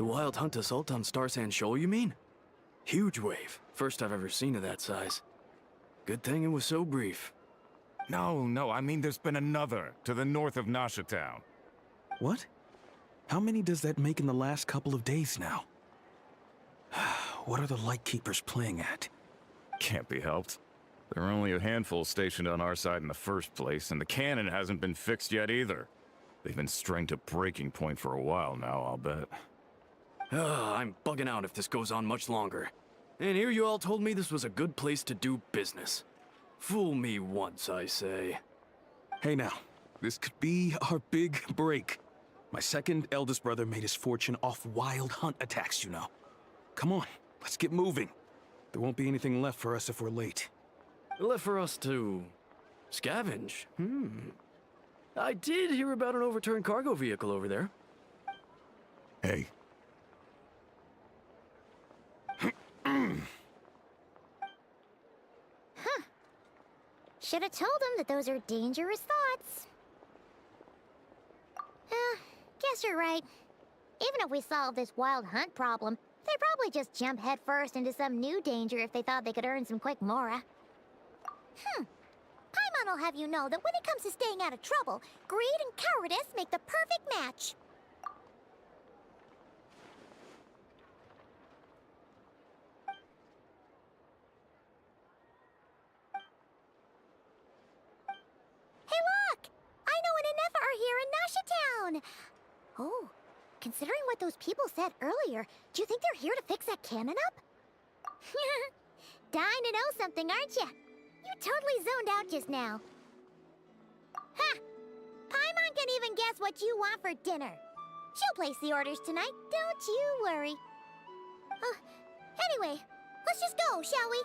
The Wild Hunt assault on Star Sand Shoal, you mean? Huge wave. First I've ever seen of that size. Good thing it was so brief. No, I mean there's been another to the north of Nasha Town. What? How many does that make in the last couple of days now? What are the Lightkeepers playing at? Can't be helped. There are only a handful stationed on our side in the first place, and the cannon hasn't been fixed yet either. They've been strained to breaking point for a while now, I'll bet. I'm bugging out if this goes on much longer. And here you all told me this was a good place to do business. Fool me once, I say. Hey now, this could be our big break. My second eldest brother made his fortune off wild hunt attacks, you know. Come on, let's get moving. There won't be anything left for us if we're late. Left for us to scavenge? I did hear about an overturned cargo vehicle over there. Hey. Should have told him that those are dangerous thoughts. Guess you're right. Even if we solve this wild hunt problem, they'd probably just jump headfirst into some new danger if they thought they could earn some quick mora. Paimon will have you know that when it comes to staying out of trouble, greed and cowardice make the perfect match. Hey look! I know an Inefa are here in Nasha Town! Oh, considering what those people said earlier, do you think they're here to fix that cannon up? Dying to know something, aren't you? You totally zoned out just now. Ha! Paimon can even guess what you want for dinner. She'll place the orders tonight, don't you worry. Anyway, let's just go, shall we?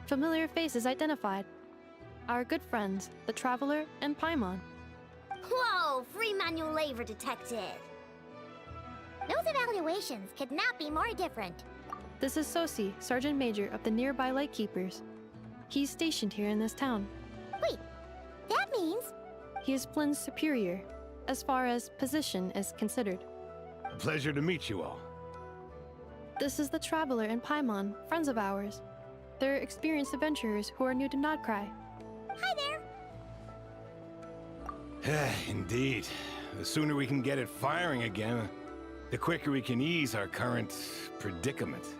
Familiar faces identified. Our good friends, the Traveler and Paimon. Whoa, free manual labor detected. Those evaluations could not be more different. This is Sosi, Sergeant Major of the nearby Lightkeepers. He's stationed here in this town. Wait, that means... He is Flynn's superior, as far as position is considered. A pleasure to meet you all. This is the Traveler and Paimon, friends of ours. They're experienced adventurers who are new to Nod-Krai. Hi there! Indeed. The sooner we can get it firing again, the quicker we can ease our current predicament.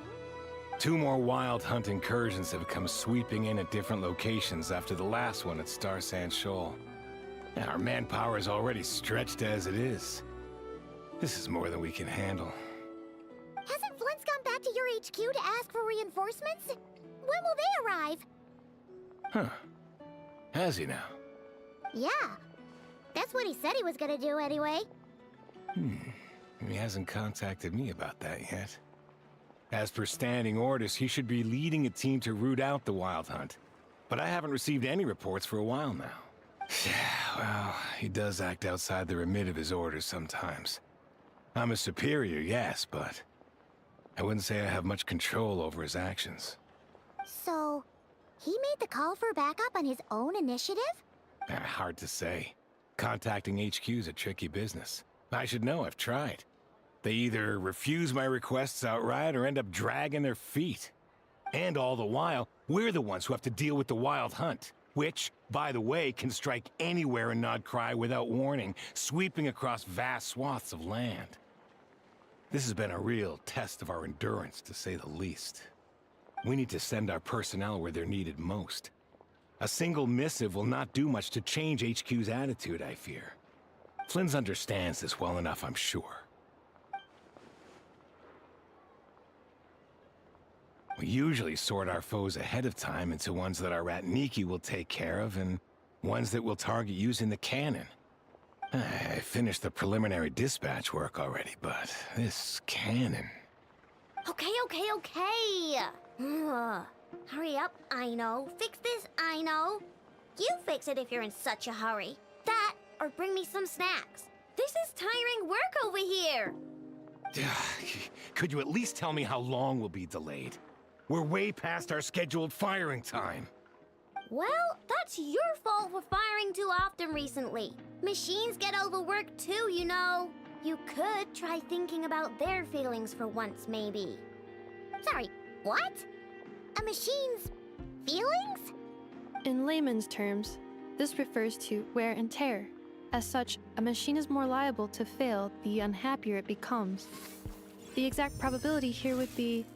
2 more wild hunt incursions have come sweeping in at different locations after the last one at Star Sand Shoal. Our manpower is already stretched as it is. This is more than we can handle. Hasn't Flint's gone back to your HQ to ask for reinforcements? When will they arrive? Huh. Has he now? Yeah. That's what he said he was gonna do anyway. He hasn't contacted me about that yet. As per standing orders, he should be leading a team to root out the wild hunt. But I haven't received any reports for a while now. Yeah, well, he does act outside the remit of his orders sometimes. I'm a superior, yes, but I wouldn't say I have much control over his actions. So, he made the call for backup on his own initiative? Hard to say. Contacting HQ is a tricky business. I should know, I've tried. They either refuse my requests outright or end up dragging their feet. And all the while, we're the ones who have to deal with the wild hunt, which, by the way, can strike anywhere in Nod-Krai without warning, sweeping across vast swaths of land. This has been a real test of our endurance, to say the least. We need to send our personnel where they're needed most. A single missive will not do much to change HQ's attitude, I fear. Flynn understands this well enough, I'm sure. We usually sort our foes ahead of time into ones that our Ratniki will take care of, and ones that will target using the cannon. I finished the preliminary dispatch work already, but this cannon... Okay. Hurry up, I know. Fix this, I know. You fix it if you're in such a hurry. That, or bring me some snacks. This is tiring work over here. Could you at least tell me how long we'll be delayed? We're way past our scheduled firing time. Well, that's your fault for firing too often recently. Machines get overworked too, you know. You could try thinking about their feelings for once, maybe. Sorry, what? A machine's feelings? In layman's terms, this refers to wear and tear. As such, a machine is more liable to fail the unhappier it becomes. The exact probability here would be...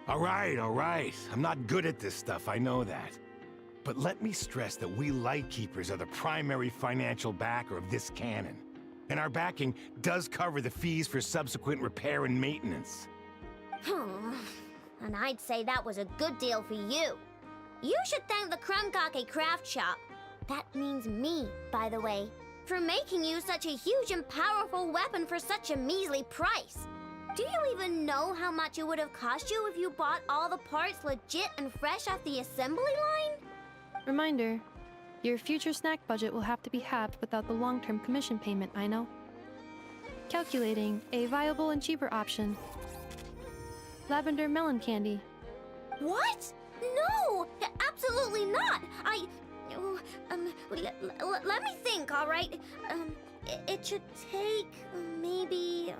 All right. I'm not good at this stuff, I know that. But let me stress that we Lightkeepers are the primary financial backer of this cannon. And our backing does cover the fees for subsequent repair and maintenance. And I'd say that was a good deal for you. You should thank the Krumkake craft shop. That means me, by the way, for making you such a huge and powerful weapon for such a measly price. Do you even know how much it would have cost you if you bought all the parts legit and fresh off the assembly line? Reminder, your future snack budget will have to be halved without the long-term commission payment, I know. Calculating a viable and cheaper option. Lavender melon candy. What? No! Absolutely not! Let me think, all right? It should take maybe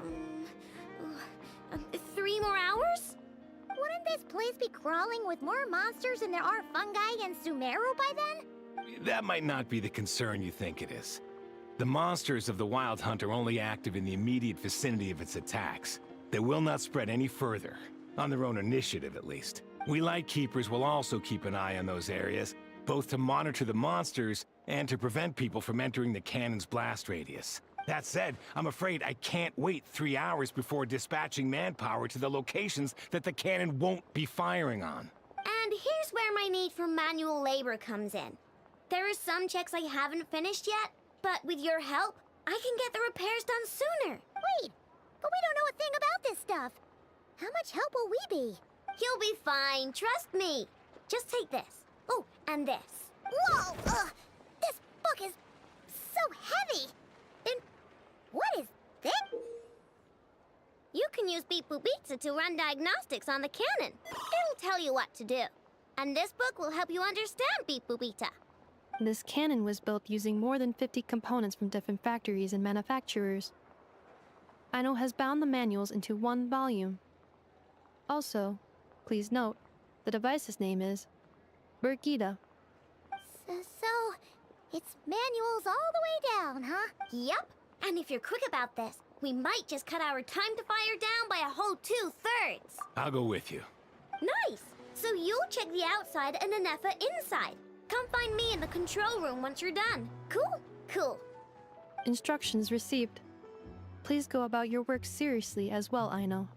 3 more hours? Wouldn't this place be crawling with more monsters than there are fungi and Sumeru by then? That might not be the concern you think it is. The monsters of the Wild Hunt are only active in the immediate vicinity of its attacks. They will not spread any further, on their own initiative at least. We Lightkeepers will also keep an eye on those areas, both to monitor the monsters and to prevent people from entering the cannon's blast radius. That said, I'm afraid I can't wait 3 hours before dispatching manpower to the locations that the cannon won't be firing on. And here's where my need for manual labor comes in. There are some checks I haven't finished yet, but with your help, I can get the repairs done sooner. Wait, but we don't know a thing about this stuff. How much help will we be? You'll be fine, trust me. Just take this. Oh, and this. Whoa! This book is so heavy. Then what is this? You can use Beep Boop Pizza to run diagnostics on the cannon. It'll tell you what to do. And this book will help you understand Beep Boop Pizza. This cannon was built using more than 50 components from different factories and manufacturers. Aino has bound the manuals into one volume. Also, please note, the device's name is Burkita. So, it's manuals all the way down, huh? Yep. And if you're quick about this, we might just cut our time to fire down by a whole 2/3. I'll go with you. Nice. So you'll check the outside and Anefa inside. Come find me in the control room once you're done. Cool? Cool. Instructions received. Please go about your work seriously as well, Aino.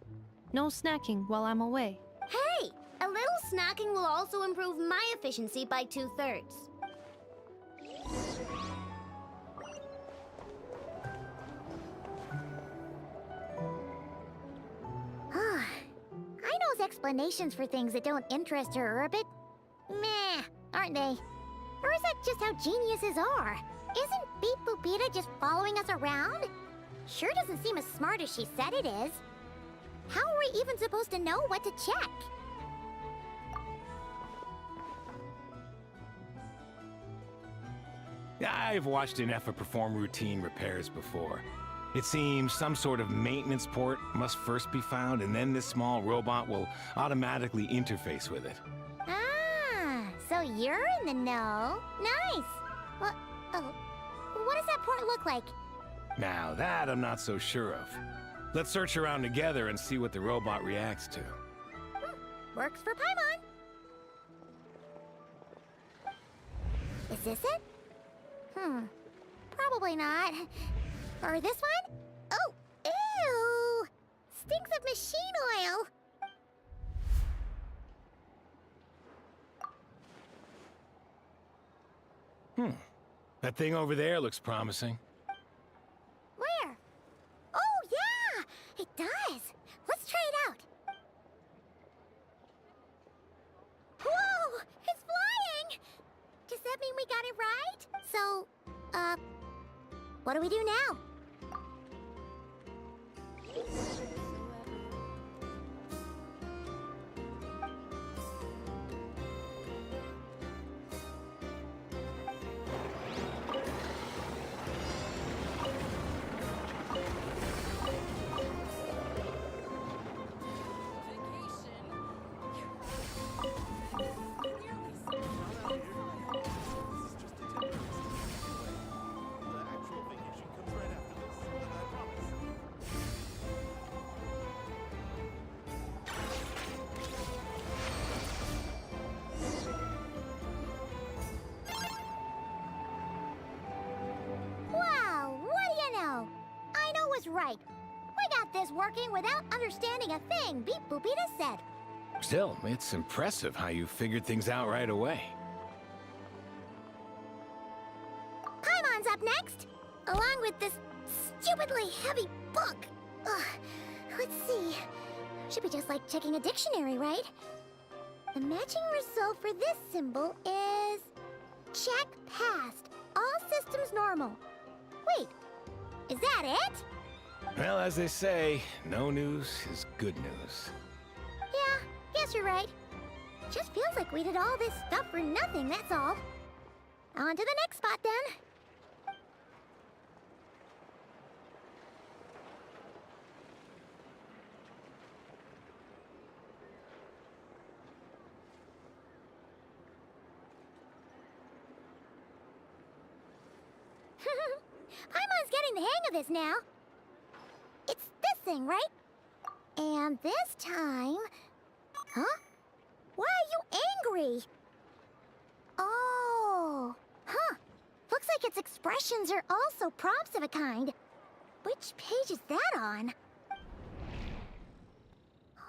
No snacking while I'm away. Hey! A little snacking will also improve my efficiency by 2/3. Aino's explanations for things that don't interest her are a bit meh, aren't they? Or is that just how geniuses are? Isn't Beep Boopita just following us around? Sure doesn't seem as smart as she said it is. How are we even supposed to know what to check? I've watched Anefa perform routine repairs before. It seems some sort of maintenance port must first be found, and then this small robot will automatically interface with it. Ah, so you're in the know. Nice. What does that port look like? Now that I'm not so sure of. Let's search around together and see what the robot reacts to. Works for Paimon. Is this it? Probably not. Or this one? Oh, ew! Stinks of machine oil. That thing over there looks promising. Where? Oh, yeah! It does. Let's try it out. Whoa! It's flying! Does that mean we got it right? So, What do we do now? Wow, what do you know? I know was right. We got this working without understanding a thing, Beep Boopita said. Still, it's impressive how you figured things out right away. Paimon's up next, along with this stupidly heavy book. Ugh, let's see. Should be just like checking a dictionary, right? The matching result for this symbol is... check passed. All systems normal. Wait, is that it? Well, as they say, no news is good news. Yeah, guess you're right. Just feels like we did all this stuff for nothing, that's all. On to the next spot, then. Paimon's getting the hang of this now. It's this thing, right? And this time... Huh? Why are you angry? Oh, huh. Looks like its expressions are also prompts of a kind. Which page is that on?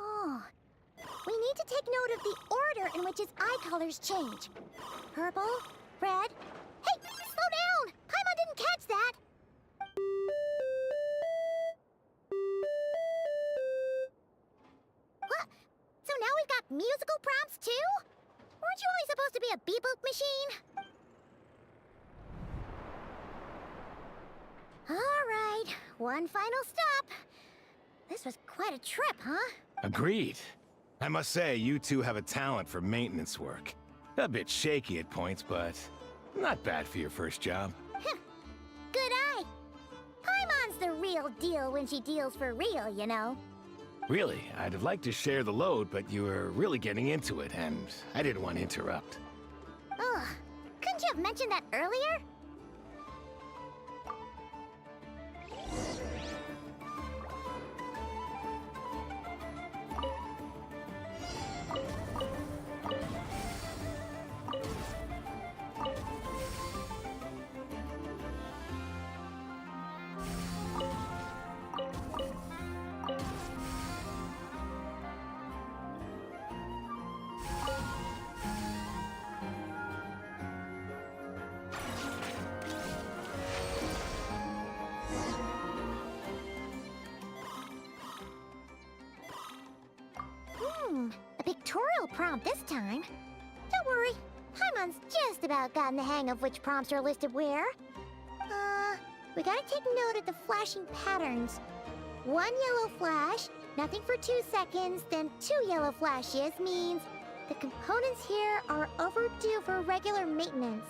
Oh. We need to take note of the order in which its eye colors change. Purple, red... Hey, slow down! Paimon didn't catch that! What? So now we've got musical prompts too? Weren't you only supposed to be a beep-boop machine? Alright, one final stop. This was quite a trip, huh? Agreed. I must say, you two have a talent for maintenance work. A bit shaky at points, but not bad for your first job. Good eye. Paimon's the real deal when she deals for real, you know. Really, I'd have liked to share the load, but you were really getting into it, and I didn't want to interrupt. Ugh, couldn't you have mentioned that earlier? A pictorial prompt this time. Don't worry, Paimon's just about gotten the hang of which prompts are listed where. We gotta take note of the flashing patterns. One yellow flash, nothing for 2 seconds, then 2 yellow flashes means the components here are overdue for regular maintenance.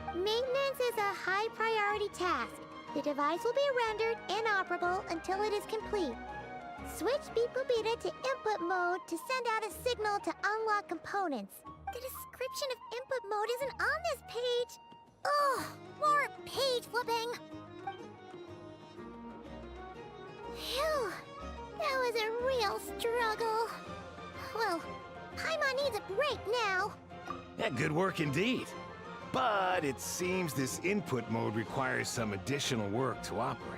Maintenance is a high priority task. The device will be rendered inoperable until it is complete. Switch Beep Boopita to input mode to send out a signal to unlock components. The description of input mode isn't on this page. Ugh, more page flipping. Phew, that was a real struggle. Well, Paimon needs a break now. Yeah, good work indeed. But it seems this input mode requires some additional work to operate.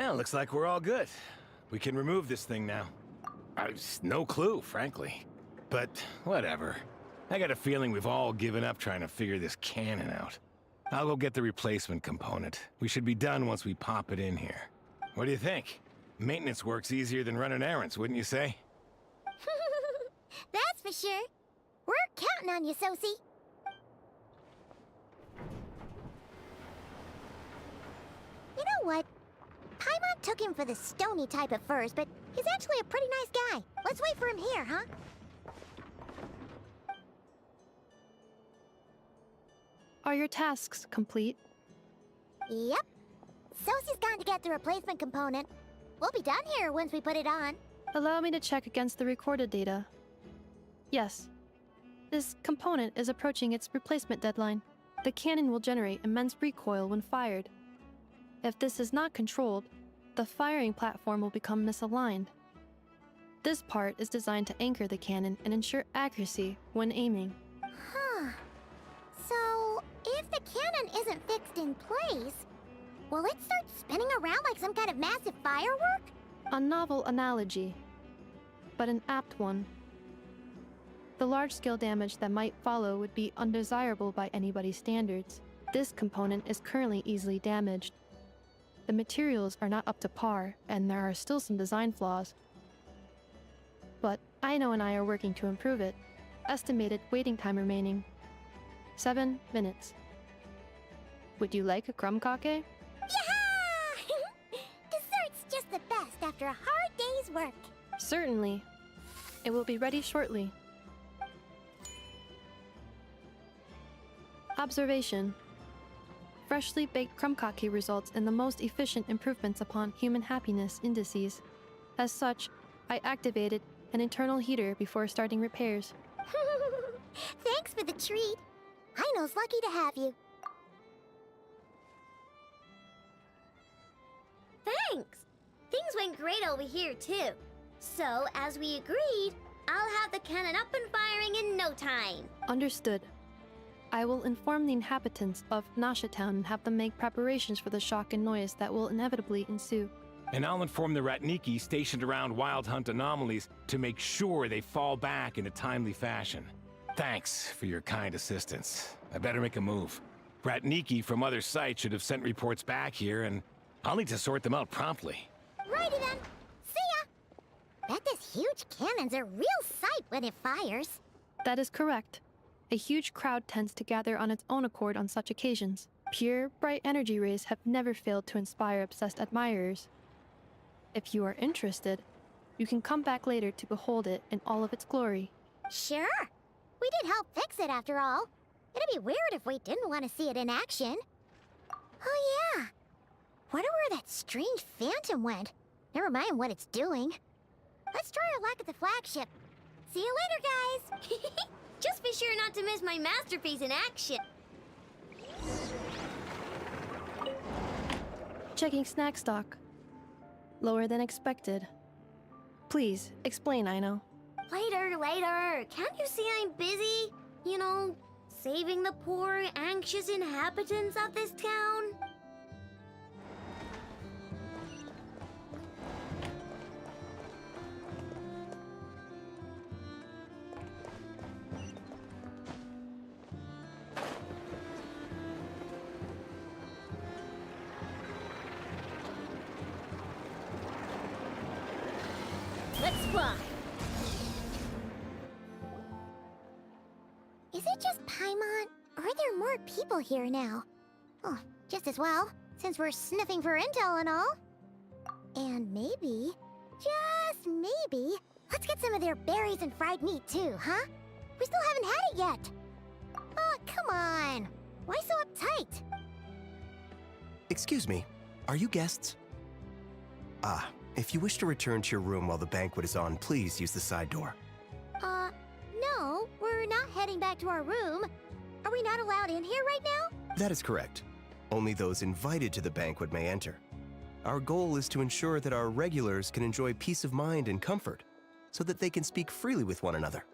Well, looks like we're all good. We can remove this thing now. I've no clue, frankly. But whatever. I got a feeling we've all given up trying to figure this cannon out. I'll go get the replacement component. We should be done once we pop it in here. What do you think? Maintenance work's easier than running errands, wouldn't you say? That's for sure. We're counting on you, Sosie. You know what? Paimon took him for the stony type at first, but he's actually a pretty nice guy. Let's wait for him here, huh? Are your tasks complete? Yep. Sosie's gone to get the replacement component. We'll be done here once we put it on. Allow me to check against the recorded data. Yes. This component is approaching its replacement deadline. The cannon will generate immense recoil when fired. If this is not controlled, the firing platform will become misaligned. This part is designed to anchor the cannon and ensure accuracy when aiming. Huh. So, if the cannon isn't fixed in place, will it start spinning around like some kind of massive firework? A novel analogy, but an apt one. The large-scale damage that might follow would be undesirable by anybody's standards. This component is currently easily damaged. The materials are not up to par, and there are still some design flaws. But Aino and I are working to improve it. Estimated waiting time remaining: 7 minutes. Would you like a crumb cake? Yeah! Dessert's just the best after a hard day's work. Certainly. It will be ready shortly. Observation. Freshly baked crumb cake results in the most efficient improvements upon human happiness indices. As such, I activated an internal heater before starting repairs. Thanks for the treat. Aino's lucky to have you. Thanks! Things went great over here, too. So, as we agreed, I'll have the cannon up and firing in no time. Understood. I will inform the inhabitants of Nasha Town and have them make preparations for the shock and noise that will inevitably ensue. And I'll inform the Ratniki stationed around Wild Hunt anomalies to make sure they fall back in a timely fashion. Thanks for your kind assistance. I better make a move. Ratniki from other sites should have sent reports back here, and I'll need to sort them out promptly. Righty then. See ya! Bet this huge cannon's a real sight when it fires. That is correct. A huge crowd tends to gather on its own accord on such occasions. Pure, bright energy rays have never failed to inspire obsessed admirers. If you are interested, you can come back later to behold it in all of its glory. Sure. We did help fix it after all. It'd be weird if we didn't want to see it in action. Oh yeah. Wonder where that strange phantom went. Never mind what it's doing. Let's try our luck at the flagship. See you later, guys. Just be sure not to miss my masterpiece in action. Checking snack stock. Lower than expected. Please, explain, Aino. Later. Can't you see I'm busy? You know, saving the poor, anxious inhabitants of this town? Let's fly. Is it just Paimon? Or are there more people here now? Oh, just as well, since we're sniffing for intel and all. And maybe, just maybe, let's get some of their berries and fried meat too, huh? We still haven't had it yet. Oh, come on. Why so uptight? Excuse me, are you guests? If you wish to return to your room while the banquet is on, please use the side door. No, we're not heading back to our room. Are we not allowed in here right now? That is correct. Only those invited to the banquet may enter. Our goal is to ensure that our regulars can enjoy peace of mind and comfort, so that they can speak freely with one another.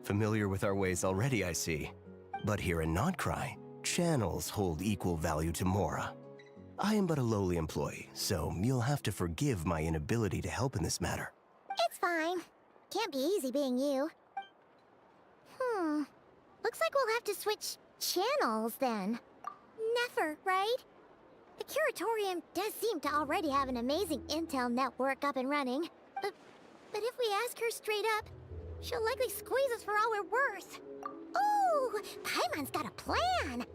Familiar with our ways already, I see. But here in Nod-Krai, channels hold equal value to Mora. I am but a lowly employee, so you'll have to forgive my inability to help in this matter. It's fine. Can't be easy being you. Looks like we'll have to switch channels then. Never, right? The Curatorium does seem to already have an amazing intel network up and running. But if we ask her straight up, she'll likely squeeze us for all we're worth. Ooh, Paimon's got a plan!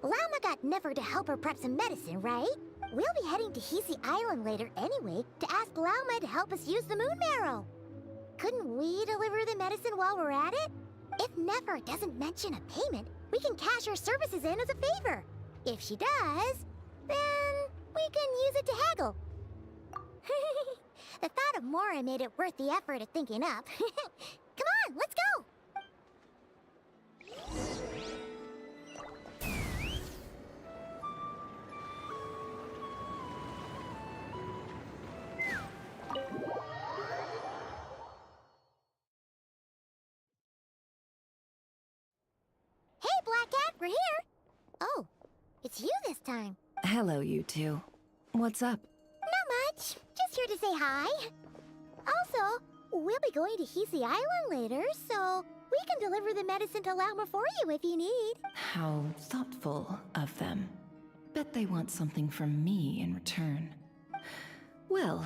Llama got Never to help her prep some medicine, right? We'll be heading to Hisi Island later anyway to ask Llama to help us use the moon marrow. Couldn't we deliver the medicine while we're at it? If Never doesn't mention a payment, we can cash her services in as a favor. If she does, then we can use it to haggle. The thought of Mora made it worth the effort of thinking up. Come on, let's go! Hey, Black Cat, we're here! Oh, it's you this time. Hello, you two. What's up? Not much. Just here to say hi. Also, we'll be going to Hisi Island later, so we can deliver the medicine to Lauma for you if you need. How thoughtful of them. Bet they want something from me in return. Well,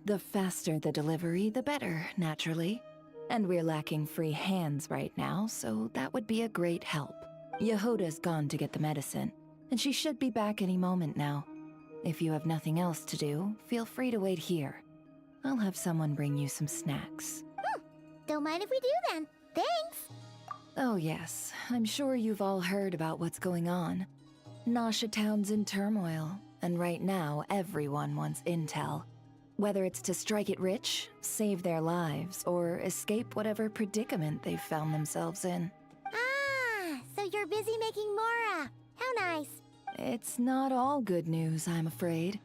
the faster the delivery, the better, naturally. And we're lacking free hands right now, so that would be a great help. Yehoda's gone to get the medicine, and she should be back any moment now. If you have nothing else to do, feel free to wait here. I'll have someone bring you some snacks. Don't mind if we do then. Thanks! Oh yes, I'm sure you've all heard about what's going on. Nasha Town's in turmoil, and right now everyone wants intel. Whether it's to strike it rich, save their lives, or escape whatever predicament they've found themselves in. Ah, so you're busy making Mora. How nice. It's not all good news, I'm afraid.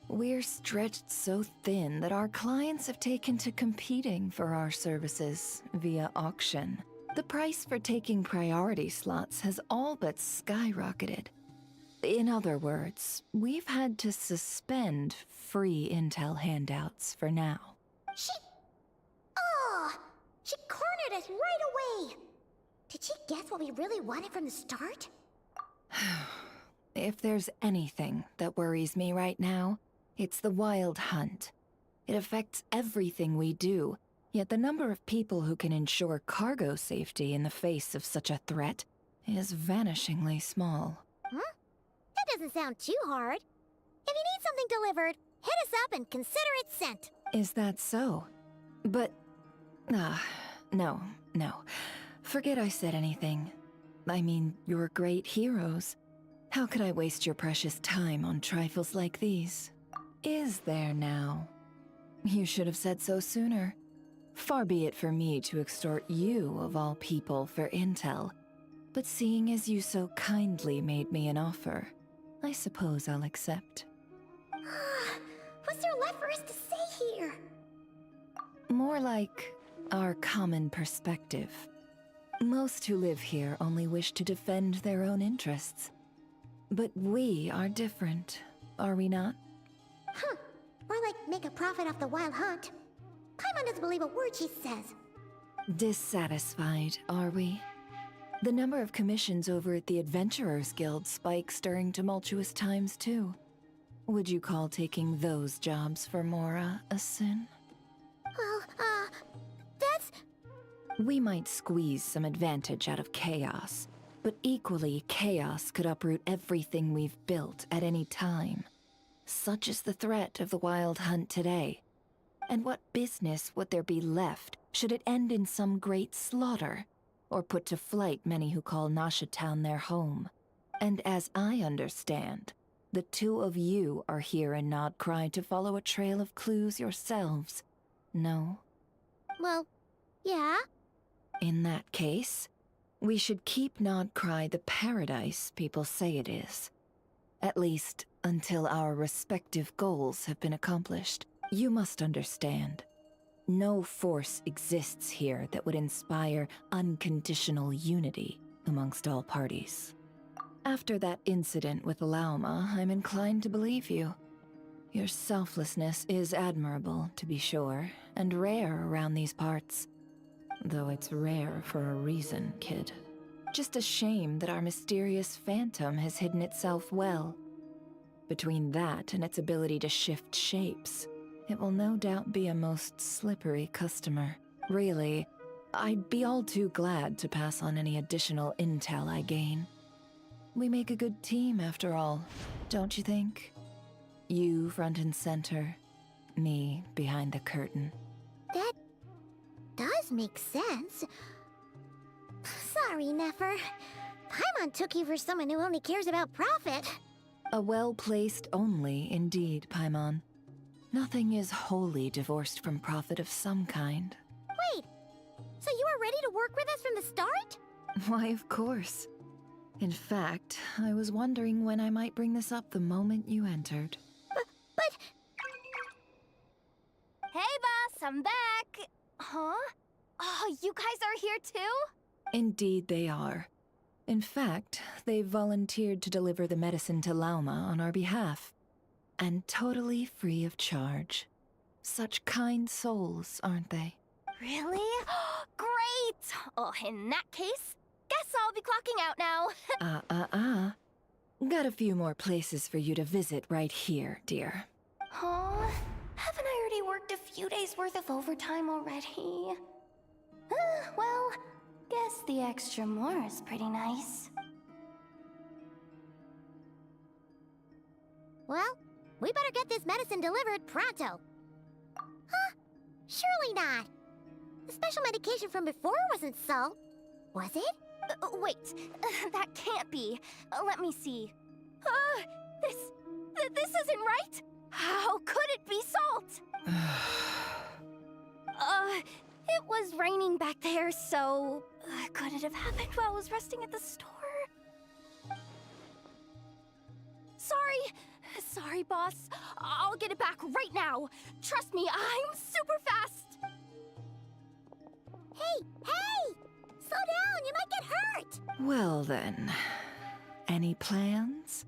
We're stretched so thin that our clients have taken to competing for our services via auction. The price for taking priority slots has all but skyrocketed. In other words, we've had to suspend free intel handouts for now. She cornered us right away! Did she guess what we really wanted from the start? If there's anything that worries me right now, it's the wild hunt. It affects everything we do, yet the number of people who can ensure cargo safety in the face of such a threat is vanishingly small. That doesn't sound too hard. If you need something delivered, hit us up and consider it sent. Is that so? But... no. Forget I said anything. I mean, you're great heroes. How could I waste your precious time on trifles like these? Is there now? You should have said so sooner. Far be it for me to extort you, of all people, for intel. But seeing as you so kindly made me an offer, I suppose I'll accept. What's there left for us to say here? More like our common perspective. Most who live here only wish to defend their own interests. But we are different, are we not? Or like make a profit off the wild hunt. Paimon doesn't believe a word she says. Dissatisfied, are we? The number of commissions over at the Adventurers Guild spikes during tumultuous times, too. Would you call taking those jobs for Mora a sin? Well, that's... We might squeeze some advantage out of chaos, but equally, chaos could uproot everything we've built at any time. Such is the threat of the wild hunt today. And what business would there be left should it end in some great slaughter, or put to flight many who call Nasha Town their home? And as I understand, the two of you are here in Nod-Krai to follow a trail of clues yourselves, no? Well, yeah. In that case, we should keep Nod-Krai the paradise people say it is. At least, until our respective goals have been accomplished. You must understand, no force exists here that would inspire unconditional unity amongst all parties. After that incident with Lauma, I'm inclined to believe you. Your selflessness is admirable, to be sure, and rare around these parts. Though it's rare for a reason, kid. Just a shame that our mysterious phantom has hidden itself well. Between that and its ability to shift shapes, it will no doubt be a most slippery customer. Really, I'd be all too glad to pass on any additional intel I gain. We make a good team, after all, don't you think? You front and center, me behind the curtain. That does make sense. Sorry, Nefer. Paimon took you for someone who only cares about profit. A well-placed only, indeed, Paimon. Nothing is wholly divorced from profit of some kind. Wait, so you were ready to work with us from the start? Why, of course. In fact, I was wondering when I might bring this up the moment you entered. But... Hey, boss, I'm back! Huh? Oh, you guys are here too? Indeed they are. In fact, they've volunteered to deliver the medicine to Lauma on our behalf. And totally free of charge. Such kind souls, aren't they? Really? Great! Oh, in that case, guess I'll be clocking out now. Got a few more places for you to visit right here, dear. Huh? Haven't I already worked a few days worth of overtime already? Well, guess the extra more is pretty nice. Well, we better get this medicine delivered pronto. Huh? Surely not. The special medication from before wasn't salt, was it? Wait, that can't be. Let me see. This isn't right. How could it be salt? It was raining back there, so could it have happened while I was resting at the store? Sorry, boss. I'll get it back right now. Trust me, I'm super fast. Hey! Slow down, you might get hurt! Well then, any plans?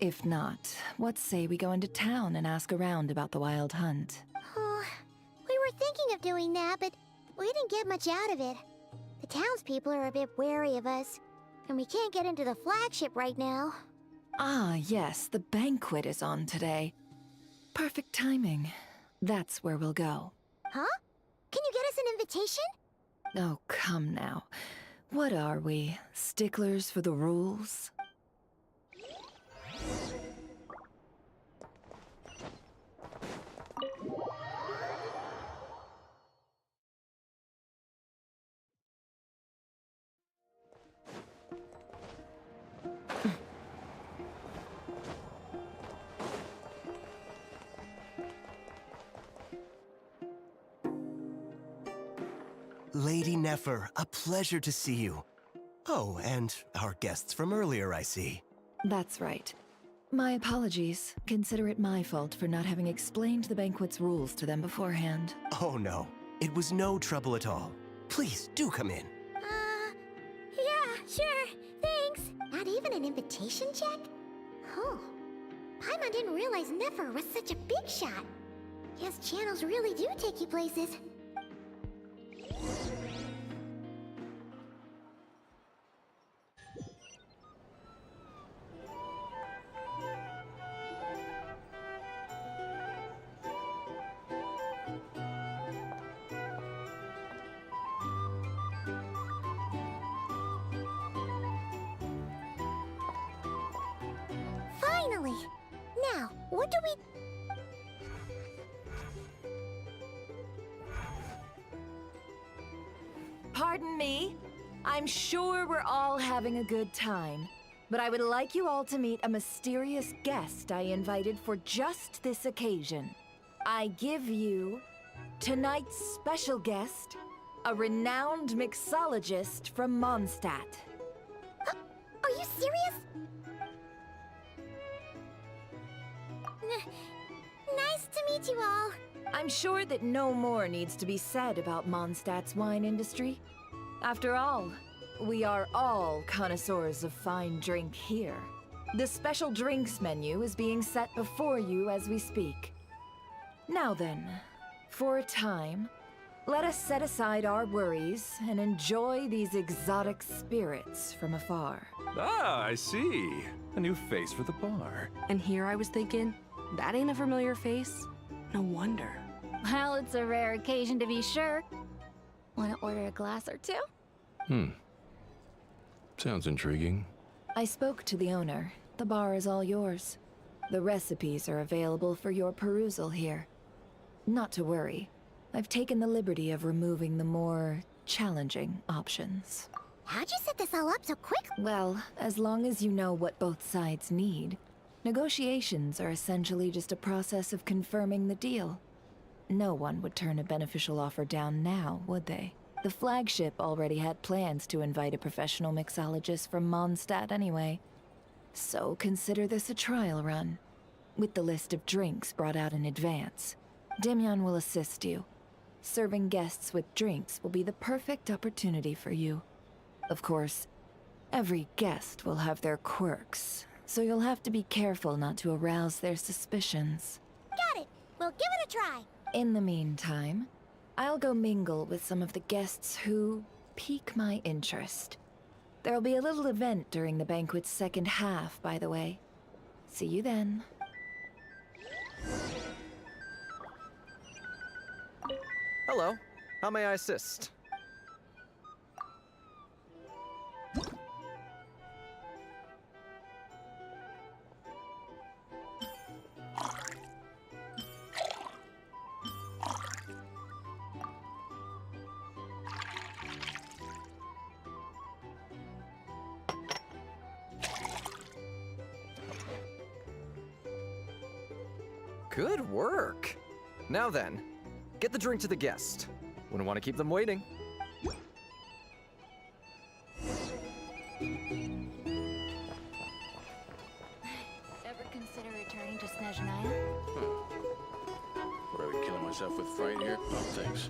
If not, what say we go into town and ask around about the wild hunt? Oh, we were thinking of doing that, but we didn't get much out of it. The townspeople are a bit wary of us, and we can't get into the flagship right now. Ah, yes, the banquet is on today. Perfect timing. That's where we'll go. Huh? Can you get us an invitation? Oh, come now. What are we, sticklers for the rules? Lady Nefer, a pleasure to see you. Oh, and our guests from earlier, I see. That's right. My apologies. Consider it my fault for not having explained the banquet's rules to them beforehand. Oh no, it was no trouble at all. Please, do come in. Yeah, sure, thanks. Not even an invitation check? Oh, Paimon didn't realize Nefer was such a big shot. Guess channels really do take you places. Finally! Now, what do we... Pardon me. I'm sure we're all having a good time, but I would like you all to meet a mysterious guest I invited for just this occasion. I give you tonight's special guest, a renowned mixologist from Mondstadt. Are you serious? Nice to meet you all. I'm sure that no more needs to be said about Mondstadt's wine industry. After all, We are all connoisseurs of fine drink here. The special drinks menu is being set before you as we speak. Now then, for a time, let us set aside our worries and enjoy these exotic spirits from afar. Ah, I see. A new face for the bar. And here I was thinking, that ain't a familiar face? No wonder. Well, it's a rare occasion to be sure. Want to order a glass or two? Sounds intriguing. I spoke to the owner. The bar is all yours. The recipes are available for your perusal here. Not to worry. I've taken the liberty of removing the more challenging options. How'd you set this all up so quick? Well, as long as you know what both sides need, negotiations are essentially just a process of confirming the deal. No one would turn a beneficial offer down now, would they? The flagship already had plans to invite a professional mixologist from Mondstadt anyway. So consider this a trial run, with the list of drinks brought out in advance. Demyon will assist you. Serving guests with drinks will be the perfect opportunity for you. Of course, every guest will have their quirks, so you'll have to be careful not to arouse their suspicions. Got it. We'll give it a try. In the meantime, I'll go mingle with some of the guests who pique my interest. There'll be a little event during the banquet's second half, by the way. See you then. Hello. How may I assist? Good work. Now then, get the drink to the guest. Wouldn't want to keep them waiting. Ever consider returning to Snezhnaya? What, are we killing myself with fright here? Oh, thanks.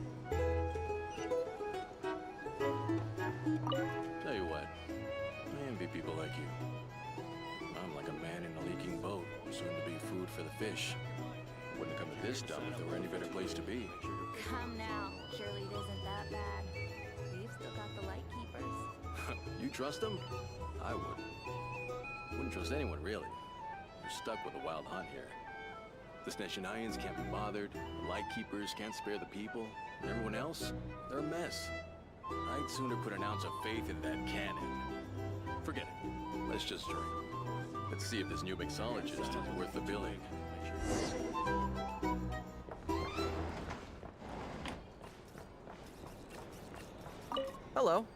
Tell you what, I envy people like you. I'm like a man in a leaking boat, soon to be food for the fish. Wouldn't have come to this dump if there were any better place to be. Come now. Surely it isn't that bad. We've still got the light keepers. You trust them? I wouldn't. Wouldn't trust anyone, really. You're stuck with a wild hunt here. The Snezhnayans can't be bothered, the Lightkeepers can't spare the people, and everyone else, they're a mess. I'd sooner put an ounce of faith in that cannon. Forget it. Let's just drink. Let's see if this new mixologist is worth the billing. Hello.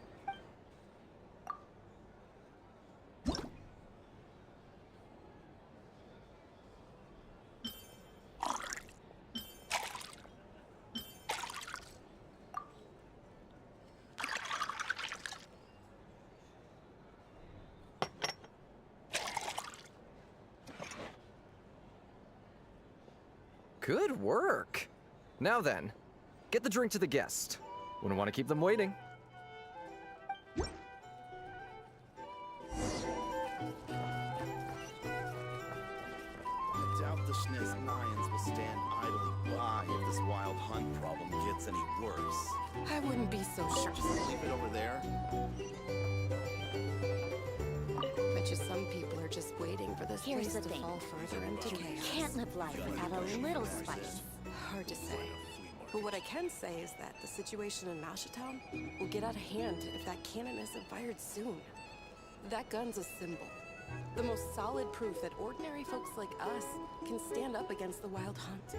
Good work. Now then, get the drink to the guest. Wouldn't want to keep them waiting. I doubt the Snezhnayans will stand idly by if this wild hunt problem gets any worse. I wouldn't be so sure. Just leave it over there. Bet you some people are just waiting for this Here's place the to thing. fall further into You chaos. can't live life without a little spice. Hard to say. But what I can say is that the situation in Mashatown will get out of hand if that cannon isn't fired soon. That gun's a symbol. The most solid proof that ordinary folks like us can stand up against the wild hunt.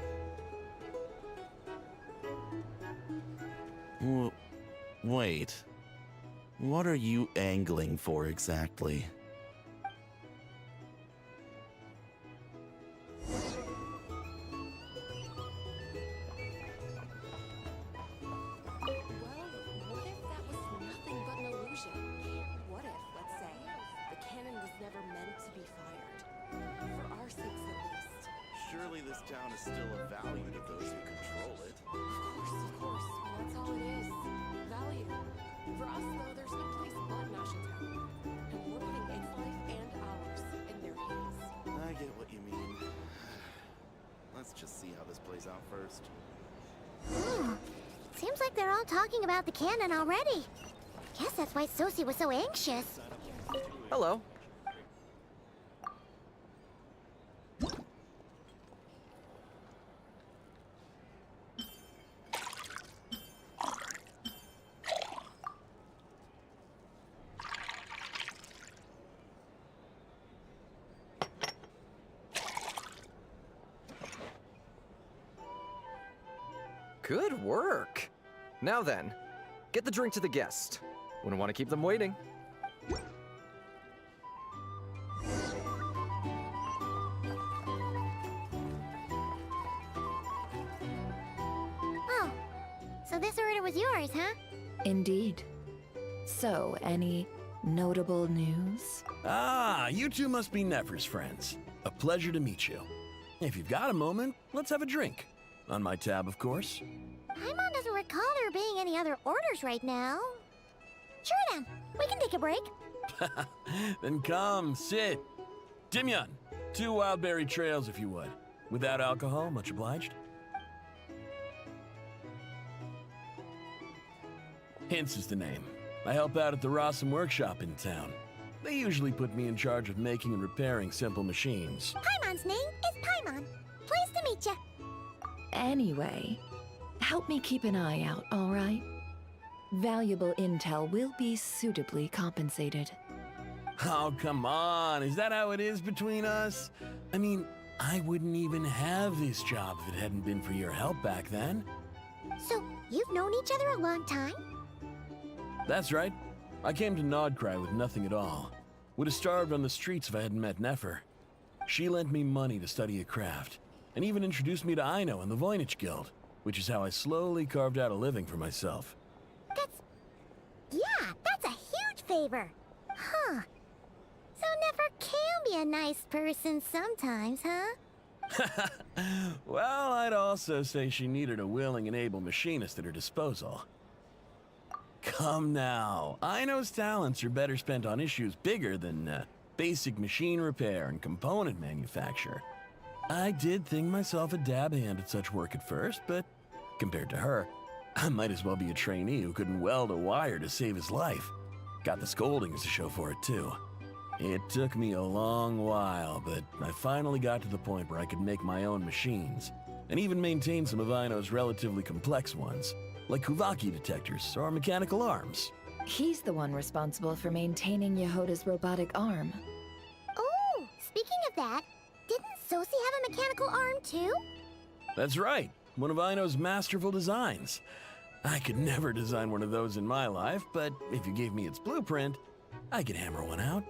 Wait. What are you angling for exactly? Well, what if that was nothing but an illusion? What if, let's say, the cannon was never meant to be fired? For our sakes at least. Surely this town is still of value to those who control it. Of course. Well, that's all it is. Value. For us, though, there's no place but Nashatown. And we're putting its life and ours in their hands. I get what you mean. Let's just see how this plays out first. Seems like they're all talking about the cannon already. Guess that's why Sosie was so anxious. Hello. Good work. Now then, get the drink to the guest. Wouldn't want to keep them waiting. Oh, so this order was yours, huh? Indeed. So, any notable news? Ah, you two must be Nefer's friends. A pleasure to meet you. If you've got a moment, let's have a drink. On my tab, of course. Paimon doesn't recall there being any other orders right now. Sure then, we can take a break. Then come, sit. Dimyon, 2 wildberry trails if you would. Without alcohol, much obliged. Hints is the name. I help out at the Rossum workshop in town. They usually put me in charge of making and repairing simple machines. Paimon's name is Paimon. Pleased to meet ya. Anyway, help me keep an eye out, all right? Valuable intel will be suitably compensated. Oh, come on. Is that how it is between us? I mean, I wouldn't even have this job if it hadn't been for your help back then. So, you've known each other a long time? That's right. I came to Nod-Krai with nothing at all. Would have starved on the streets if I hadn't met Nefer. She lent me money to study a craft, and even introduced me to Aino and the Voynich Guild, which is how I slowly carved out a living for myself. That's a huge favor. Huh. So Nefer can be a nice person sometimes, huh? Well, I'd also say she needed a willing and able machinist at her disposal. Come now, Aino's talents are better spent on issues bigger than basic machine repair and component manufacture. I did think myself a dab hand at such work at first, but compared to her, I might as well be a trainee who couldn't weld a wire to save his life. Got the scoldings to show for it, too. It took me a long while, but I finally got to the point where I could make my own machines, and even maintain some of Aino's relatively complex ones, like Kuvaki detectors or mechanical arms. He's the one responsible for maintaining Yehoda's robotic arm. Oh, speaking of that, didn't Sosie have a mechanical arm too? That's right, one of Aino's masterful designs. I could never design one of those in my life, but if you gave me its blueprint, I could hammer one out.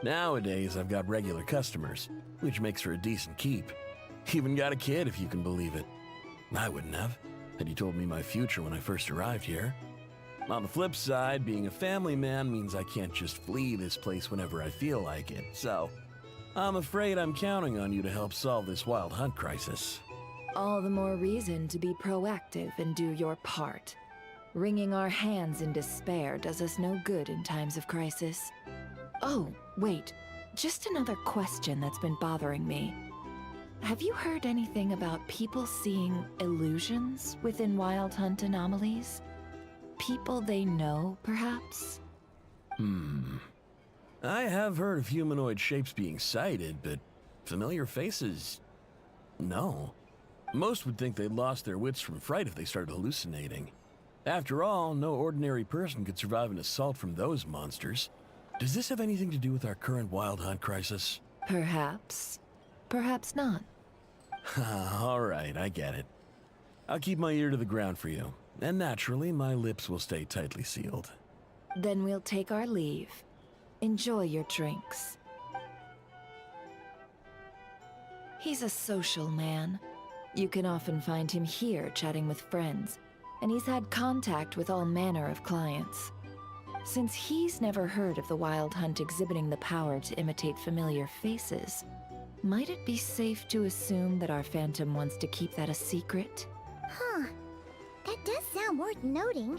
Nowadays, I've got regular customers, which makes for a decent keep. Even got a kid, if you can believe it. I wouldn't have, had you told me my future when I first arrived here. On the flip side, being a family man means I can't just flee this place whenever I feel like it, so I'm afraid I'm counting on you to help solve this wild hunt crisis. All the more reason to be proactive and do your part. Wringing our hands in despair does us no good in times of crisis. Oh, wait. Just another question that's been bothering me. Have you heard anything about people seeing illusions within Wild Hunt anomalies? People they know, perhaps? I have heard of humanoid shapes being sighted, but familiar faces? No. Most would think they'd lost their wits from fright if they started hallucinating. After all, no ordinary person could survive an assault from those monsters. Does this have anything to do with our current Wild Hunt crisis? Perhaps. Perhaps not. All right, I get it. I'll keep my ear to the ground for you, and naturally, my lips will stay tightly sealed. Then we'll take our leave. Enjoy your drinks. He's a social man. You can often find him here chatting with friends, and he's had contact with all manner of clients. Since he's never heard of the Wild Hunt exhibiting the power to imitate familiar faces, might it be safe to assume that our Phantom wants to keep that a secret? Huh. That does sound worth noting.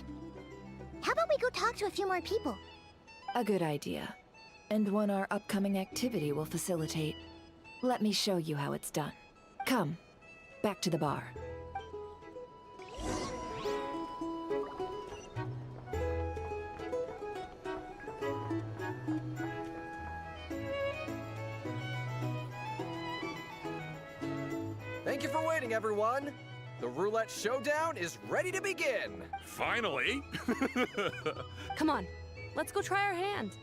How about we go talk to a few more people? A good idea. And one our upcoming activity will facilitate. Let me show you how it's done. Come, back to the bar. Thank you for waiting, everyone. The roulette showdown is ready to begin. Finally! Come on, let's go try our hand.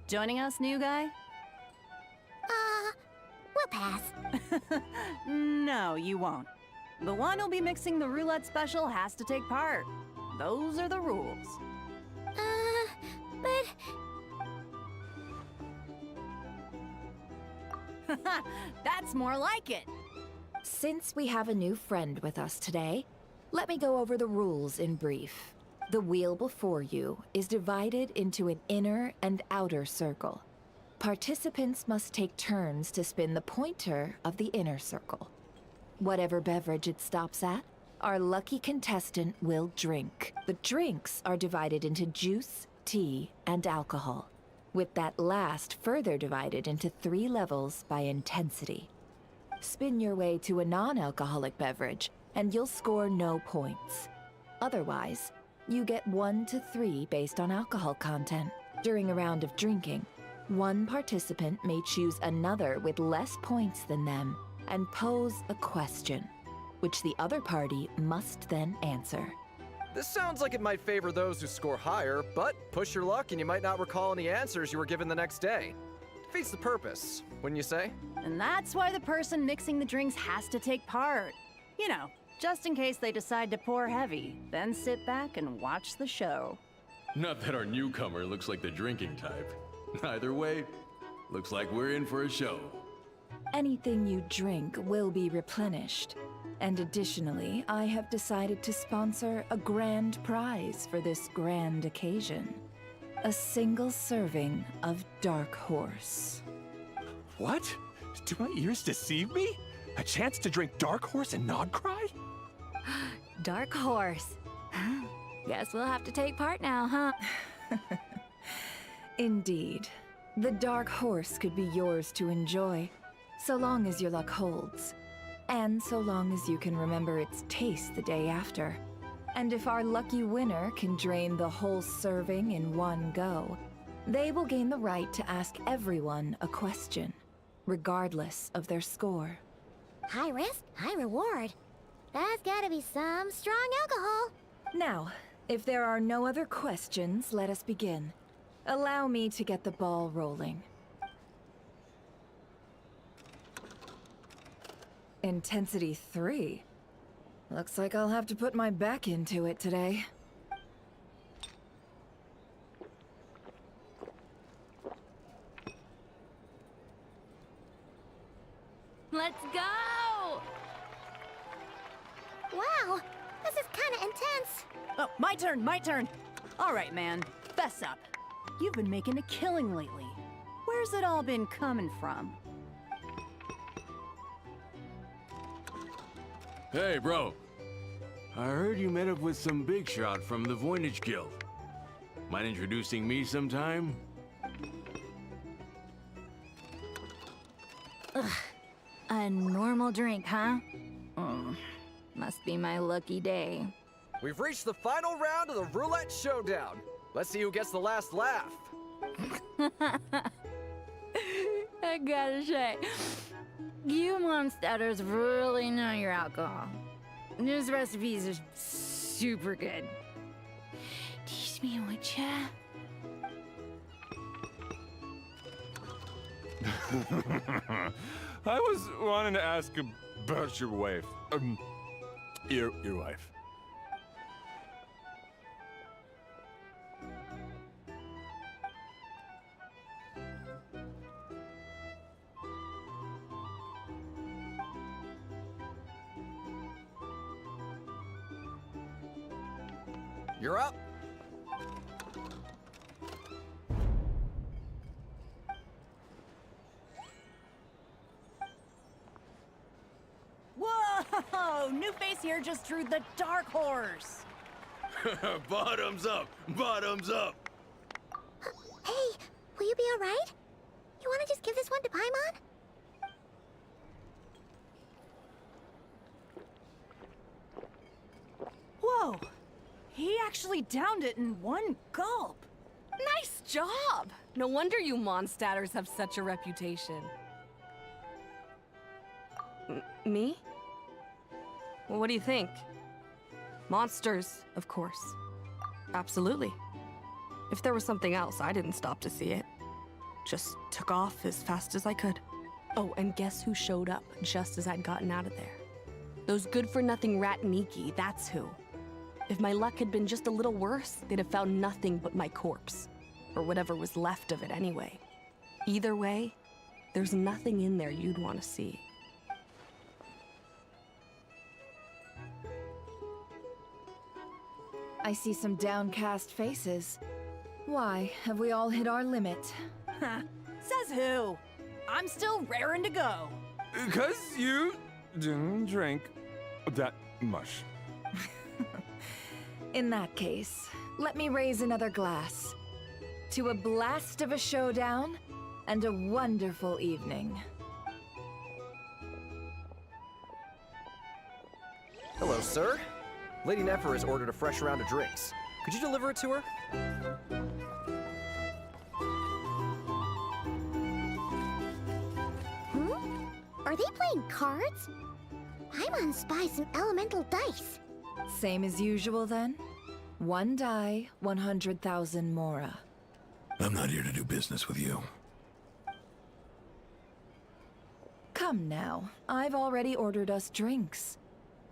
Joining us, new guy? We'll pass. No, you won't. The one who'll be mixing the roulette special has to take part. Those are the rules. But... That's more like it. Since we have a new friend with us today, let me go over the rules in brief. The wheel before you is divided into an inner and outer circle. Participants must take turns to spin the pointer of the inner circle. Whatever beverage it stops at, our lucky contestant will drink. The drinks are divided into juice, tea, and alcohol, with that last further divided into 3 levels by intensity. Spin your way to a non-alcoholic beverage, and you'll score no points. Otherwise, you get 1 to 3 based on alcohol content. During a round of drinking, one participant may choose another with less points than them and pose a question, which the other party must then answer. This sounds like it might favor those who score higher, but push your luck and you might not recall any answers you were given the next day. Defeats the purpose, wouldn't you say? And that's why the person mixing the drinks has to take part. You know, just in case they decide to pour heavy, then sit back and watch the show. Not that our newcomer looks like the drinking type. Either way, looks like we're in for a show. Anything you drink will be replenished. And additionally, I have decided to sponsor a grand prize for this grand occasion. A single serving of Dark Horse. What? Do my ears deceive me? A chance to drink Dark Horse and Nod-Krai? Dark Horse. Guess we'll have to take part now, huh? Indeed. The Dark Horse could be yours to enjoy, so long as your luck holds. And so long as you can remember its taste the day after. And if our lucky winner can drain the whole serving in one go, they will gain the right to ask everyone a question, regardless of their score. High risk, high reward. That's gotta be some strong alcohol. Now, if there are no other questions, let us begin. Allow me to get the ball rolling. Intensity 3. Looks like I'll have to put my back into it today. Let's go! Wow, this is kinda intense. Oh, my turn. All right, man, fess up. You've been making a killing lately. Where's it all been coming from? Hey, bro. I heard you met up with some big shot from the Voynich Guild. Mind introducing me sometime? A normal drink, huh? Must be my lucky day. We've reached the final round of the roulette showdown. Let's see who gets the last laugh. I gotta say, you Momstatters really know your alcohol. These recipes are super good. Teach me, would ya? I was wanting to ask about your wife. Your wife. You're up. Whoa! New face here just drew the dark horse. Bottoms up! Bottoms up! Hey, will you be alright? You wanna just give this one to Paimon? Whoa! He actually downed it in one gulp. Nice job! No wonder you Mondstatters have such a reputation. Me? Well, what do you think? Monsters, of course. Absolutely. If there was something else, I didn't stop to see it. Just took off as fast as I could. Oh, and guess who showed up just as I'd gotten out of there? Those good-for-nothing rat Niki, that's who. If my luck had been just a little worse, they'd have found nothing but my corpse. Or whatever was left of it anyway. Either way, there's nothing in there you'd want to see. I see some downcast faces. Why, have we all hit our limit? Says who? I'm still raring to go. 'Cause you didn't drink that much. In that case, let me raise another glass. To a blast of a showdown and a wonderful evening. Hello, sir. Lady Nefer has ordered a fresh round of drinks. Could you deliver it to her? Are they playing cards? Paimon spies some elemental dice. Same as usual then? One die, 100,000 mora. I'm not here to do business with you. Come now, I've already ordered us drinks.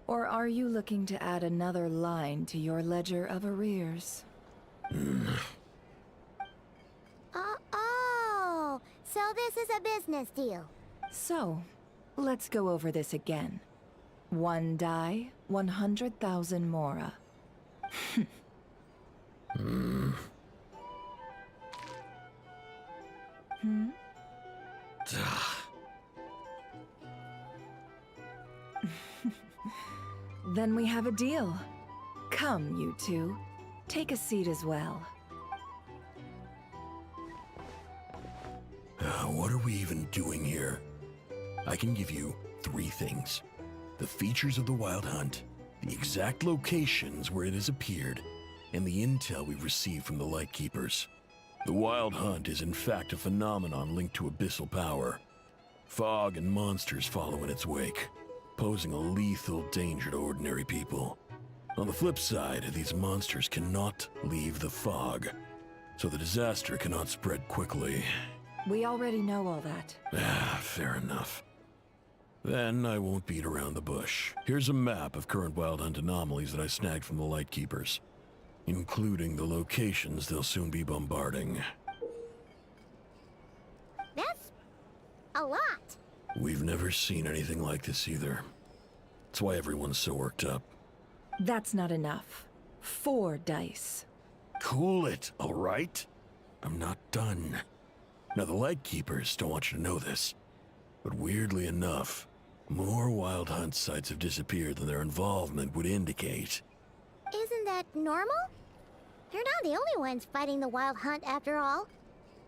Or are you looking to add another line to your ledger of arrears? Oh, so this is a business deal. So, let's go over this again. One die, 100,000 mora. Hmm? Then we have a deal. Come, you two. Take a seat as well. What are we even doing here? I can give you 3 things. The features of the Wild Hunt, the exact locations where it has appeared, and the intel we've received from the Lightkeepers. The Wild Hunt is in fact a phenomenon linked to abyssal power. Fog and monsters follow in its wake, posing a lethal danger to ordinary people. On the flip side, these monsters cannot leave the fog, so the disaster cannot spread quickly. We already know all that. Fair enough. Then I won't beat around the bush. Here's a map of current Wild Hunt anomalies that I snagged from the Lightkeepers, including the locations they'll soon be bombarding. That's a lot. We've never seen anything like this either. That's why everyone's so worked up. That's not enough. 4 dice. Cool it, all right? I'm not done. Now, the Lightkeepers don't want you to know this, but weirdly enough, more Wild Hunt sites have disappeared than their involvement would indicate. Isn't that normal? They're not the only ones fighting the Wild Hunt after all.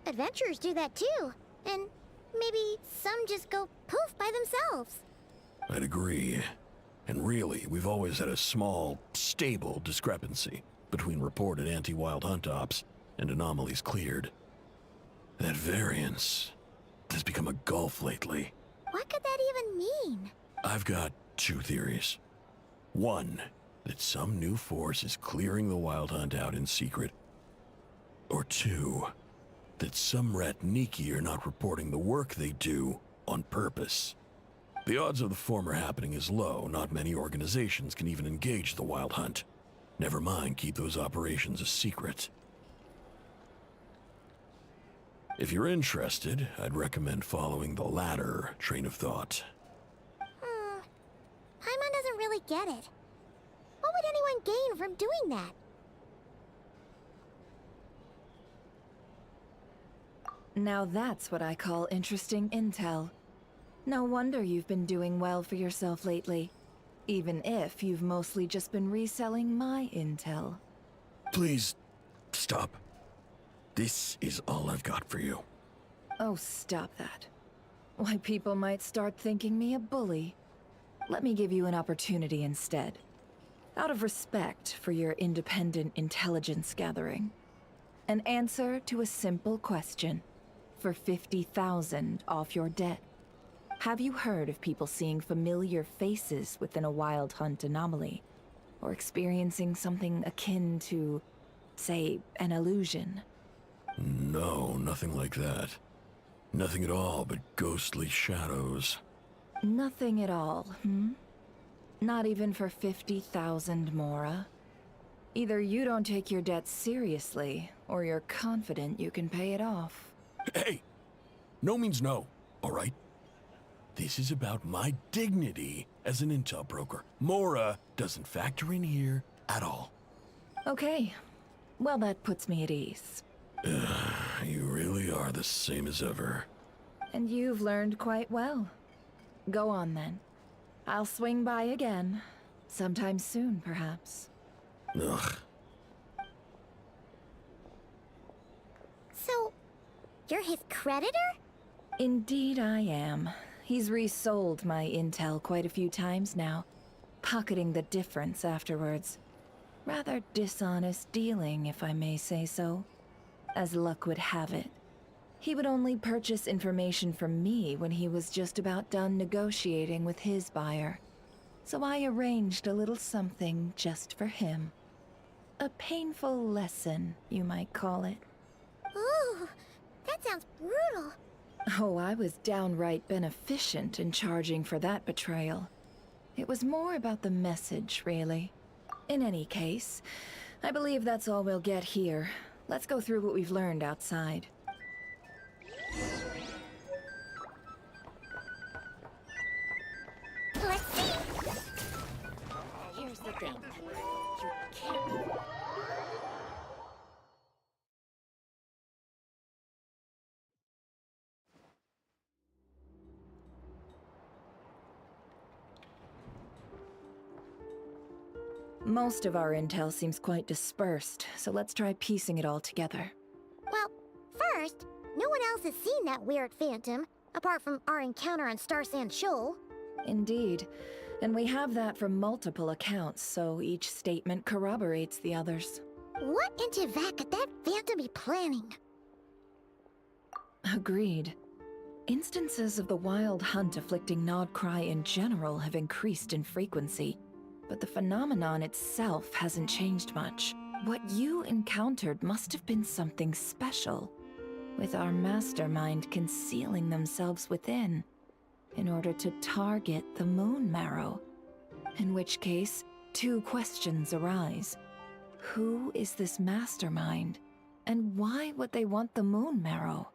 Adventurers do that too, and maybe some just go poof by themselves. I'd agree. And really, we've always had a small, stable discrepancy between reported anti-Wild Hunt ops and anomalies cleared. That variance has become a gulf lately. What could that even mean? I've got 2 theories. One, that some new force is clearing the Wild Hunt out in secret. Or 2, that some rat Niki are not reporting the work they do on purpose. The odds of the former happening is low. Not many organizations can even engage the Wild Hunt. Never mind keep those operations a secret. If you're interested, I'd recommend following the latter train of thought. Paimon doesn't really get it. What would anyone gain from doing that? Now that's what I call interesting intel. No wonder you've been doing well for yourself lately. Even if you've mostly just been reselling my intel. Please, stop. This is all I've got for you. Oh, stop that. Why, people might start thinking me a bully. Let me give you an opportunity instead. Out of respect for your independent intelligence gathering. An answer to a simple question. For 50,000 off your debt. Have you heard of people seeing familiar faces within a wild hunt anomaly? Or experiencing something akin to, say, an illusion? No, nothing like that. Nothing at all but ghostly shadows. Nothing at all, Not even for 50,000 Mora? Either you don't take your debt seriously, or you're confident you can pay it off. Hey! No means no, all right? This is about my dignity as an intel broker. Mora doesn't factor in here at all. Okay. Well, that puts me at ease. You really are the same as ever. And you've learned quite well. Go on, then. I'll swing by again. Sometime soon, perhaps. Ugh. So, you're his creditor? Indeed I am. He's resold my intel quite a few times now, pocketing the difference afterwards. Rather dishonest dealing, if I may say so. As luck would have it, he would only purchase information from me when he was just about done negotiating with his buyer. So I arranged a little something just for him. A painful lesson, you might call it. Ooh, that sounds brutal. Oh, I was downright beneficent in charging for that betrayal. It was more about the message, really. In any case, I believe that's all we'll get here. Let's go through what we've learned outside. Let's see. Here's the thing. You can't... Most of our intel seems quite dispersed, so let's try piecing it all together. Well, first, no one else has seen that weird phantom, apart from our encounter on Star Sand Shoal. Indeed. And we have that from multiple accounts, so each statement corroborates the others. What in Teyvat could that phantom be planning? Agreed. Instances of the wild hunt afflicting Nod-Krai in general have increased in frequency, but the phenomenon itself hasn't changed much. What you encountered must have been something special, with our mastermind concealing themselves within, in order to target the Moon Marrow. In which case, two questions arise. Who is this mastermind, and why would they want the Moon Marrow?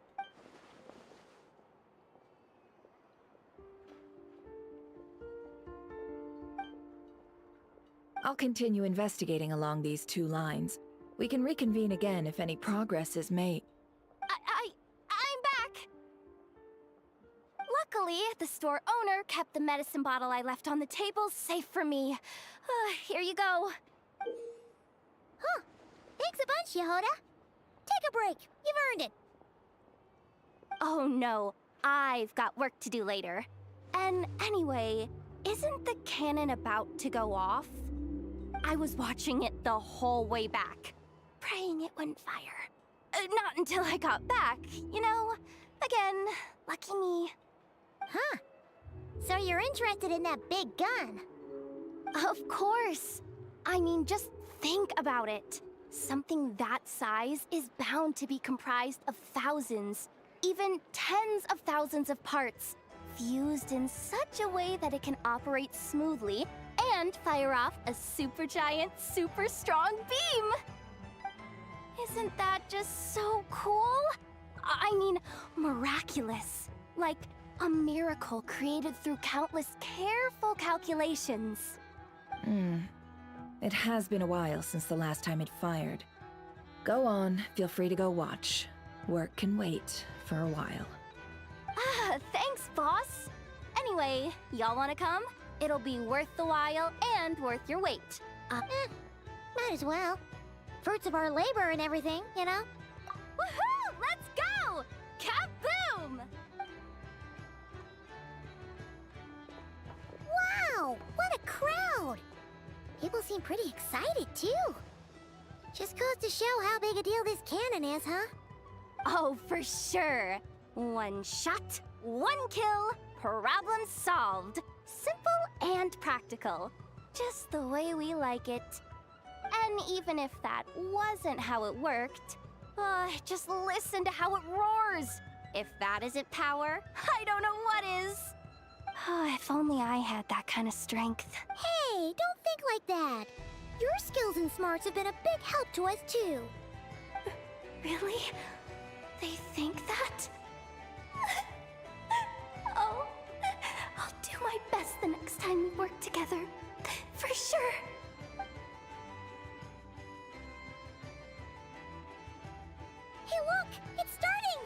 I'll continue investigating along these two lines. We can reconvene again if any progress is made. I'm back! Luckily, the store owner kept the medicine bottle I left on the table safe for me. Here you go. Huh. Thanks a bunch, Yehoda. Take a break. You've earned it. Oh no, I've got work to do later. And anyway, isn't the cannon about to go off? I was watching it the whole way back, praying it wouldn't fire. Not until I got back, you know? Again, lucky me. Huh. So you're interested in that big gun? Of course. I mean, just think about it. Something that size is bound to be comprised of thousands, even tens of thousands of parts, fused in such a way that it can operate smoothly and fire off a supergiant, super strong beam! Isn't that just so cool? I mean, miraculous. Like a miracle created through countless careful calculations. It has been a while since the last time it fired. Go on, feel free to go watch. Work can wait for a while. Thanks, boss. Anyway, y'all wanna come? It'll be worth the while and worth your wait. Might as well. Fruits of our labor and everything, you know? Woohoo! Let's go! Kaboom! Wow! What a crowd! People seem pretty excited, too. Just goes to show how big a deal this cannon is, huh? Oh, for sure. One shot, one kill, problem solved. Simple and practical. Just the way we like it. And even if that wasn't how it worked, just listen to how it roars. If that isn't power, I don't know what is. If only I had that kind of strength. Hey, don't think like that. Your skills and smarts have been a big help to us, too. Really? They think that? Oh, I'll do my best the next time we work together. For sure. Hey, look! It's starting!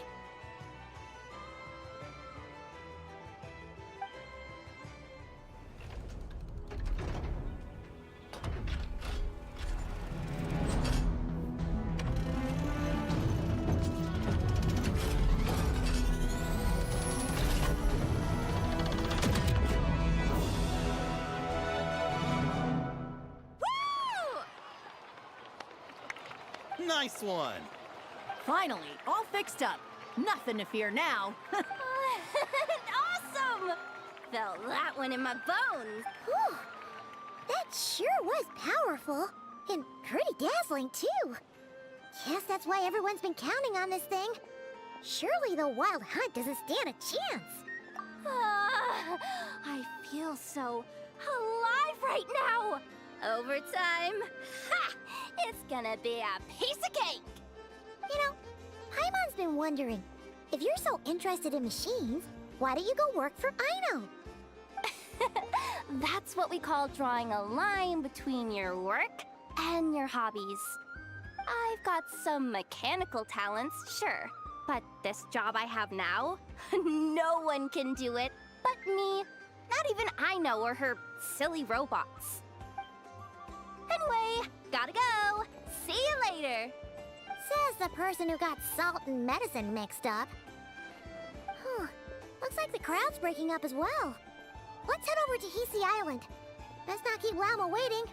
Nice one! Finally, all fixed up. Nothing to fear now. Awesome! Felt that one in my bones. Whew. That sure was powerful. And pretty dazzling, too. Guess that's why everyone's been counting on this thing. Surely the Wild Hunt doesn't stand a chance. I feel so alive right now. Overtime. Ha! It's gonna be a piece of cake. You know, Paimon's been wondering, if you're so interested in machines, why don't you go work for Aino? That's what we call drawing a line between your work and your hobbies. I've got some mechanical talents, sure, but this job I have now, no one can do it but me. Not even Aino or her silly robots. Anyway, gotta go. See you later. Says the person who got salt and medicine mixed up. Looks like the crowd's breaking up as well. Let's head over to Hisi Island. Best not keep Llama waiting.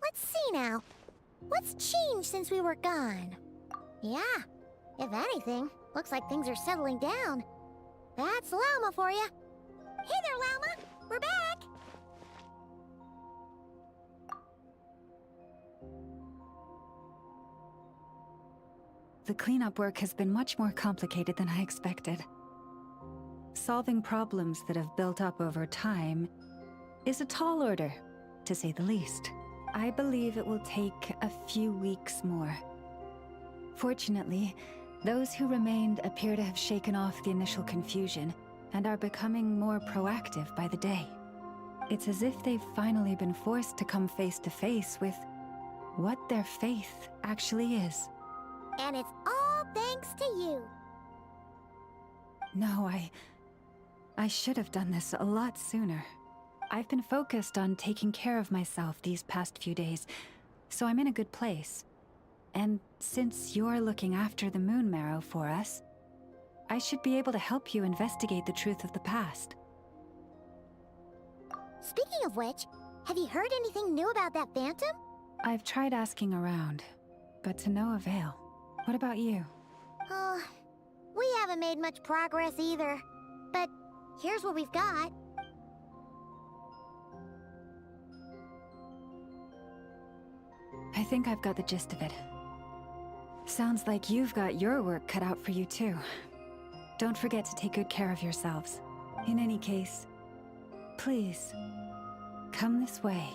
Let's see now. What's changed since we were gone? Yeah, if anything, looks like things are settling down. That's Llama for you. Hey there, Llama! We're back! The cleanup work has been much more complicated than I expected. Solving problems that have built up over time is a tall order, to say the least. I believe it will take a few weeks more. Fortunately, those who remained appear to have shaken off the initial confusion and are becoming more proactive by the day. It's as if they've finally been forced to come face to face with what their faith actually is. And it's all thanks to you. No, I should have done this a lot sooner. I've been focused on taking care of myself these past few days, so I'm in a good place. And since you're looking after the Moon Marrow for us, I should be able to help you investigate the truth of the past. Speaking of which, have you heard anything new about that phantom? I've tried asking around, but to no avail. What about you? Oh, we haven't made much progress either. But here's what we've got. I think I've got the gist of it. Sounds like you've got your work cut out for you too. Don't forget to take good care of yourselves. In any case, please, come this way.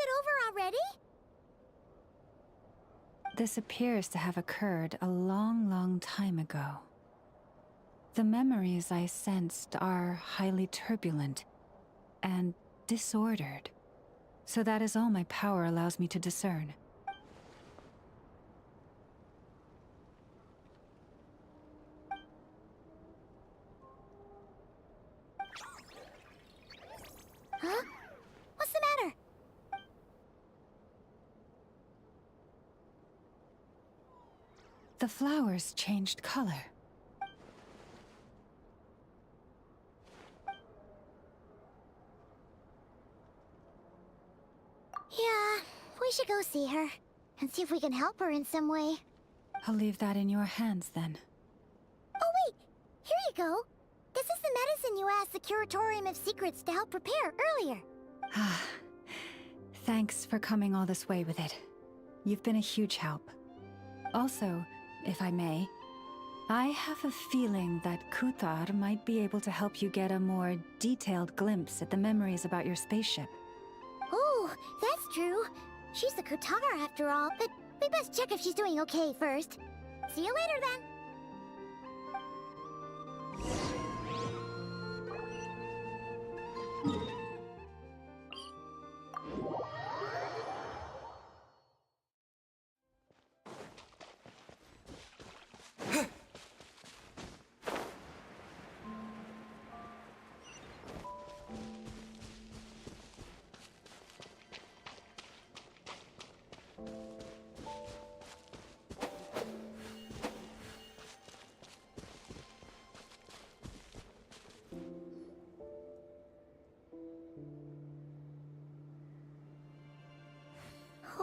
it over already? This appears to have occurred a long, long time ago. The memories I sensed are highly turbulent and disordered. So that is all my power allows me to discern. Huh? What's the matter? The flowers changed color. Yeah, we should go see her and see if we can help her in some way. I'll leave that in your hands then. Oh wait, here you go. This is the medicine you asked the Curatorium of Secrets to help prepare earlier. Ah, thanks for coming all this way with it. You've been a huge help. Also, if I may, I have a feeling that Kuthar might be able to help you get a more detailed glimpse at the memories about your spaceship. Oh, that's true. She's the Kutar after all, but we best check if she's doing okay first. See you later then.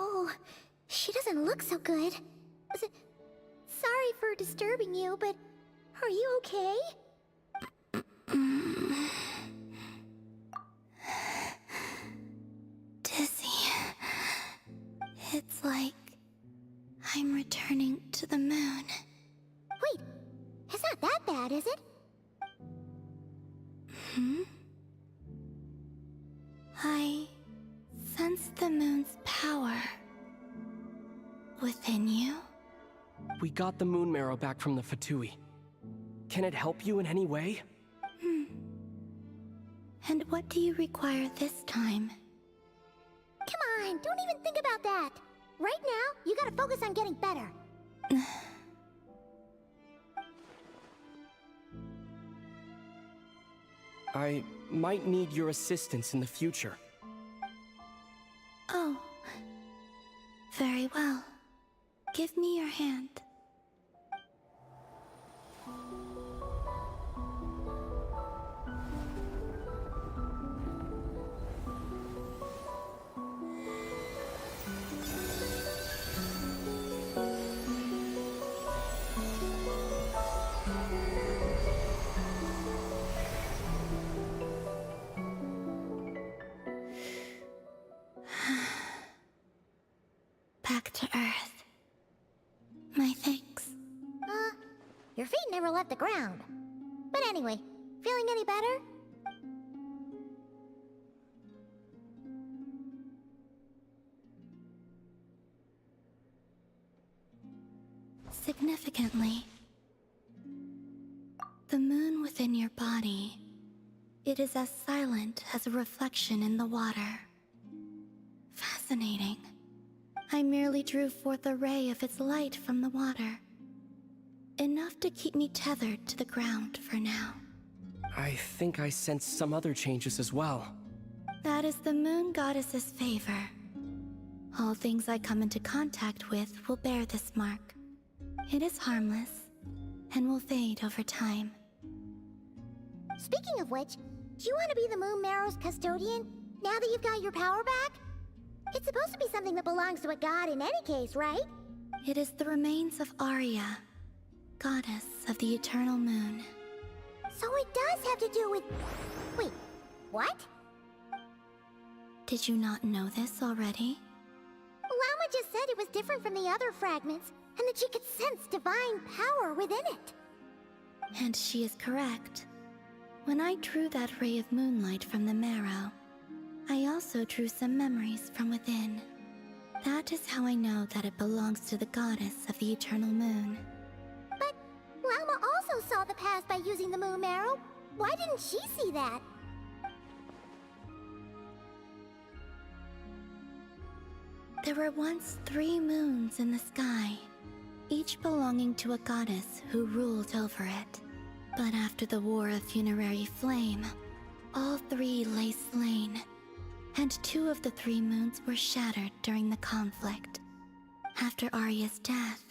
Oh, she doesn't look so good. Sorry for disturbing you, but are you okay? Dizzy. It's like I'm returning to the moon. Wait, it's not that bad, is it? Hmm? I sense the moon's power within you. We got the moon marrow back from the Fatui. Can it help you in any way? And what do you require this time? Come on, don't even think about that. Right now, you gotta focus on getting better. I might need your assistance in the future. Oh. Very well. Give me your hand. Back to Earth. My thanks. Your feet never left the ground. But anyway, feeling any better? Significantly, the moon within your body, it is as silent as a reflection in the water. Fascinating. I merely drew forth a ray of its light from the water. Enough to keep me tethered to the ground for now. I think I sense some other changes as well. That is the moon goddess's favor. All things I come into contact with will bear this mark. It is harmless, and will fade over time. Speaking of which, do you want to be the Moon Marrow's custodian, now that you've got your power back? It's supposed to be something that belongs to a god in any case, right? It is the remains of Arya, goddess of the eternal moon. So it does have to do with... Wait, what? Did you not know this already? Llama just said it was different from the other fragments, and that she could sense divine power within it. And she is correct. When I drew that ray of moonlight from the marrow, I also drew some memories from within. That is how I know that it belongs to the goddess of the eternal moon. But Llama also saw the past by using the moon marrow. Why didn't she see that? There were once 3 moons in the sky, each belonging to a goddess who ruled over it. But after the War of Funerary Flame, all 3 lay slain, and 2 of the 3 moons were shattered during the conflict. After Arya's death,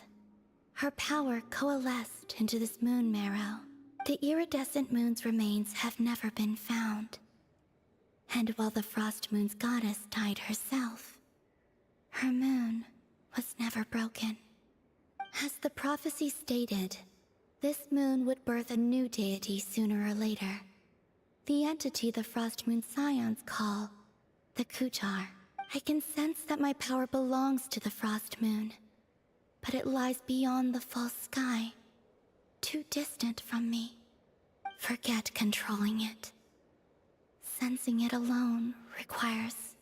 her power coalesced into this moon marrow. The iridescent moon's remains have never been found. And while the Frost Moon's goddess died herself, her moon was never broken. As the prophecy stated, this moon would birth a new deity sooner or later. The entity the Frost Moon Scions call the Kutar. I can sense that my power belongs to the Frost Moon, but it lies beyond the false sky, too distant from me. Forget controlling it. Sensing it alone requires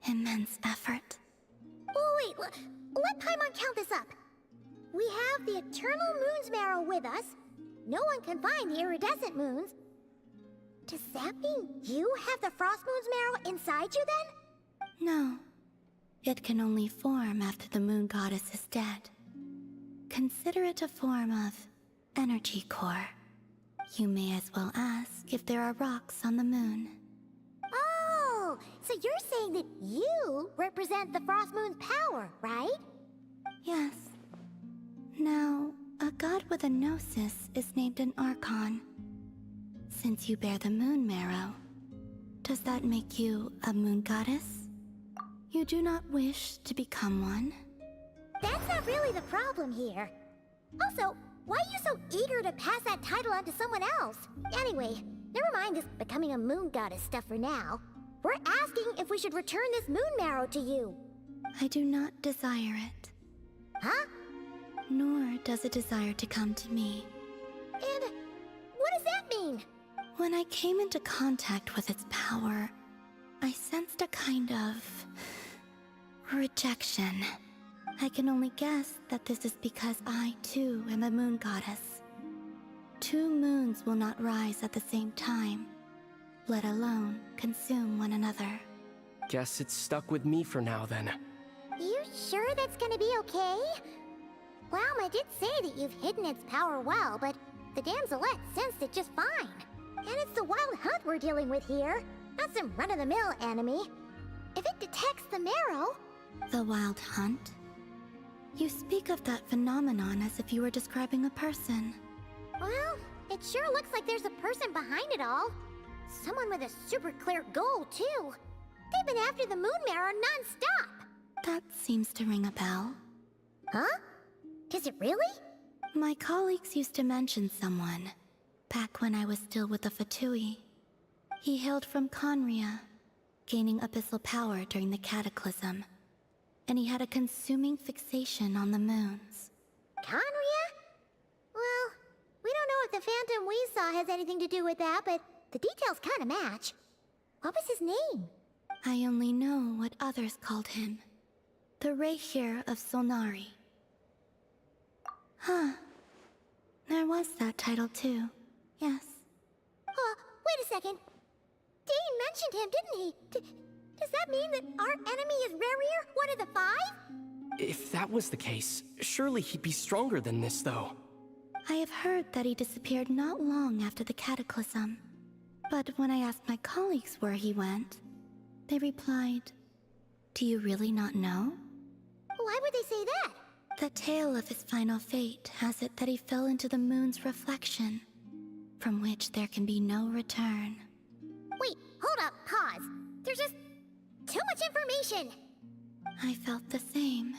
immense effort. Oh, wait, let Paimon count this up. We have the Eternal Moon's marrow with us. No one can find the iridescent moons. Does that mean you have the Frost Moon's marrow inside you then? No. It can only form after the moon goddess is dead. Consider it a form of energy core. You may as well ask if there are rocks on the moon. Oh, so you're saying that you represent the Frost Moon's power, right? Yes. Now, a god with a gnosis is named an Archon. Since you bear the moon marrow, does that make you a moon goddess? You do not wish to become one? That's not really the problem here. Also, why are you so eager to pass that title on to someone else? Anyway, never mind this becoming a moon goddess stuff for now. We're asking if we should return this moon marrow to you. I do not desire it. Huh? Nor does it desire to come to me. And what does that mean? When I came into contact with its power, I sensed a kind of rejection. I can only guess that this is because I, too, am a moon goddess. 2 moons will not rise at the same time, let alone consume one another. Guess it's stuck with me for now, then. You sure that's gonna be okay? Llama did say that you've hidden its power well, but the damselette sensed it just fine. And it's the wild hunt we're dealing with here, not some run-of-the-mill enemy. If it detects the marrow... The wild hunt? You speak of that phenomenon as if you were describing a person. Well, it sure looks like there's a person behind it all. Someone with a super clear goal, too. They've been after the moon marrow non-stop. That seems to ring a bell. Huh? Does it really? My colleagues used to mention someone, back when I was still with the Fatui. He hailed from Conria, gaining abyssal power during the Cataclysm. And he had a consuming fixation on the moons. Conria? Well, we don't know if the phantom we saw has anything to do with that, but the details kind of match. What was his name? I only know what others called him. The Reikir of Solnari. Huh. There was that title too. Yes. Wait a second. Dane mentioned him, didn't he? Does that mean that our enemy is Rerir, one of the 5? If that was the case, surely he'd be stronger than this, though. I have heard that he disappeared not long after the Cataclysm. But when I asked my colleagues where he went, they replied, "Do you really not know?" Why would they say that? The tale of his final fate has it that he fell into the moon's reflection, from which there can be no return. Wait, hold up, pause. There's just too much information. I felt the same.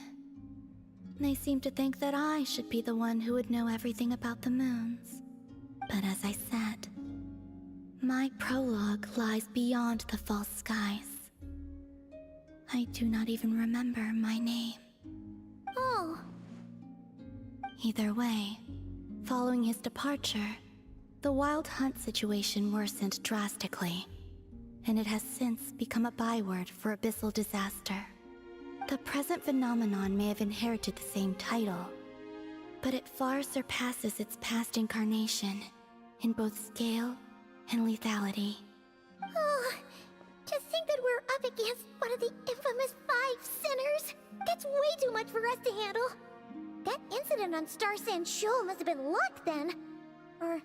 They seemed to think that I should be the one who would know everything about the moons. But as I said, my prologue lies beyond the false skies. I do not even remember my name. Oh. Either way, following his departure, the wild hunt situation worsened drastically. and it has since become a byword for abyssal disaster. The present phenomenon may have inherited the same title, but it far surpasses its past incarnation in both scale and lethality. Oh, to think that we're up against one of the infamous 5 sinners! That's way too much for us to handle! That incident on Star Sand Shoal must have been luck then! Or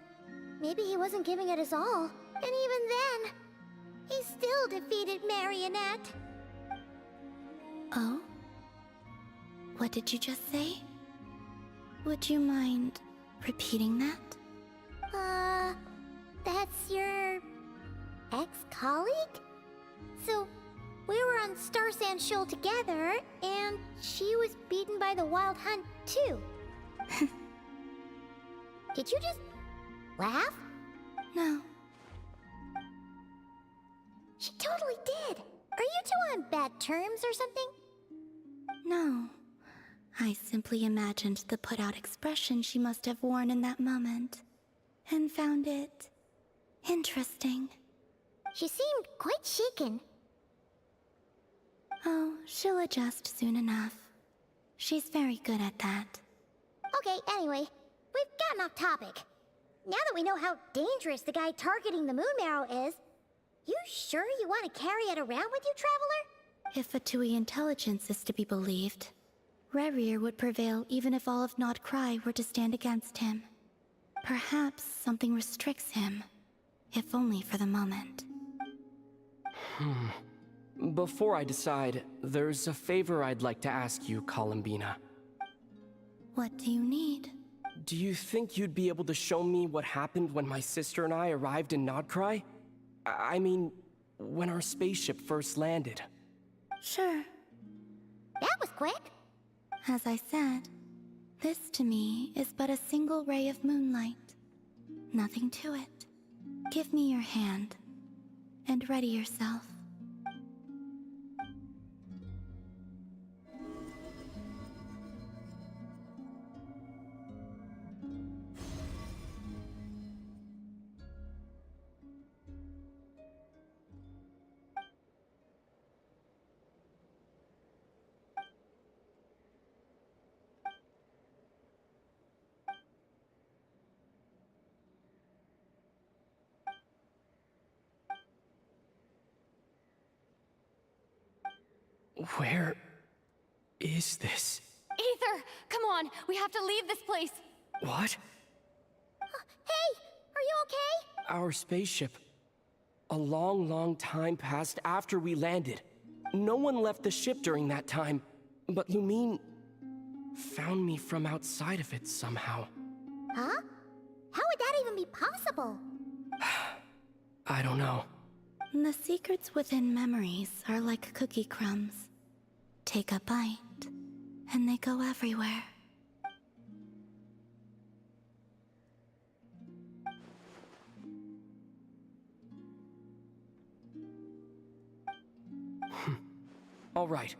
maybe he wasn't giving it his all, and even then, he still defeated Marionette! Oh? What did you just say? Would you mind repeating that? That's your ex-colleague? So, we were on Star Sand Shoal together, and she was beaten by the Wild Hunt, too. Did you just laugh? No. She totally did. Are you two on bad terms or something? No. I simply imagined the put-out expression she must have worn in that moment, and found it interesting. She seemed quite shaken. Oh, she'll adjust soon enough. She's very good at that. Okay, anyway, we've gotten off topic. Now that we know how dangerous the guy targeting the Moon Marrow is, you sure you want to carry it around with you, Traveler? If Fatui intelligence is to be believed, Rerir would prevail even if all of Nod-Krai were to stand against him. Perhaps something restricts him, if only for the moment. Before I decide, there's a favor I'd like to ask you, Columbina. What do you need? Do you think you'd be able to show me what happened when my sister and I arrived in Nod-Krai? I mean, when our spaceship first landed. Sure. That was quick. As I said, this to me is but a single ray of moonlight. Nothing to it. Give me your hand, and ready yourself. Where is this? Aether, come on, we have to leave this place. What? Hey, are you okay? Our spaceship. A long, long time passed after we landed. No one left the ship during that time, but Lumine found me from outside of it somehow. Huh? How would that even be possible? I don't know. The secrets within memories are like cookie crumbs. Take a bite, and they go everywhere. All right.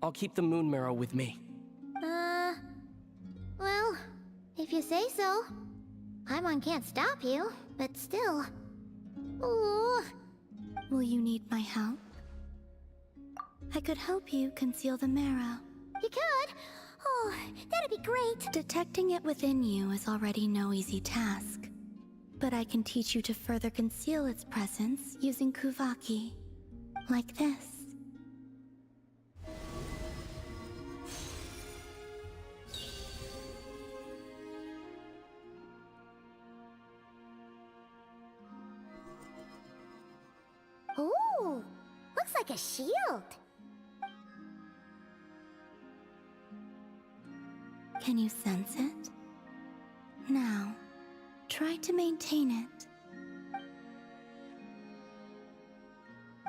I'll keep the moon marrow with me. Well, if you say so. Paimon can't stop you, but still. Ooh. Will you need my help? I could help you conceal the marrow. You could? Oh, that'd be great. Detecting it within you is already no easy task. But I can teach you to further conceal its presence using Kuvaki. Like this. Ooh, looks like a shield. Can you sense it? Now, try to maintain it.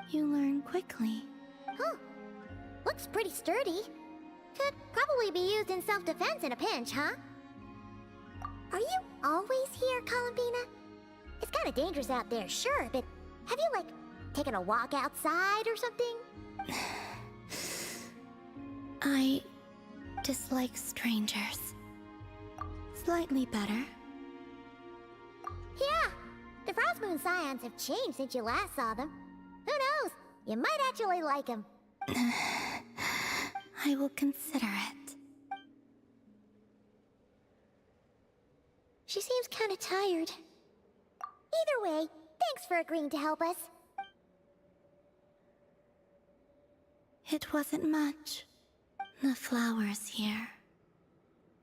You learn quickly. Huh. Looks pretty sturdy. Could probably be used in self-defense in a pinch, huh? Are you always here, Columbina? It's kind of dangerous out there, sure, but have you, like, taken a walk outside or something? I dislike strangers. Slightly better. Yeah, the Frostmoon Scions have changed since you last saw them. Who You might actually like him. I will consider it. She seems kinda tired. Either way, thanks for agreeing to help us. It wasn't much. The flowers here.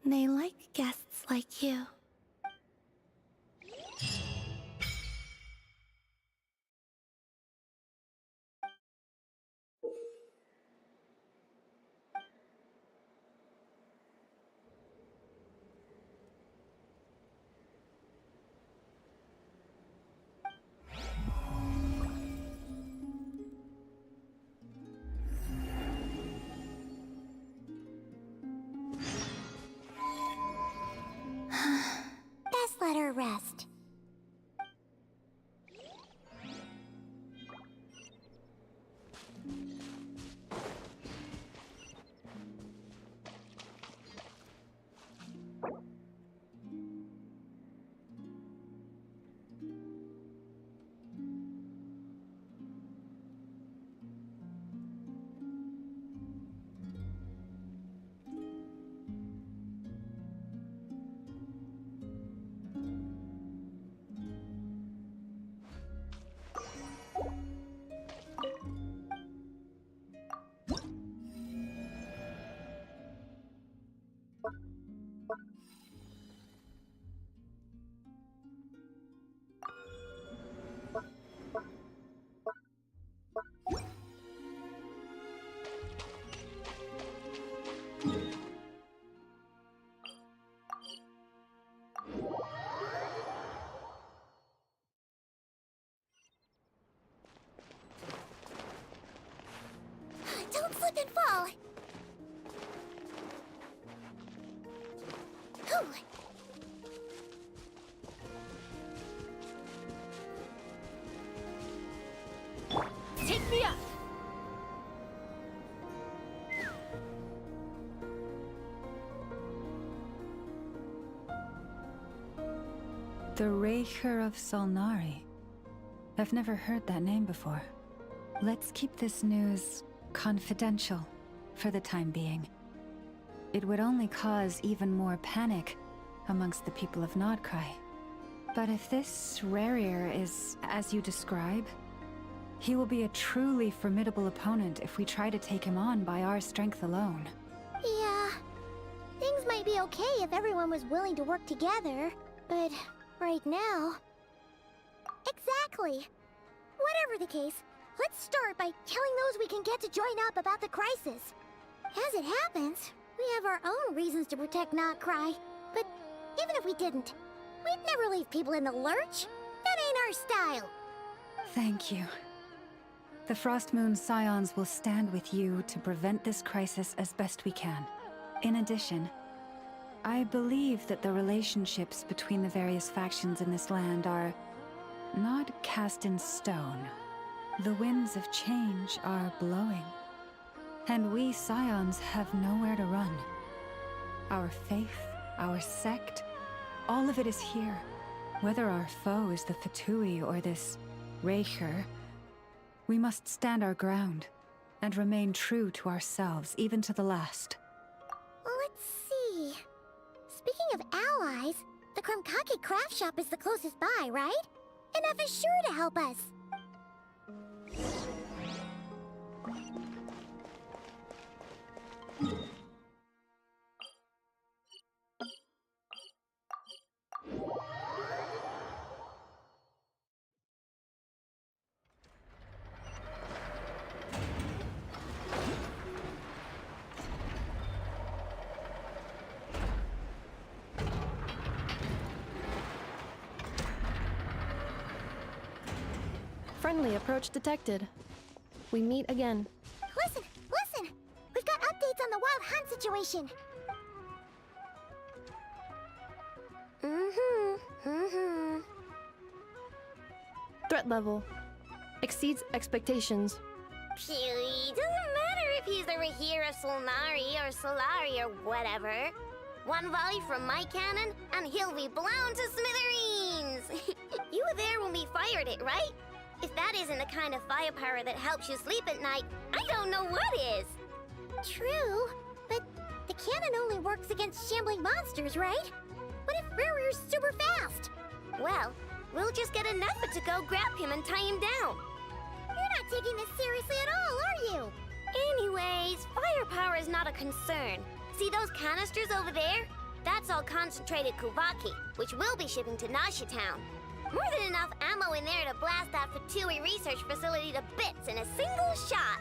They like guests like you. Best let her rest. Don't slip and fall! Whew. Take me up! The Raker of Solnari. I've never heard that name before. Let's keep this news confidential for the time being. It would only cause even more panic amongst the people of Nod-Krai. But if this Rarier is as you describe, he will be a truly formidable opponent if we try to take him on by our strength alone. Yeah, things might be okay if everyone was willing to work together, but right now... Exactly! Whatever the case, let's start by telling those we can get to join up about the crisis. As it happens, we have our own reasons to protect Nod-Krai, but even if we didn't, we'd never leave people in the lurch. That ain't our style. Thank you. The Frost Moon Scions will stand with you to prevent this crisis as best we can. In addition, I believe that the relationships between the various factions in this land are not cast in stone. The winds of change are blowing, and we Scions have nowhere to run. Our faith, our sect, all of it is here. Whether our foe is the Fatui or this Raker, we must stand our ground and remain true to ourselves, even to the last. Let's see... Speaking of allies, the Krumkake craft shop is the closest by, right? Enough is sure to help us. Friendly approach detected. We meet again. Listen! Listen! We've got updates on the Wild Hunt situation. Threat level exceeds expectations. Doesn't matter if he's the Rahira Solnari or Solari or whatever. One volley from my cannon, and he'll be blown to smithereens! You were there when we fired it, right? If that isn't the kind of firepower that helps you sleep at night, I don't know what is. True, but the cannon only works against shambling monsters, right? What if Rirrir's super fast? Well, we'll just get a Nepha to go grab him and tie him down. You're not taking this seriously at all, are you? Anyways, firepower is not a concern. See those canisters over there? That's all concentrated Kuvaki, which we'll be shipping to Nasha Town. More than enough ammo in there to blast that Fatui research facility to bits in a single shot.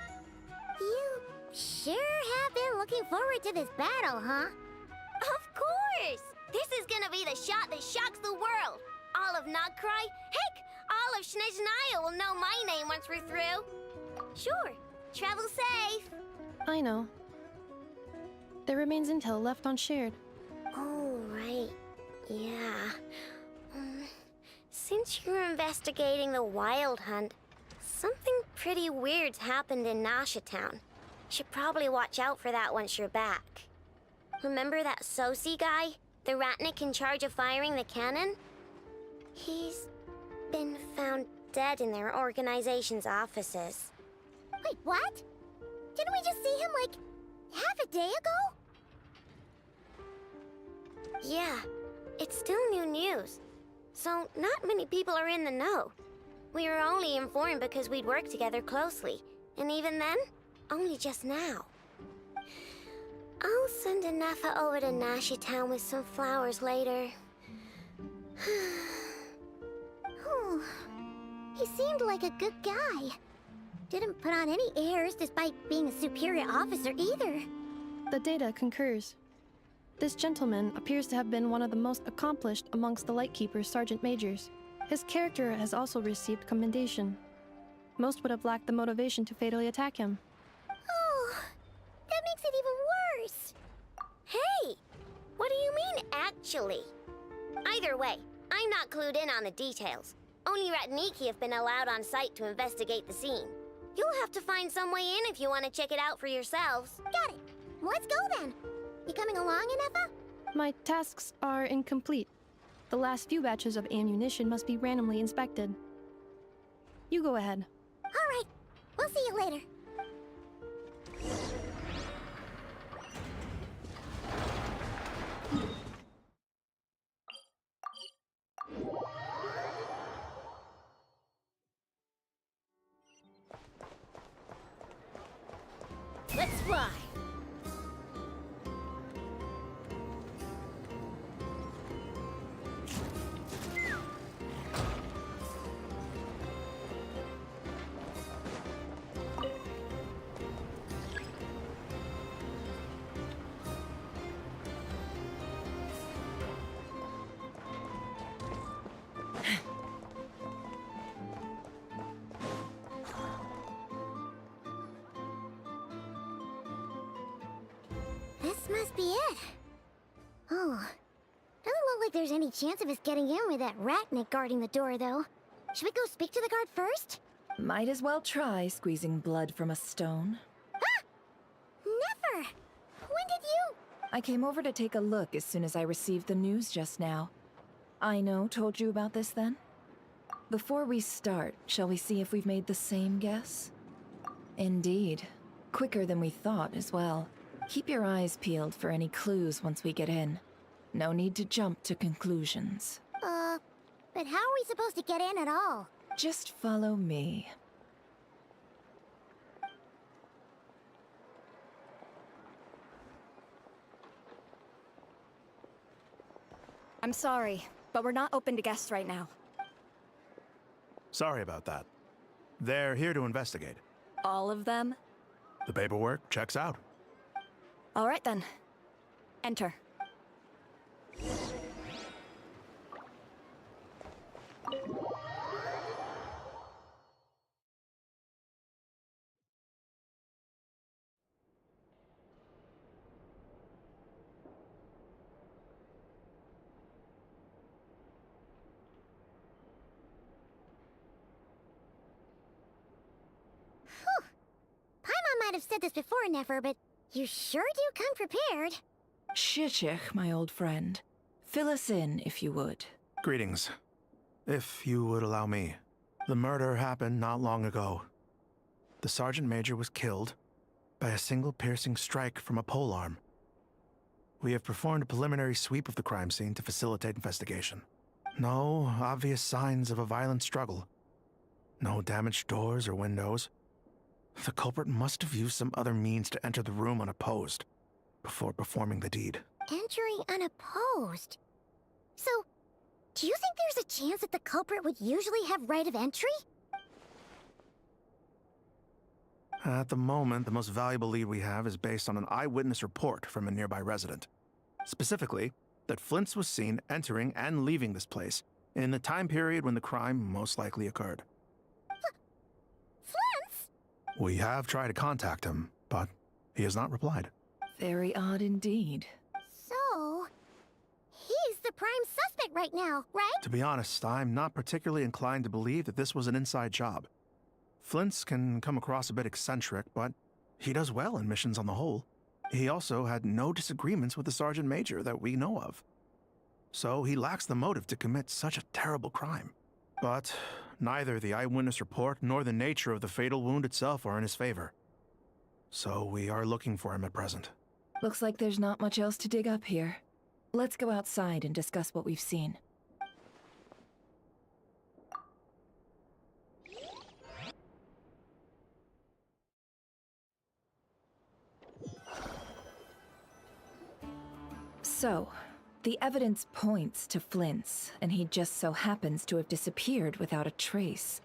You sure have been looking forward to this battle, huh? Of course! This is gonna be the shot that shocks the world. All of Nod-Krai, heck, all of Snezhnaya will know my name once we're through. Sure, travel safe. I know. There remains intel left unshared. Oh, right. Yeah. Since you're investigating the Wild Hunt, something pretty weird's happened in Nasha Town. Should probably watch out for that once you're back. Remember that Sosi guy? The Ratnik in charge of firing the cannon? He's been found dead in their organization's offices. Wait, what? Didn't we just see him, like, half a day ago? Yeah, it's still new news. So, not many people are in the know. We were only informed because we'd worked together closely. And even then, only just now. I'll send a Nepha over to Nasha Town with some flowers later. Oh, he seemed like a good guy. Didn't put on any airs despite being a superior officer either. The data concurs. This gentleman appears to have been one of the most accomplished amongst the Lightkeeper's sergeant majors. His character has also received commendation. Most would have lacked the motivation to fatally attack him. Oh, that makes it even worse. Hey, what do you mean, actually? Either way, I'm not clued in on the details. Only Ratniki have been allowed on site to investigate the scene. You'll have to find some way in if you want to check it out for yourselves. Got it. Let's go then. You coming along, Inefa? My tasks are incomplete. The last few batches of ammunition must be randomly inspected. You go ahead. All right. We'll see you later. Let's fly. This must be it. Oh, doesn't look like there's any chance of us getting in with that Ratnik guarding the door, though. Should we go speak to the guard first? Might as well try squeezing blood from a stone. Ah! Never! When did you... I came over to take a look as soon as I received the news just now. Aino told you about this then? Before we start, shall we see if we've made the same guess? Indeed. Quicker than we thought as well. Keep your eyes peeled for any clues once we get in. No need to jump to conclusions. But how are we supposed to get in at all? Just follow me. I'm sorry, but we're not open to guests right now. Sorry about that. They're here to investigate. All of them? The paperwork checks out. All right then. Enter. Paimon might have said this before, Nefer, but you sure do come prepared. Shishich, my old friend. Fill us in, if you would. Greetings. If you would allow me. The murder happened not long ago. The Sergeant Major was killed by a single piercing strike from a polearm. We have performed a preliminary sweep of the crime scene to facilitate investigation. No obvious signs of a violent struggle. No damaged doors or windows. The culprit must have used some other means to enter the room unopposed before performing the deed. Entering unopposed? So, do you think there's a chance that the culprit would usually have right of entry? At the moment, the most valuable lead we have is based on an eyewitness report from a nearby resident. Specifically, that Flint's was seen entering and leaving this place in the time period when the crime most likely occurred. Flint's? We have tried to contact him, but he has not replied. Very odd indeed. So, he's the prime suspect right now, right? To be honest, I'm not particularly inclined to believe that this was an inside job. Flint's can come across a bit eccentric, but he does well in missions on the whole. He also had no disagreements with the Sergeant Major that we know of. So he lacks the motive to commit such a terrible crime. But neither the eyewitness report nor the nature of the fatal wound itself are in his favor. So we are looking for him at present. Looks like there's not much else to dig up here. Let's go outside and discuss what we've seen. So, the evidence points to Flint's, and he just so happens to have disappeared without a trace.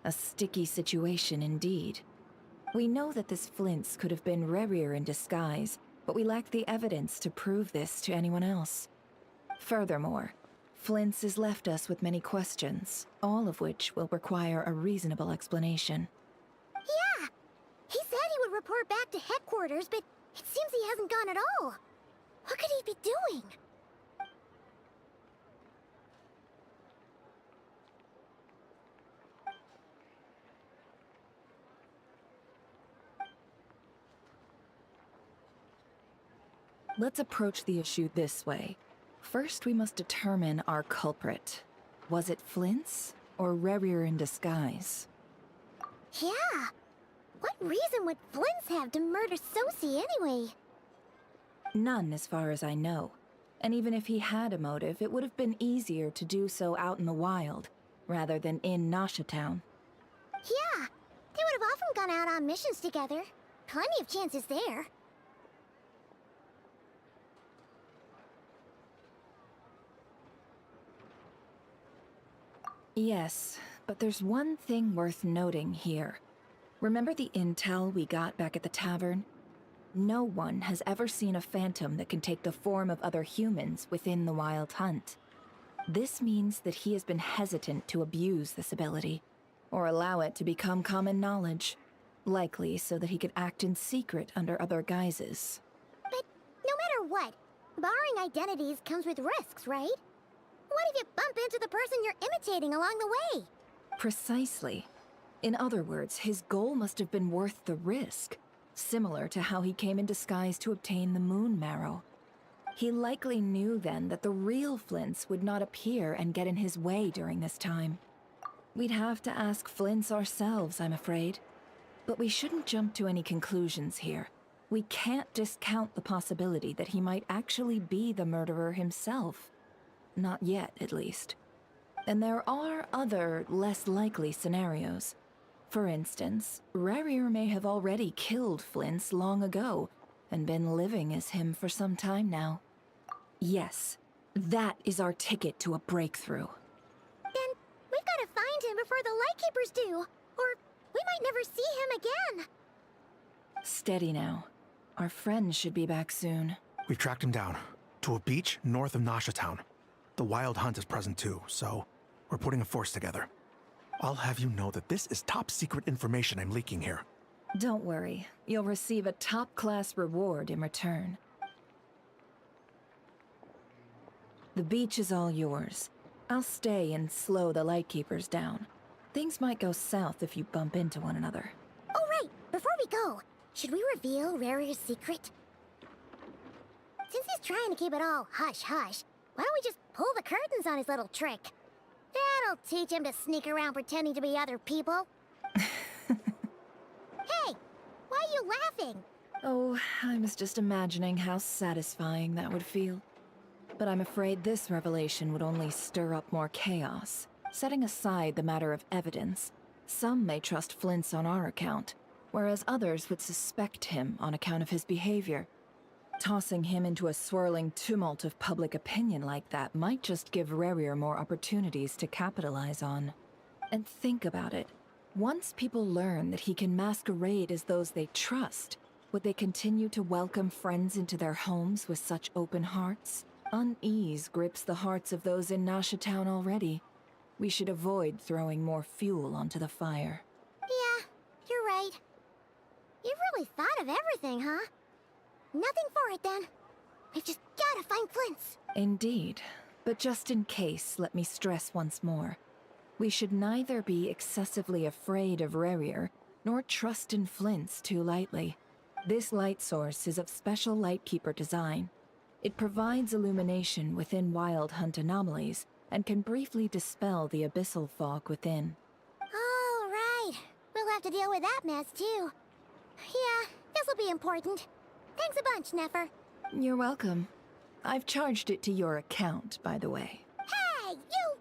A sticky situation indeed. We know that this Flint's could have been Rerir in disguise, but we lack the evidence to prove this to anyone else. Furthermore, Flint's has left us with many questions, all of which will require a reasonable explanation. Yeah! He said he would report back to headquarters, but it seems he hasn't gone at all. What could he be doing? Let's approach the issue this way. First, we must determine our culprit. Was it Flint's or Rerir in disguise? Yeah! What reason would Flint's have to murder Sosie anyway? None, as far as I know. And even if he had a motive, it would have been easier to do so out in the wild, rather than in Nashatown. Yeah! They would have often gone out on missions together. Plenty of chances there. Yes, but there's one thing worth noting here. Remember the intel we got back at the tavern? No one has ever seen a phantom that can take the form of other humans within the Wild Hunt. This means that he has been hesitant to abuse this ability, or allow it to become common knowledge, likely so that he could act in secret under other guises. But no matter what, borrowing identities comes with risks, right? What if you bump into the person you're imitating along the way? Precisely. In other words, his goal must have been worth the risk. Similar to how he came in disguise to obtain the moon marrow. He likely knew then that the real Flint's would not appear and get in his way during this time. We'd have to ask Flint's ourselves, I'm afraid. But we shouldn't jump to any conclusions here. We can't discount the possibility that he might actually be the murderer himself. Not yet, at least. And there are other, less likely scenarios. For instance, Rerir may have already killed Flint's long ago, and been living as him for some time now. Yes, that is our ticket to a breakthrough. Then we've got to find him before the Lightkeepers do, or we might never see him again. Steady now. Our friend should be back soon. We've tracked him down to a beach north of Nashatown. The Wild Hunt is present too, so we're putting a force together. I'll have you know that this is top secret information I'm leaking here. Don't worry. You'll receive a top-class reward in return. The beach is all yours. I'll stay and slow the Lightkeepers down. Things might go south if you bump into one another. Oh, right! Before we go, should we reveal Rerir's secret? Since he's trying to keep it all hush-hush, why don't we just pull the curtains on his little trick? That'll teach him to sneak around pretending to be other people. Hey, why are you laughing? Oh, I was just imagining how satisfying that would feel. But I'm afraid this revelation would only stir up more chaos. Setting aside the matter of evidence, some may trust Flint's on our account, whereas others would suspect him on account of his behavior. Tossing him into a swirling tumult of public opinion like that might just give Rarier more opportunities to capitalize on. And think about it. Once people learn that he can masquerade as those they trust, would they continue to welcome friends into their homes with such open hearts? Unease grips the hearts of those in Nasha Town already. We should avoid throwing more fuel onto the fire. Yeah, you're right. You've really thought of everything, huh? Nothing for it, then. We've just gotta find Flint's. Indeed. But just in case, let me stress once more. We should neither be excessively afraid of Rarier, nor trust in Flint's too lightly. This light source is of special Lightkeeper design. It provides illumination within Wild Hunt anomalies, and can briefly dispel the abyssal fog within. Oh, right. We'll have to deal with that mess, too. Yeah, this'll be important. Thanks a bunch, Nefer. You're welcome. I've charged it to your account, by the way. Hey, you!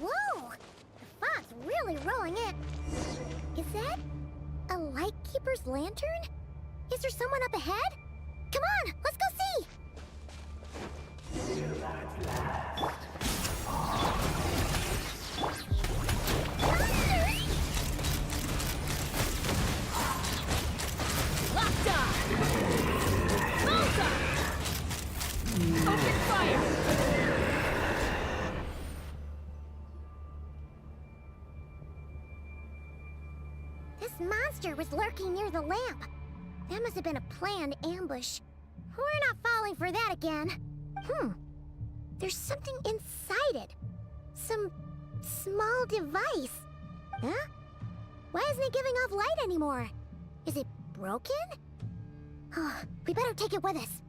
Whoa! The fog's really rolling in. Is that a Lightkeeper's lantern? Is there someone up ahead? Come on, let's go see! Open fire! This monster was lurking near the lamp. That must have been a planned ambush. We're not falling for that again. There's something inside it. Some small device. Huh? Why isn't it giving off light anymore? Is it broken? Oh, we better take it with us.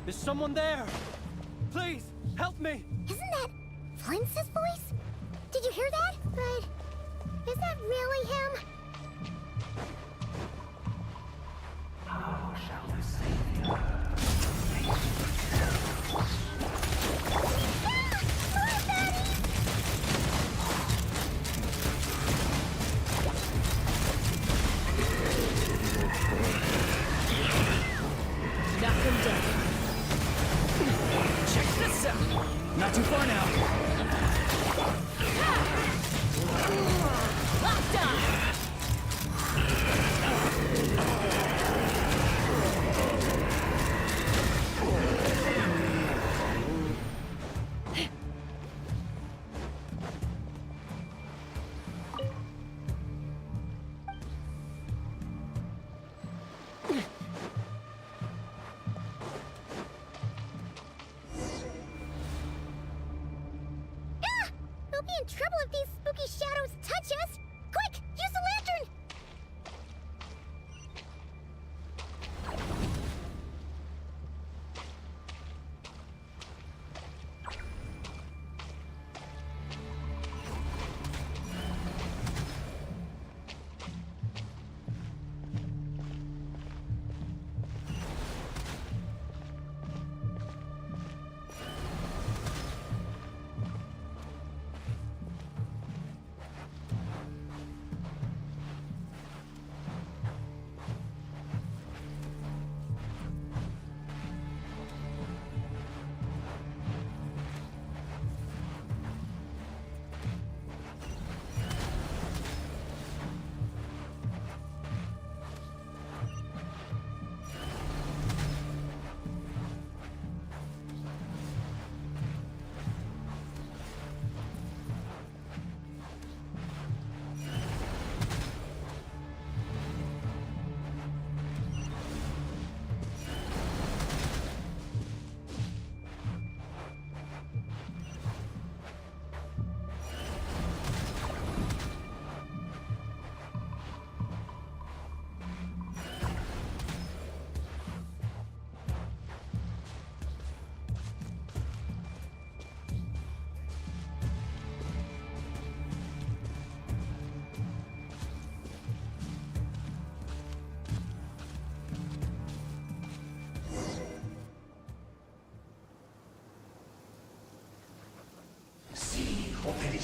Is someone there? Please, help me! Isn't that Flint's voice? Did you hear that? But is that really him? How shall the Savior Knock him down. Check this out! Not too far now. Locked on! We'll be in trouble if these spooky shadows touch us! Quick, use the lantern!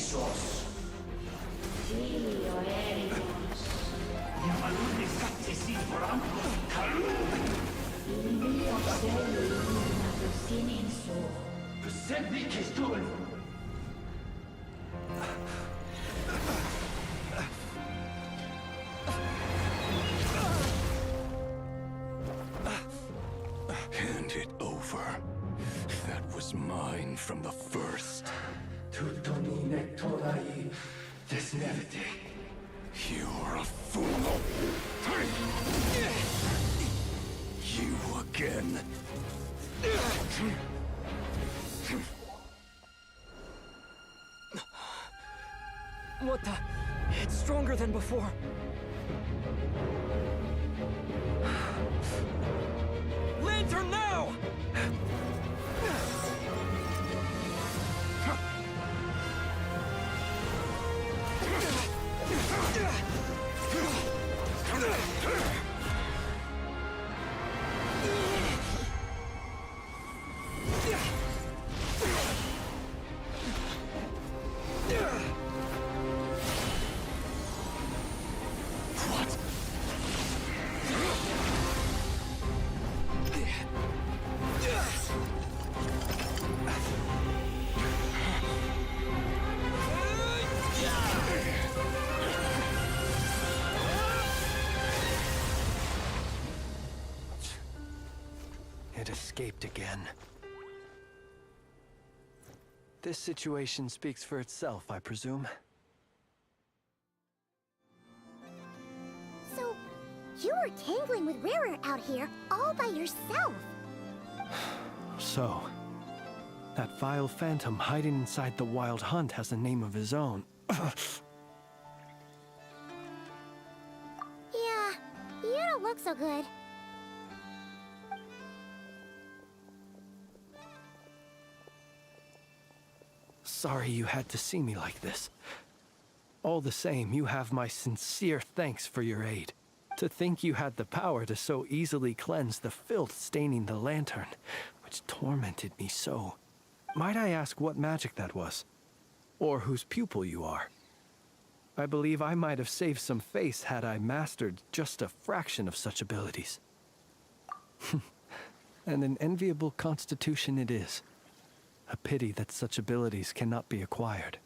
Ixos. Filio Erios. Yamalune satsesi forampos kalu. Filio selu luna sininso. Persebi kestul. Hand it over. That was mine from the first. Tutoni nektorai desnevite. You're a fool. You again. What the? It's stronger than before. Lantern now! It escaped again. This situation speaks for itself, I presume. So, you were tangling with Rarer out here all by yourself. So, that vile phantom hiding inside the Wild Hunt has a name of his own. Yeah, you don't look so good. Sorry you had to see me like this. All the same, you have my sincere thanks for your aid. To think you had the power to so easily cleanse the filth staining the lantern, which tormented me so. Might I ask what magic that was? Or whose pupil you are? I believe I might have saved some face had I mastered just a fraction of such abilities. And an enviable constitution it is. A pity that such abilities cannot be acquired.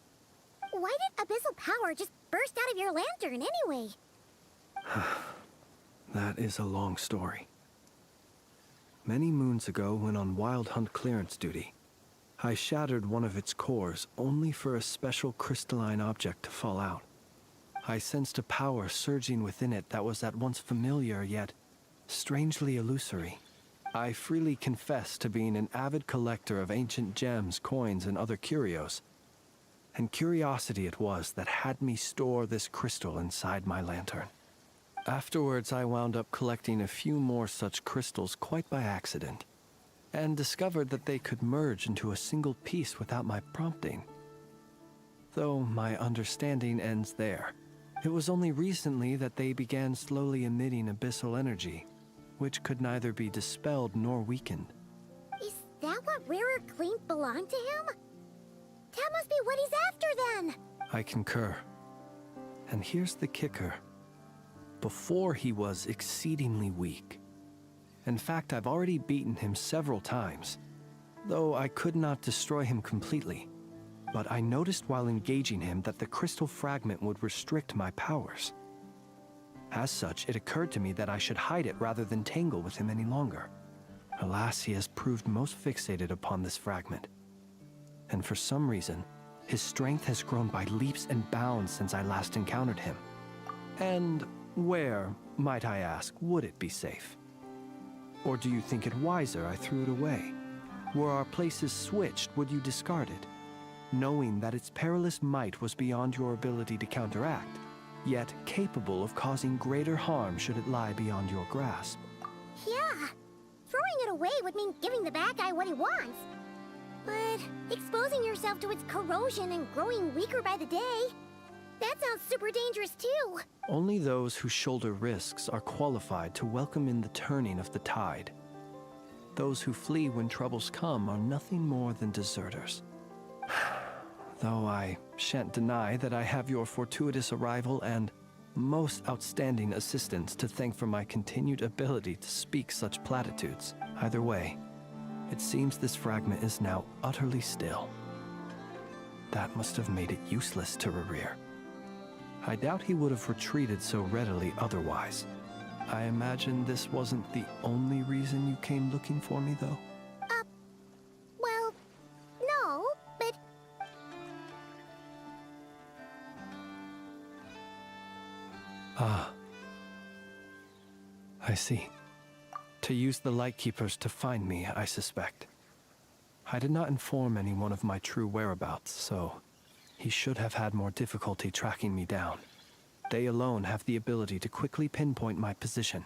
Why did abyssal power just burst out of your lantern anyway? That is a long story. Many moons ago, when on Wild Hunt clearance duty, I shattered one of its cores only for a special crystalline object to fall out. I sensed a power surging within it that was at once familiar yet strangely illusory. I freely confess to being an avid collector of ancient gems, coins, and other curios. And curiosity it was that had me store this crystal inside my lantern. Afterwards, I wound up collecting a few more such crystals quite by accident, and discovered that they could merge into a single piece without my prompting. Though my understanding ends there. It was only recently that they began slowly emitting abyssal energy, which could neither be dispelled nor weakened. Is that what Rarer claimed belonged to him? That must be what he's after then! I concur. And here's the kicker. Before he was exceedingly weak. In fact, I've already beaten him several times, though I could not destroy him completely. But I noticed while engaging him that the crystal fragment would restrict my powers. As such, it occurred to me that I should hide it rather than tangle with him any longer. Alas, he has proved most fixated upon this fragment. And for some reason, his strength has grown by leaps and bounds since I last encountered him. And where, might I ask, would it be safe? Or do you think it wiser I threw it away? Were our places switched, would you discard it? Knowing that its perilous might was beyond your ability to counteract, yet capable of causing greater harm should it lie beyond your grasp. Yeah, throwing it away would mean giving the bad guy what he wants. But exposing yourself to its corrosion and growing weaker by the day, that sounds super dangerous too. Only those who shoulder risks are qualified to welcome in the turning of the tide. Those who flee when troubles come are nothing more than deserters. Though I shan't deny that I have your fortuitous arrival and most outstanding assistance to thank for my continued ability to speak such platitudes. Either way, it seems this fragment is now utterly still. That must have made it useless to Rerir. I doubt he would have retreated so readily otherwise. I imagine this wasn't the only reason you came looking for me, though? Well, no, but... Ah. I see. To use the Lightkeepers to find me, I suspect. I did not inform anyone of my true whereabouts, so he should have had more difficulty tracking me down. They alone have the ability to quickly pinpoint my position.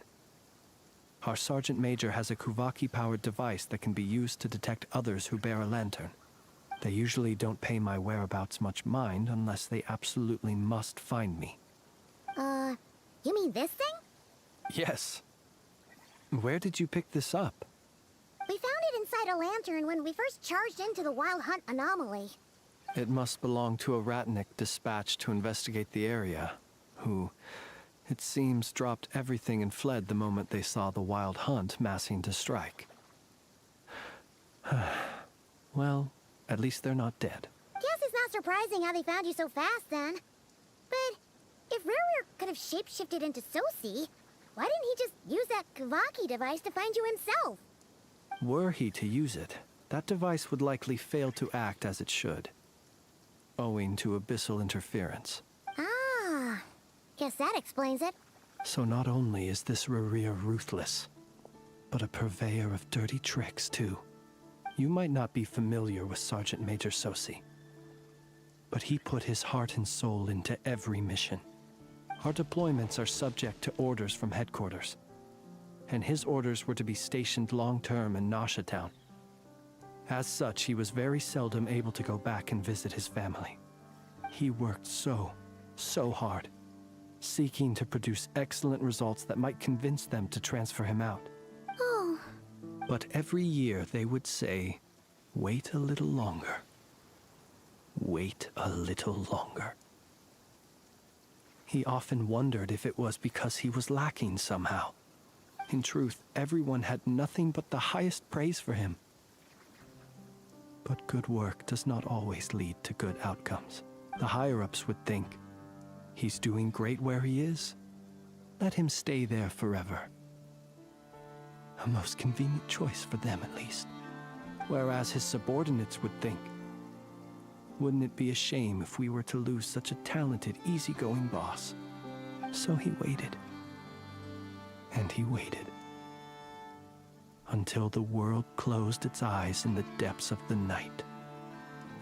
Our Sergeant Major has a Kuvaki-powered device that can be used to detect others who bear a lantern. They usually don't pay my whereabouts much mind unless they absolutely must find me. You mean this thing? Yes. Where did you pick this up? We found it inside a lantern when we first charged into the Wild Hunt anomaly. It must belong to a Ratnik dispatched to investigate the area, who, it seems, dropped everything and fled the moment they saw the Wild Hunt massing to strike. Well, at least they're not dead. Guess it's not surprising how they found you so fast, then. But if Rerir could have shapeshifted into Sosi, why didn't he just use that Kavaki device to find you himself? Were he to use it, that device would likely fail to act as it should, owing to abyssal interference. Ah, guess that explains it. So not only is this Rerir ruthless, but a purveyor of dirty tricks, too. You might not be familiar with Sergeant Major Sosi, but he put his heart and soul into every mission. Our deployments are subject to orders from headquarters, and his orders were to be stationed long-term in Nasha Town. As such, he was very seldom able to go back and visit his family. He worked so hard, seeking to produce excellent results that might convince them to transfer him out. Oh. But every year they would say, "Wait a little longer. Wait a little longer." He often wondered if it was because he was lacking somehow. In truth, everyone had nothing but the highest praise for him. But good work does not always lead to good outcomes. The higher-ups would think, he's doing great where he is. Let him stay there forever. A most convenient choice for them, at least. Whereas his subordinates would think, wouldn't it be a shame if we were to lose such a talented, easygoing boss? So he waited. And he waited. Until the world closed its eyes in the depths of the night,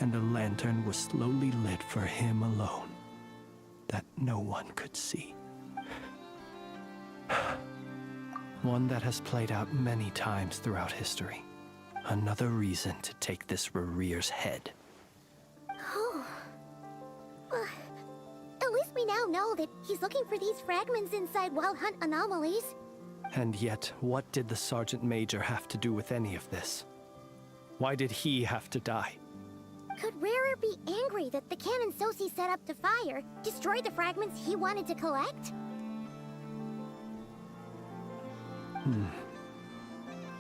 and a lantern was slowly lit for him alone, that no one could see. One that has played out many times throughout history. Another reason to take this Rerir's head. Oh. At least we now know that he's looking for these fragments inside Wild Hunt anomalies. And yet, what did the Sergeant Major have to do with any of this? Why did he have to die? Could Rerir be angry that the cannon Sosi set up to fire destroyed the fragments he wanted to collect?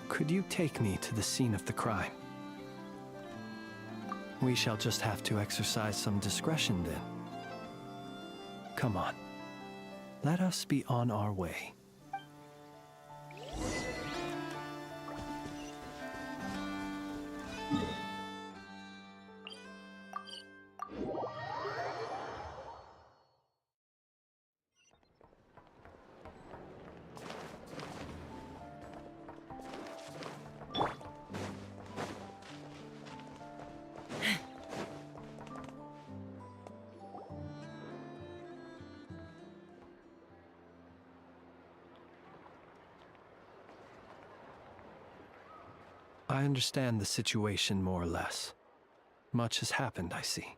Could you take me to the scene of the crime? We shall just have to exercise some discretion then. Come on. Let us be on our way. I understand the situation more or less. Much has happened, I see.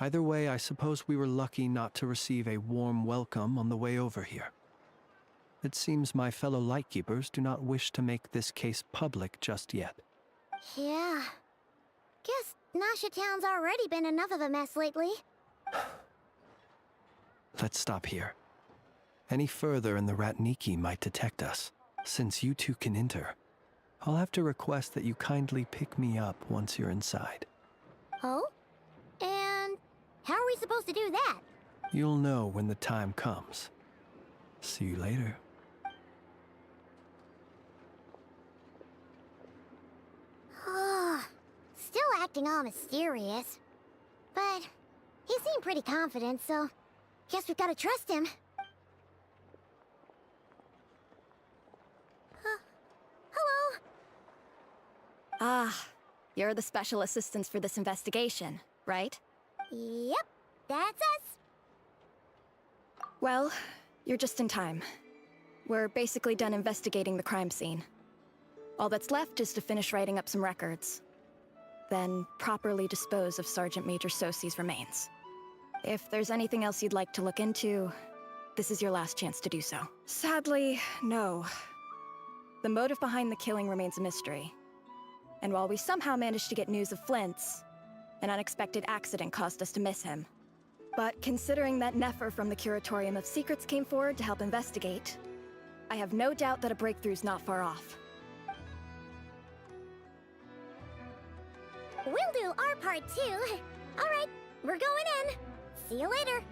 Either way, I suppose we were lucky not to receive a warm welcome on the way over here. It seems my fellow Lightkeepers do not wish to make this case public just yet. Yeah. Guess Nasha Town's already been enough of a mess lately. Let's stop here. Any further and the Ratniki might detect us. Since you two can enter, I'll have to request that you kindly pick me up once you're inside. Oh? And how are we supposed to do that? You'll know when the time comes. See you later. Still acting all mysterious. But he seemed pretty confident, so guess we've gotta trust him. Hello? Ah, you're the special assistants for this investigation, right? Yep, that's us. Well, you're just in time. We're basically done investigating the crime scene. All that's left is to finish writing up some records. Then properly dispose of Sergeant Major Sosi's remains. If there's anything else you'd like to look into, this is your last chance to do so. Sadly, no. The motive behind the killing remains a mystery. And while we somehow managed to get news of Flint's, an unexpected accident caused us to miss him. But considering that Nefer from the Curatorium of Secrets came forward to help investigate, I have no doubt that a breakthrough's not far off. We'll do our part too. All right, we're going in. See you later.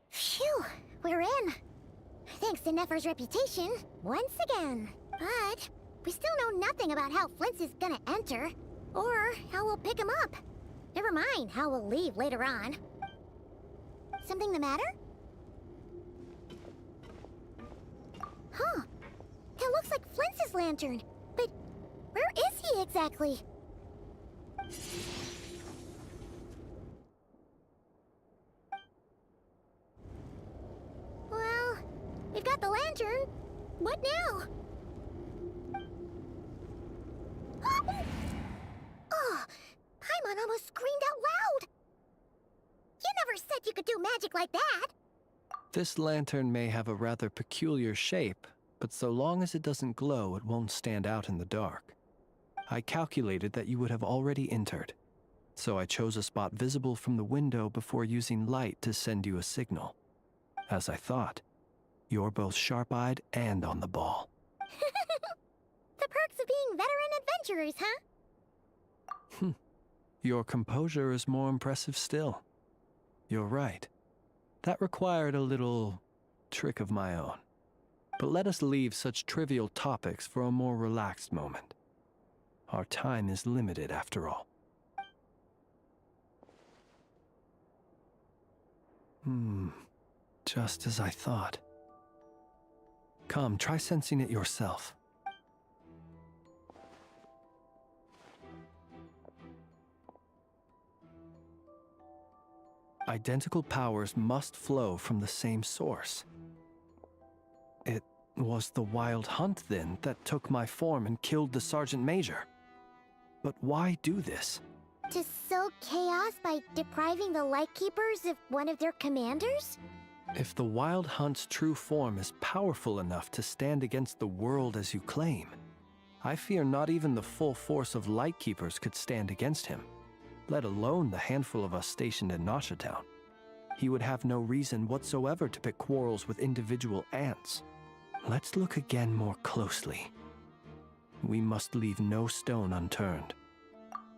Phew, we're in. Thanks to Nefer's reputation, once again. But we still know nothing about how Flint's is gonna enter, or how we'll pick him up. Never mind how we'll leave later on. Something the matter? Huh. That looks like Flint's lantern. But where is he exactly? Well, we've got the lantern. What now? Oh, Paimon almost screamed out loud. You never said you could do magic like that! This lantern may have a rather peculiar shape, but so long as it doesn't glow, it won't stand out in the dark. I calculated that you would have already entered, so I chose a spot visible from the window before using light to send you a signal. As I thought, you're both sharp-eyed and on the ball. The perks of being veteran adventurers, huh? Your composure is more impressive still. You're right. That required a little trick of my own. But let us leave such trivial topics for a more relaxed moment. Our time is limited after all. Just as I thought. Come, try sensing it yourself. Identical powers must flow from the same source. It was the Wild Hunt, then, that took my form and killed the Sergeant Major. But why do this? To sow chaos by depriving the Lightkeepers of one of their commanders? If the Wild Hunt's true form is powerful enough to stand against the world as you claim, I fear not even the full force of Lightkeepers could stand against him, let alone the handful of us stationed in Nasha Town. He would have no reason whatsoever to pick quarrels with individual ants. Let's look again more closely. We must leave no stone unturned.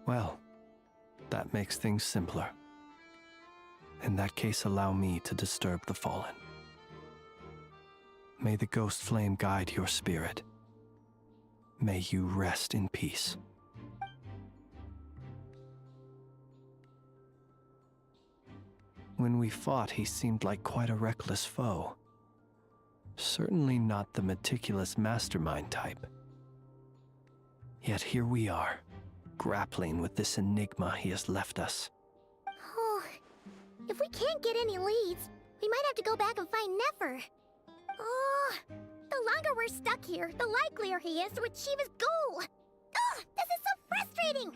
Well, that makes things simpler. In that case, allow me to disturb the fallen. May the ghost flame guide your spirit. May you rest in peace. When we fought, he seemed like quite a reckless foe. Certainly not the meticulous mastermind type. Yet here we are, grappling with this enigma he has left us. Oh, if we can't get any leads, we might have to go back and find Nefer. Oh, the longer we're stuck here, the likelier he is to achieve his goal. Oh, this is so frustrating!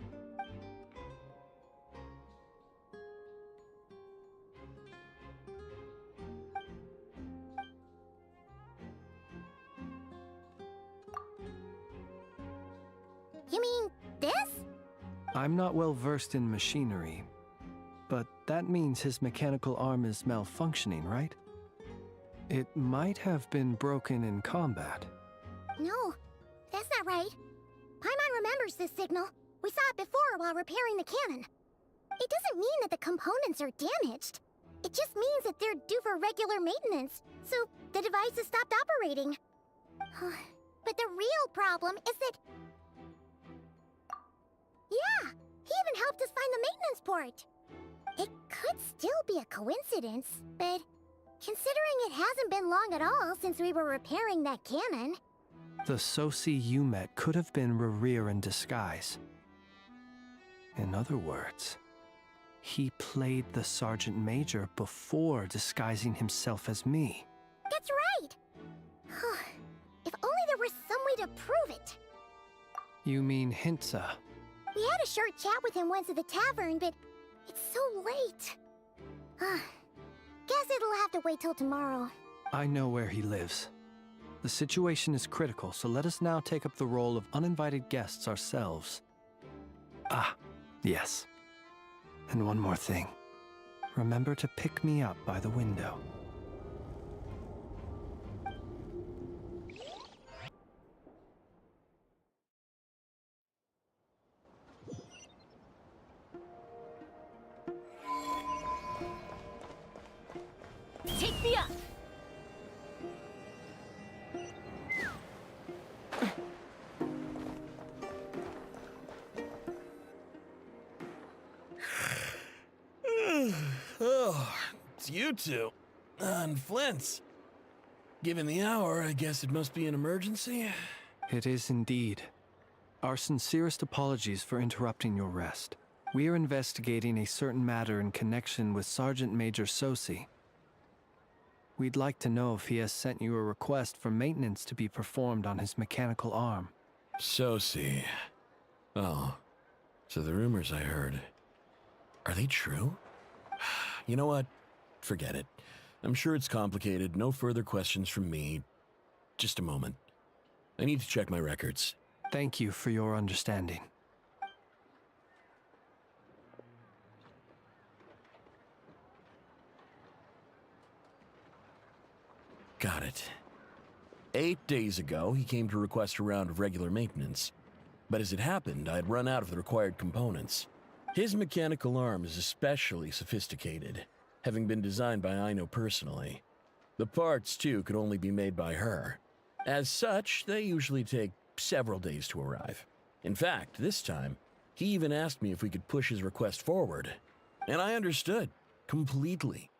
You mean this? I'm not well versed in machinery, but that means his mechanical arm is malfunctioning, right? It might have been broken in combat. No, that's not right. Paimon remembers this signal. We saw it before while repairing the cannon. It doesn't mean that the components are damaged. It just means that they're due for regular maintenance, so the device has stopped operating. But the real problem is that... Yeah, he even helped us find the maintenance port. It could still be a coincidence, but considering it hasn't been long at all since we were repairing that cannon... The Sosi you met could have been Rerir in disguise. In other words, he played the Sergeant Major before disguising himself as me. That's right! If only there were some way to prove it. You mean Hintsa? We had a short chat with him once at the tavern, but it's so late. Guess it'll have to wait till tomorrow. I know where he lives. The situation is critical, so let us now take up the role of uninvited guests ourselves. Ah, yes. And one more thing. Remember to pick me up by the window. Take me up! Oh, it's you two. And Flint's. Given the hour, I guess it must be an emergency. It is indeed. Our sincerest apologies for interrupting your rest. We are investigating a certain matter in connection with Sergeant Major Sosi. We'd like to know if he has sent you a request for maintenance to be performed on his mechanical arm. Sosi. Oh, so the rumors I heard, are they true? You know what? Forget it. I'm sure it's complicated. No further questions from me. Just a moment. I need to check my records. Thank you for your understanding. Got it. 8 days ago, he came to request a round of regular maintenance. But as it happened, I'd run out of the required components. His mechanical arm is especially sophisticated, having been designed by Aino personally. The parts, too, could only be made by her. As such, they usually take several days to arrive. In fact, this time, he even asked me if we could push his request forward. And I understood, completely.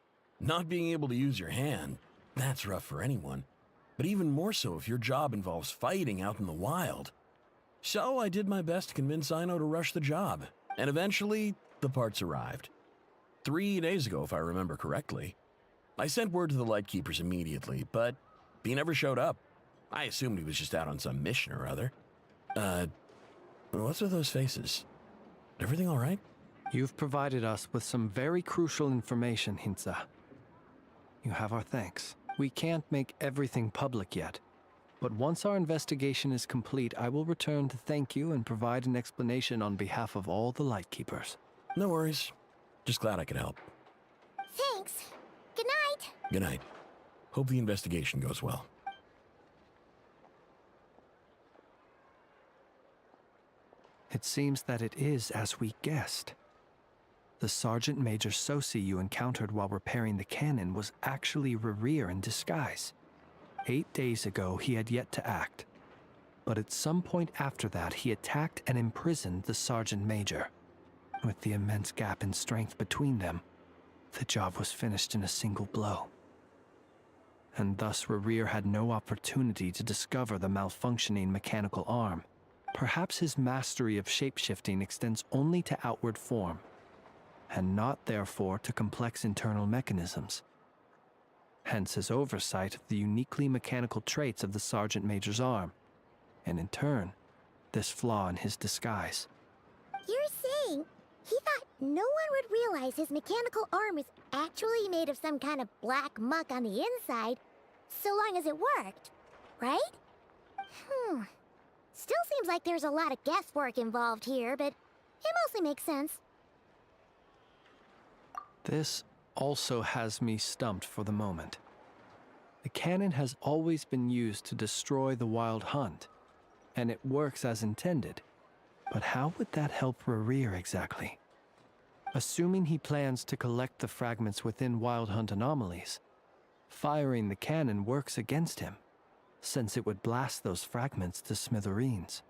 Not being able to use your hand, that's rough for anyone. But even more so if your job involves fighting out in the wild. So I did my best to convince Aino to rush the job. And eventually, the parts arrived. 3 days ago, if I remember correctly. I sent word to the Lightkeepers immediately, but he never showed up. I assumed he was just out on some mission or other. What's with those faces? Everything all right? You've provided us with some very crucial information, Hintsa. You have our thanks. We can't make everything public yet, but once our investigation is complete, I will return to thank you and provide an explanation on behalf of all the Lightkeepers. No worries. Just glad I could help. Thanks. Good night. Good night. Hope the investigation goes well. It seems that it is as we guessed. The Sergeant Major Sosi you encountered while repairing the cannon was actually Rerir in disguise. 8 days ago, he had yet to act. But at some point after that, he attacked and imprisoned the Sergeant Major. With the immense gap in strength between them, the job was finished in a single blow. And thus Rerir had no opportunity to discover the malfunctioning mechanical arm. Perhaps his mastery of shapeshifting extends only to outward form, and not therefore to complex internal mechanisms. Hence his oversight of the uniquely mechanical traits of the Sergeant Major's arm, and in turn, this flaw in his disguise. You're saying he thought no one would realize his mechanical arm is actually made of some kind of black muck on the inside, so long as it worked, right? Still seems like there's a lot of guesswork involved here, but it mostly makes sense. This also has me stumped for the moment. The cannon has always been used to destroy the Wild Hunt, and it works as intended. But how would that help Rerir exactly? Assuming he plans to collect the fragments within Wild Hunt anomalies, firing the cannon works against him, since it would blast those fragments to smithereens.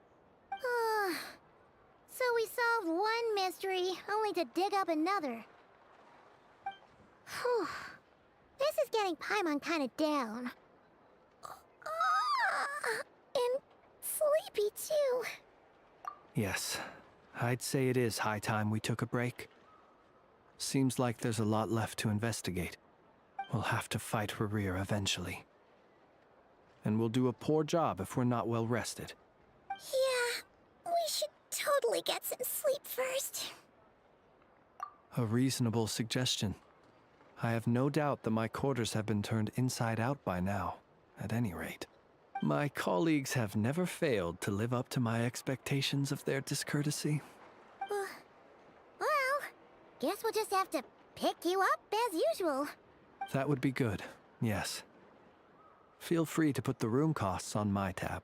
So we solved one mystery, only to dig up another. Whew. This is getting Paimon kind of down. And sleepy too. Yes, I'd say it is high time we took a break. Seems like there's a lot left to investigate. We'll have to fight Rerir eventually. And we'll do a poor job if we're not well rested. Yeah, we should totally get some sleep first. A reasonable suggestion. I have no doubt that my quarters have been turned inside out by now, at any rate. My colleagues have never failed to live up to my expectations of their discourtesy. Well, guess we'll just have to pick you up as usual. That would be good, yes. Feel free to put the room costs on my tab.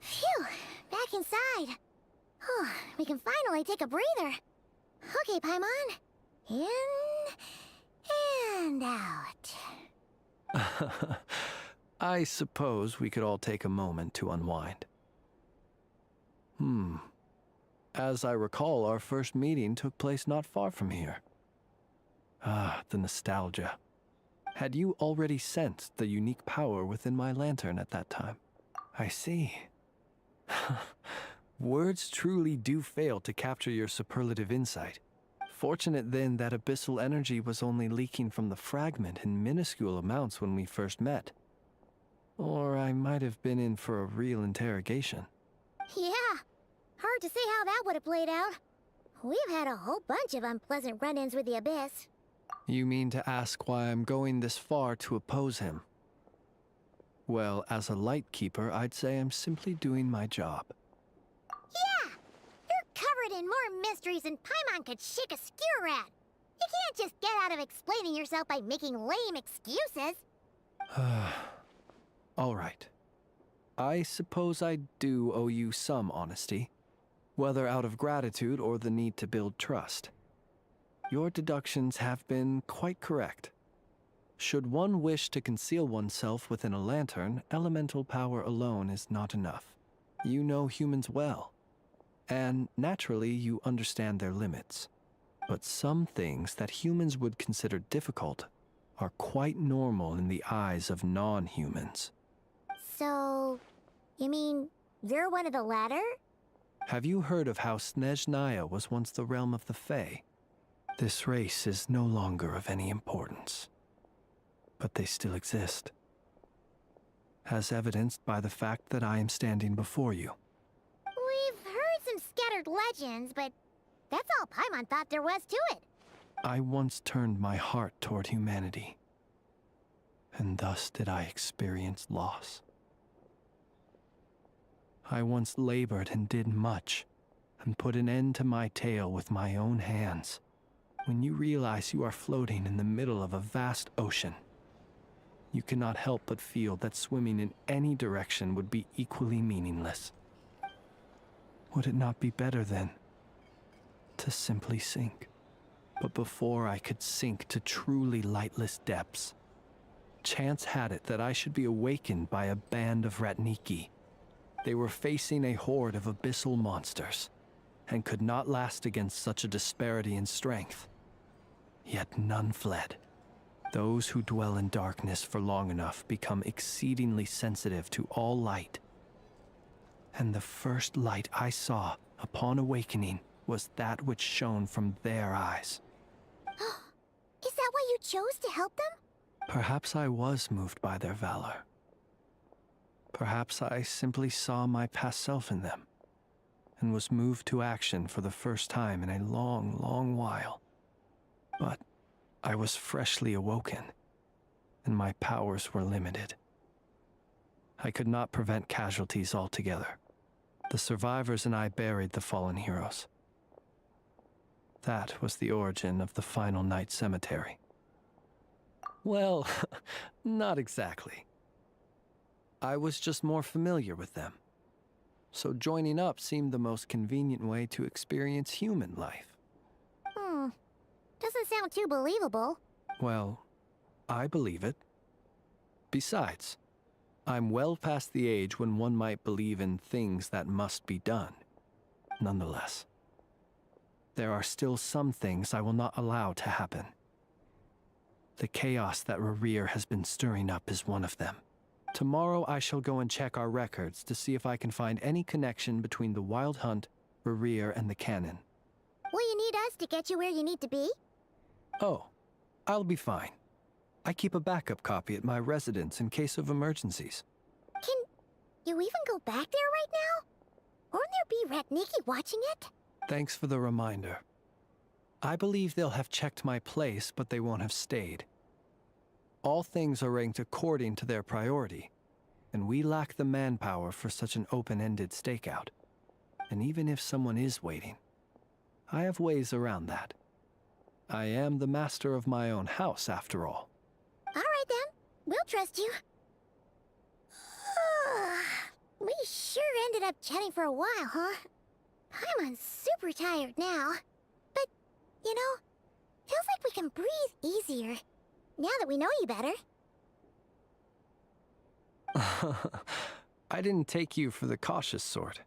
Phew, back inside. We can finally take a breather. Okay, Paimon. In and out. I suppose we could all take a moment to unwind. As I recall, our first meeting took place not far from here. Ah, the nostalgia. Had you already sensed the unique power within my lantern at that time? I see. Words truly do fail to capture your superlative insight. Fortunate then that abyssal energy was only leaking from the fragment in minuscule amounts when we first met. Or I might have been in for a real interrogation. Yeah, hard to say how that would have played out. We've had a whole bunch of unpleasant run-ins with the Abyss. You mean to ask why I'm going this far to oppose him? Well, as a Lightkeeper, I'd say I'm simply doing my job. Yeah! You're covered in more mysteries than Paimon could shake a skewer at. You can't just get out of explaining yourself by making lame excuses. All right. I suppose I do owe you some honesty, whether out of gratitude or the need to build trust. Your deductions have been quite correct. Should one wish to conceal oneself within a lantern, elemental power alone is not enough. You know humans well, and naturally you understand their limits. But some things that humans would consider difficult are quite normal in the eyes of non-humans. So, you mean you're one of the latter? Have you heard of how Snezhnaya was once the realm of the Fae? This race is no longer of any importance, but they still exist, as evidenced by the fact that I am standing before you. We've heard some scattered legends, but that's all Paimon thought there was to it. I once turned my heart toward humanity, and thus did I experience loss. I once labored and did much, and put an end to my tale with my own hands. When you realize you are floating in the middle of a vast ocean, you cannot help but feel that swimming in any direction would be equally meaningless. Would it not be better, then, to simply sink? But before I could sink to truly lightless depths, chance had it that I should be awakened by a band of Ratniki. They were facing a horde of abyssal monsters, and could not last against such a disparity in strength. Yet none fled. Those who dwell in darkness for long enough become exceedingly sensitive to all light. And the first light I saw upon awakening was that which shone from their eyes. Is that why you chose to help them? Perhaps I was moved by their valor. Perhaps I simply saw my past self in them, and was moved to action for the first time in a long, long while. But I was freshly awoken, and my powers were limited. I could not prevent casualties altogether. The survivors and I buried the fallen heroes. That was the origin of the Final Night Cemetery. Well, not exactly. I was just more familiar with them. So joining up seemed the most convenient way to experience human life. Doesn't sound too believable. Well, I believe it. Besides, I'm well past the age when one might believe in things that must be done. Nonetheless, there are still some things I will not allow to happen. The chaos that Rerir has been stirring up is one of them. Tomorrow I shall go and check our records to see if I can find any connection between the Wild Hunt, Rerir, and the Cannon. Will you need us to get you where you need to be? Oh, I'll be fine. I keep a backup copy at my residence in case of emergencies. Can you even go back there right now? Won't there be Ratniki watching it? Thanks for the reminder. I believe they'll have checked my place, but they won't have stayed. All things are ranked according to their priority, and we lack the manpower for such an open-ended stakeout. And even if someone is waiting, I have ways around that. I am the master of my own house, after all. All right then, we'll trust you. We sure ended up chatting for a while, huh? I'm super tired now. But, you know, feels like we can breathe easier, now that we know you better. I didn't take you for the cautious sort.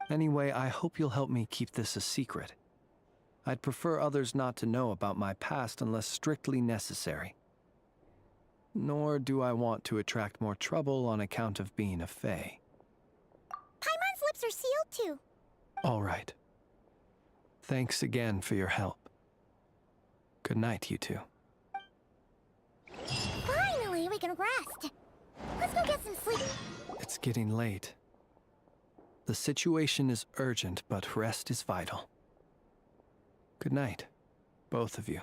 Anyway, I hope you'll help me keep this a secret. I'd prefer others not to know about my past unless strictly necessary. Nor do I want to attract more trouble on account of being a fae. Paimon's lips are sealed too. All right. Thanks again for your help. Good night, you two. Finally, we can rest. Let's go get some sleep. It's getting late. The situation is urgent, but rest is vital. Good night, both of you.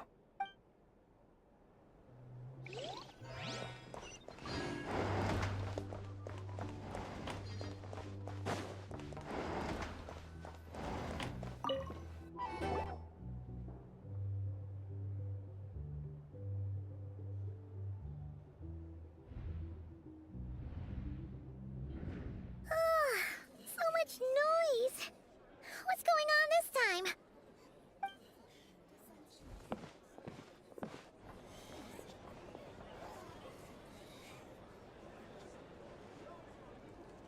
So much noise. What's going on this time?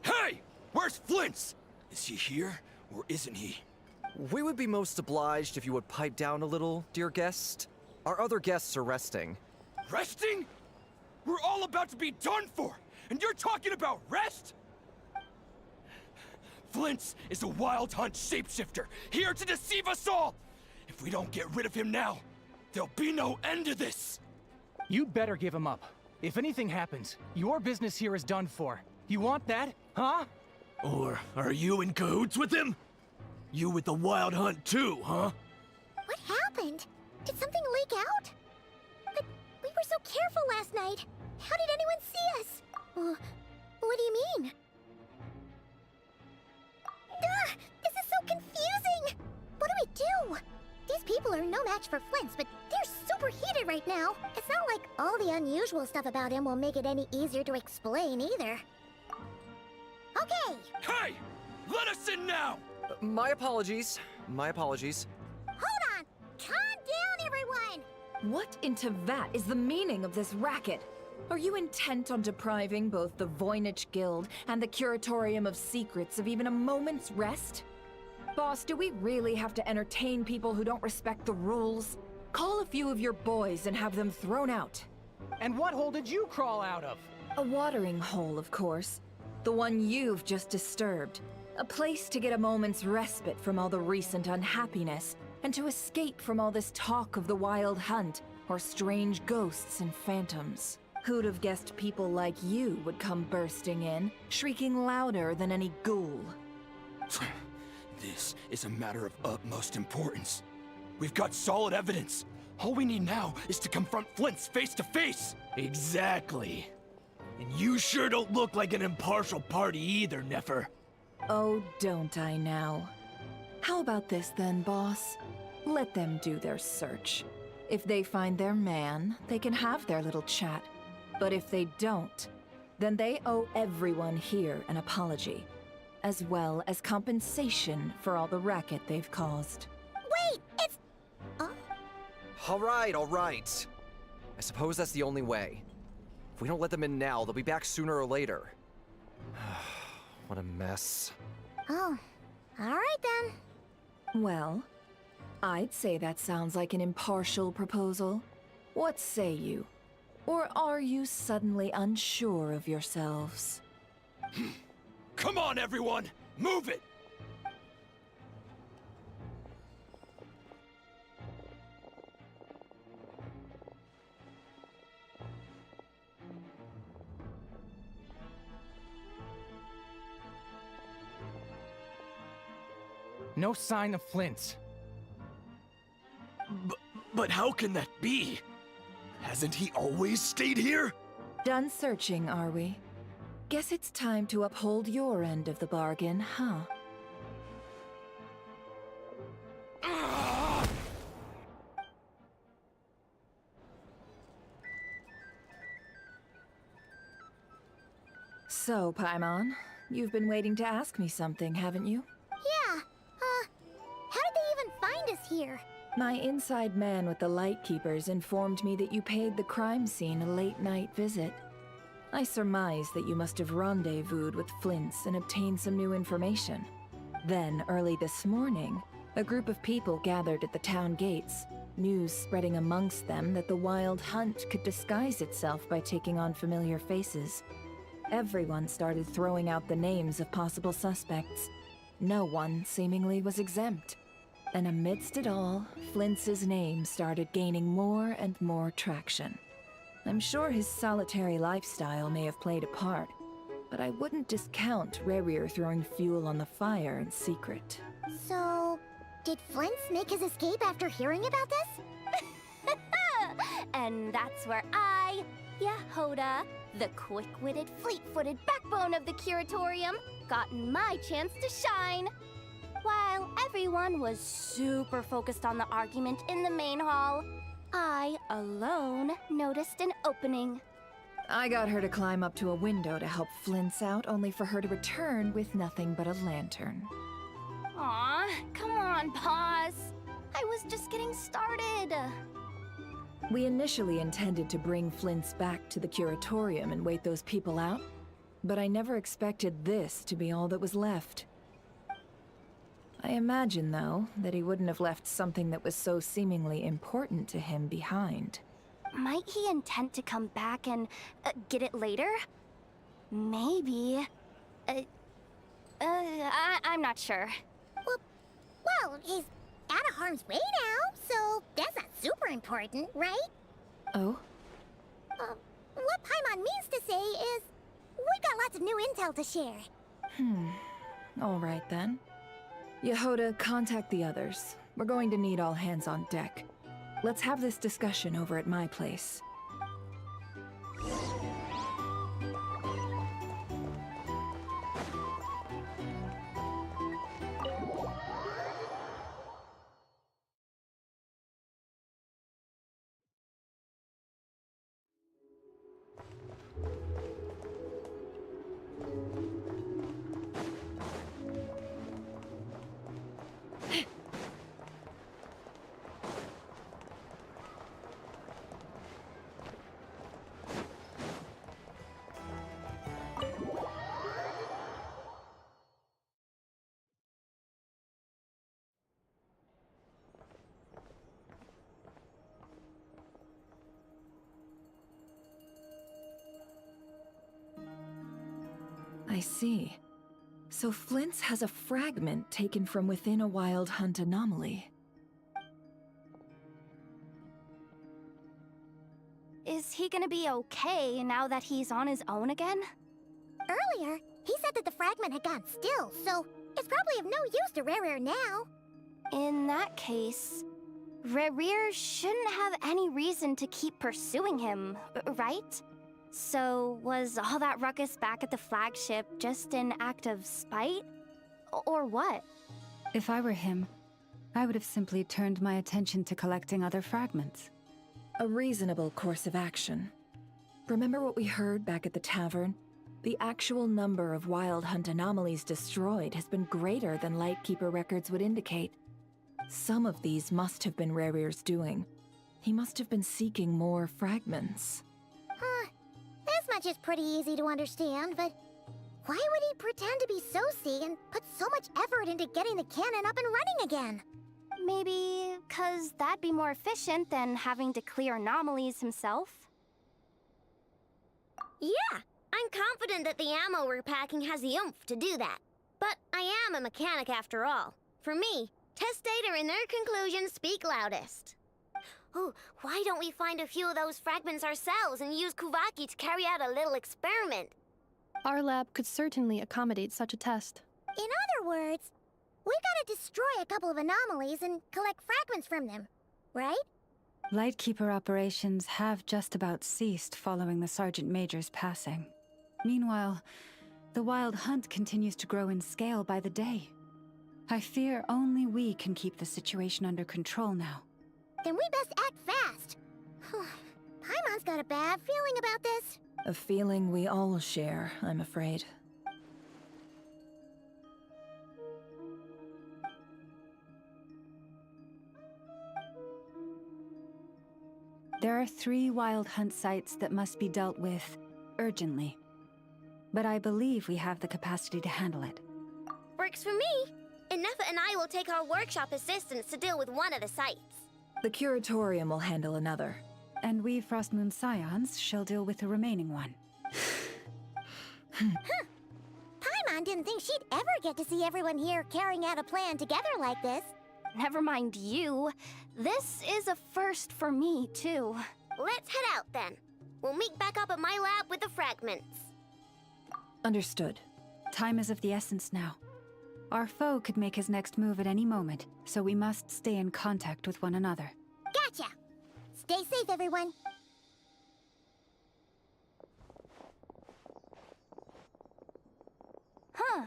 Hey! Where's Flint's? Is he here, or isn't he? We would be most obliged if you would pipe down a little, dear guest. Our other guests are resting. Resting? We're all about to be done for, and you're talking about rest? Flint's is a Wild Hunt shapeshifter, here to deceive us all! If we don't get rid of him now, there'll be no end to this! You'd better give him up. If anything happens, your business here is done for. You want that, huh? Or are you in cahoots with him? You with the Wild Hunt too, huh? What happened? Did something leak out? But we were so careful last night. How did anyone see us? What do you mean? This is so confusing! What do we do? These people are no match for Flint's, but they're super heated right now. It's not like all the unusual stuff about him will make it any easier to explain either. Okay! Hey! Let us in now! My apologies. My apologies. Hold on! Calm down, everyone! What in Tevat is the meaning of this racket? Are you intent on depriving both the Voynich Guild and the Curatorium of Secrets of even a moment's rest? Boss, do we really have to entertain people who don't respect the rules? Call a few of your boys and have them thrown out. And what hole did you crawl out of? A watering hole, of course. The one you've just disturbed. A place to get a moment's respite from all the recent unhappiness, and to escape from all this talk of the Wild Hunt, or strange ghosts and phantoms. Who'd have guessed people like you would come bursting in, shrieking louder than any ghoul? This is a matter of utmost importance. We've got solid evidence. All we need now is to confront Flint's face to face. Exactly. And you sure don't look like an impartial party either, Nefer. Oh, don't I now? How about this then, boss? Let them do their search. If they find their man, they can have their little chat. But if they don't, then they owe everyone here an apology, as well as compensation for all the racket they've caused. Wait, it's... Oh? All right. I suppose that's the only way. If we don't let them in now, they'll be back sooner or later. What a mess. Oh, all right then. Well, I'd say that sounds like an impartial proposal. What say you? Or are you suddenly unsure of yourselves? Come on, everyone! Move it! No sign of Flint's. But how can that be? Hasn't he always stayed here? Done searching, are we? Guess it's time to uphold your end of the bargain, huh? So, Paimon, you've been waiting to ask me something, haven't you? Yeah, how did they even find us here? My inside man with the Lightkeepers informed me that you paid the crime scene a late-night visit. I surmise that you must have rendezvoused with Flint's and obtained some new information. Then, early this morning, a group of people gathered at the town gates, news spreading amongst them that the Wild Hunt could disguise itself by taking on familiar faces. Everyone started throwing out the names of possible suspects. No one, seemingly, was exempt. And amidst it all, Flint's name started gaining more and more traction. I'm sure his solitary lifestyle may have played a part, but I wouldn't discount Rerir throwing fuel on the fire in secret. So, did Flint's make his escape after hearing about this? And that's where I, Yehoda, the quick-witted, fleet-footed backbone of the Curatorium, got my chance to shine. While everyone was super focused on the argument in the main hall, I, alone, noticed an opening. I got her to climb up to a window to help Flint's out, only for her to return with nothing but a lantern. Aw, come on, pause. I was just getting started. We initially intended to bring Flint's back to the Curatorium and wait those people out, but I never expected this to be all that was left. I imagine, though, that he wouldn't have left something that was so seemingly important to him behind. Might he intend to come back and get it later? Maybe. I'm not sure. Well, he's out of harm's way now, so that's not super important, right? Oh? What Paimon means to say is, we got lots of new intel to share. All right then. Yehoda, contact the others. We're going to need all hands on deck. Let's have this discussion over at my place. I see. So Flint's has a fragment taken from within a Wild Hunt anomaly. Is he gonna be okay now that he's on his own again? Earlier, He said that the fragment had gone still, so it's probably of no use to Rare now. In that case, Rare shouldn't have any reason to keep pursuing him, right? So, was all that ruckus back at the flagship just an act of spite? Or what? If I were him, I would have simply turned my attention to collecting other fragments. A reasonable course of action. Remember what we heard back at the tavern? The actual number of Wild Hunt anomalies destroyed has been greater than Lightkeeper records would indicate. Some of these must have been Rare's doing. He must have been seeking more fragments. This much is pretty easy to understand, but why would he pretend to be Soci and put so much effort into getting the cannon up and running again? Maybe 'cause that'd be more efficient than having to clear anomalies himself? Yeah, I'm confident that the ammo we're packing has the oomph to do that. But I am a mechanic after all. For me, test data and their conclusions speak loudest. Oh, why don't we find a few of those fragments ourselves and use Kuvaki to carry out a little experiment? Our lab could certainly accommodate such a test. In other words, we gotta destroy a couple of anomalies and collect fragments from them, right? Lightkeeper operations have just about ceased following the Sergeant Major's passing. Meanwhile, the Wild Hunt continues to grow in scale by the day. I fear only we can keep the situation under control now. Then we best act fast. Paimon's got a bad feeling about this. A feeling we all share, I'm afraid. There are 3 Wild Hunt sites that must be dealt with urgently. But I believe we have the capacity to handle it. Works for me. Nefa and I will take our workshop assistants to deal with one of the sites. The Curatorium will handle another. And we Frostmoon Scions shall deal with the remaining one. Paimon didn't think she'd ever get to see everyone here carrying out a plan together like this. Never mind you. This is a first for me, too. Let's head out then. We'll meet back up at my lab with the fragments. Understood. Time is of the essence now. Our foe could make his next move at any moment, so we must stay in contact with one another. Gotcha! Stay safe, everyone. Huh.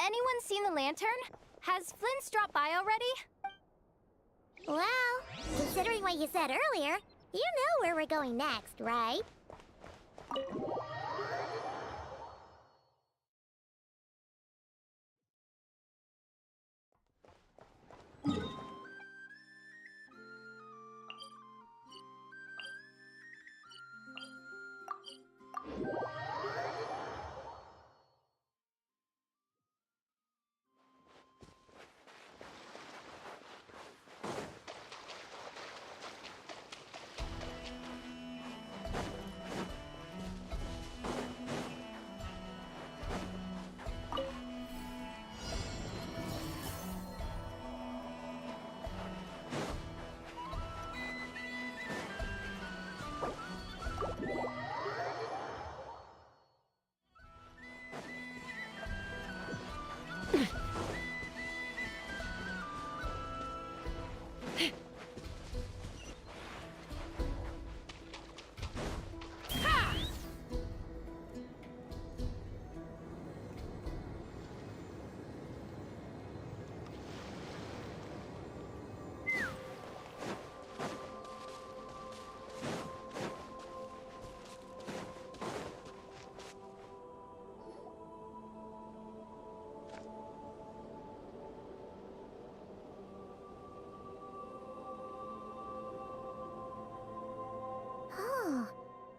Anyone seen the lantern? Has Flint's dropped by already? Well, considering what you said earlier, you know where we're going next, right?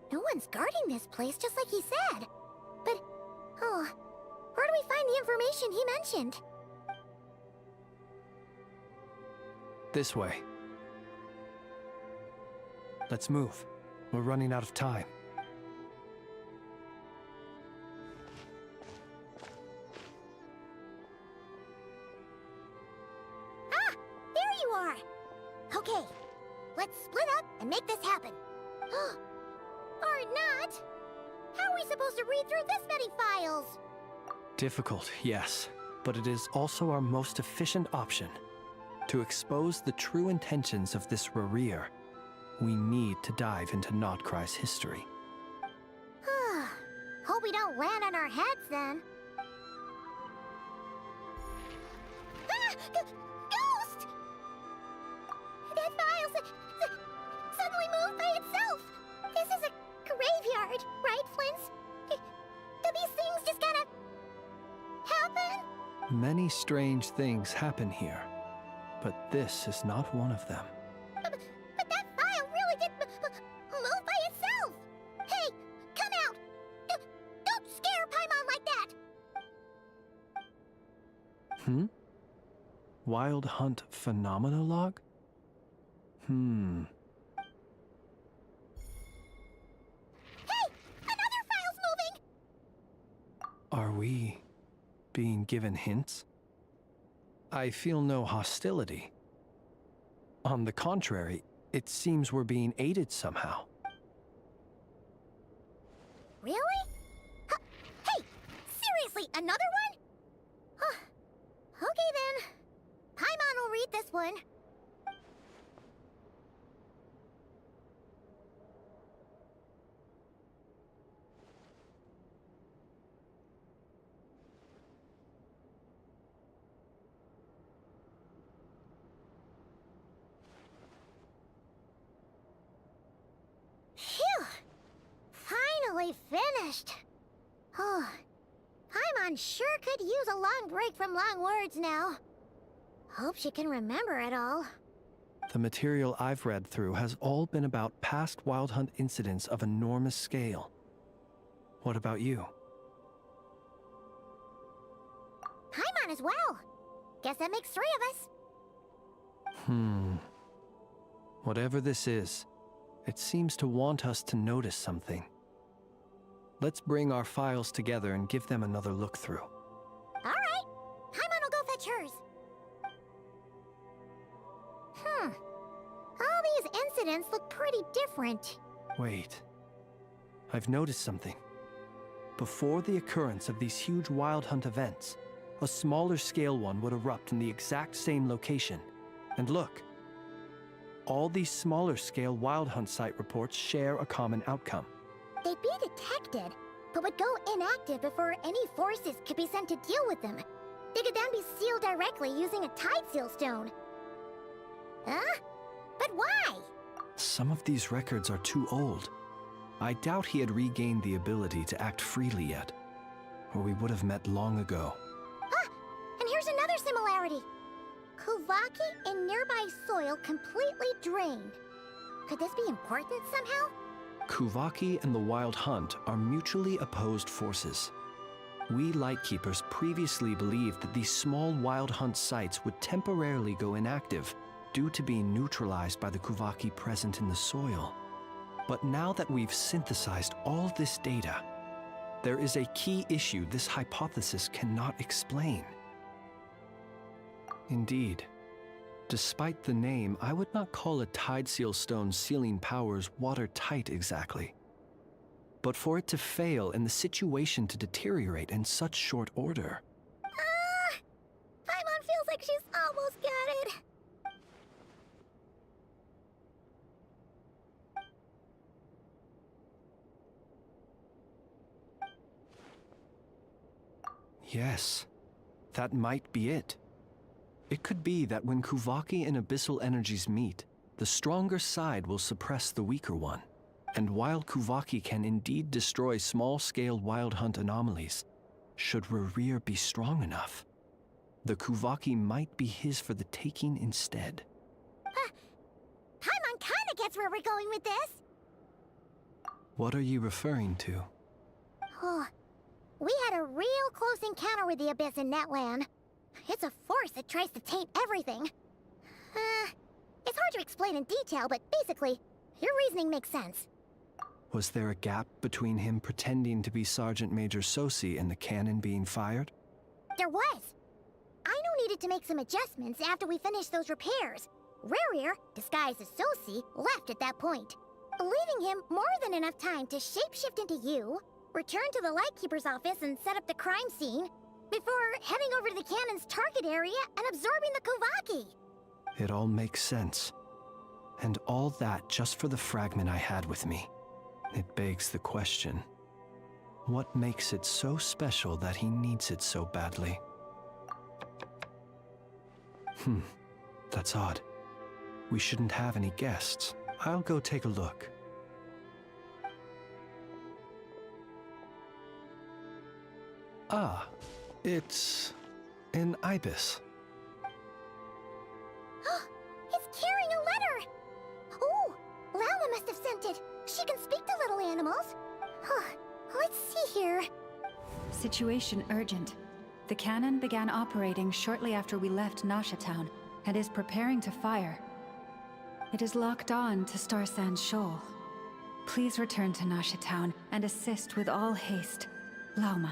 No one's guarding this place, just like he said. But, where do we find the information he mentioned? This way. Let's move. We're running out of time. Ah! There you are! Okay, let's split up and make this happen. Or not. How are we supposed to read through this many files? Difficult, yes, but it is also our most efficient option. To expose the true intentions of this Rarir, we need to dive into Nod-Krai's history. Hope we don't land on our heads then. Ah! Ghost! That file suddenly moved by itself. This is a graveyard, right, Flint? Do these things just kind of happen? Many strange things happen here, but this is not one of them. But that file really did move by itself. Hey, come out! Don't scare Paimon like that! Wild Hunt Phenomenologue? Hey! Another file's moving! Are we being given hints? I feel no hostility. On the contrary, it seems we're being aided somehow. Really? Hey! Seriously, another one? Okay then. Paimon will read this one. Phew! Finally finished. Oh, Paimon sure could use a long break from long words now. Hope she can remember it all. The material I've read through has all been about past Wild Hunt incidents of enormous scale. What about you? Paimon as well. Guess that makes 3 of us. Whatever this is, it seems to want us to notice something. Let's bring our files together and give them another look through. All right. Paimon will go fetch hers. All these incidents look pretty different. Wait. I've noticed something. Before the occurrence of these huge Wild Hunt events, a smaller scale one would erupt in the exact same location. And look. All these smaller scale Wild Hunt site reports share a common outcome. They'd be detected, but would go inactive before any forces could be sent to deal with them. They could then be sealed directly using a tide seal stone. Huh? But why? Some of these records are too old. I doubt he had regained the ability to act freely yet, or we would have met long ago. And here's another similarity. Kuvaki in nearby soil completely drained. Could this be important somehow? Kuvaki and the Wild Hunt are mutually opposed forces. We Lightkeepers previously believed that these small Wild Hunt sites would temporarily go inactive due to being neutralized by the Kuvaki present in the soil. But now that we've synthesized all this data, there is a key issue this hypothesis cannot explain. Indeed, despite the name, I would not call a tide seal stone's sealing powers watertight exactly. But for it to fail and the situation to deteriorate in such short order. Paimon feels like she's almost got it. Yes, that might be it. It could be that when Kuvaki and Abyssal energies meet, the stronger side will suppress the weaker one. And while Kuvaki can indeed destroy small-scale Wild Hunt anomalies, should Rarir be strong enough, the Kuvaki might be his for the taking instead. Paimon kinda gets where we're going with this. What are you referring to? We had a real close encounter with the Abyss in Netland. It's a force that tries to taint everything. It's hard to explain in detail, but basically, your reasoning makes sense. Was there a gap between him pretending to be Sergeant Major Sosi and the cannon being fired? There was. Aino needed to make some adjustments after we finished those repairs. Rarir, disguised as Sosi, left at that point, leaving him more than enough time to shapeshift into you, return to the Lightkeeper's office and set up the crime scene, before heading over to the cannon's target area and absorbing the Kovaki. It all makes sense. And all that just for the fragment I had with me. It begs the question, what makes it so special that he needs it so badly? That's odd. We shouldn't have any guests. I'll go take a look. Ah, it's an ibis. It's carrying a letter! Oh, Lala must have sent it. She can speak to little animals. Let's see here. Situation urgent. The cannon began operating shortly after we left Nasha Town and is preparing to fire. It is locked on to Star Sand Shoal. Please return to Nasha Town and assist with all haste. Lauma.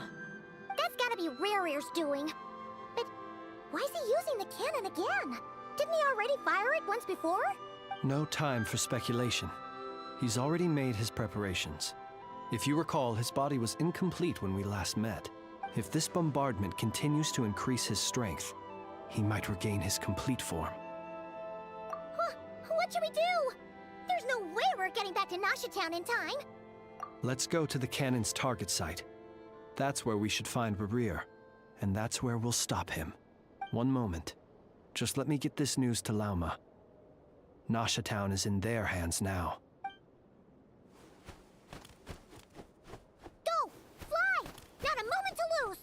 That's gotta be Rerear's doing. But why is he using the cannon again? Didn't he already fire it once before? No time for speculation. He's already made his preparations. If you recall, his body was incomplete when we last met. If this bombardment continues to increase his strength, he might regain his complete form. What should we do? There's no way we're getting back to Nasha Town in time. Let's go to the cannon's target site. That's where we should find Rerear, and that's where we'll stop him. One moment. Just let me get this news to Lauma. Nasha Town is in their hands now. Go! Fly! Not a moment to lose!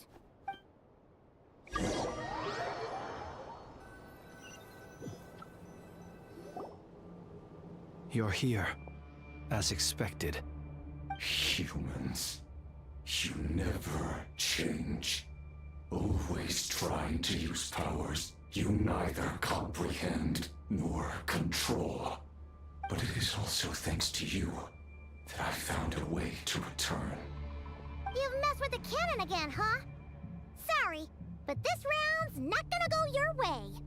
You're here, as expected. Humans, you never change. Always trying to use powers you neither comprehend nor control. But it is also thanks to you that I found a way to return. You've messed with the cannon again, huh? Sorry, but this round's not gonna go your way.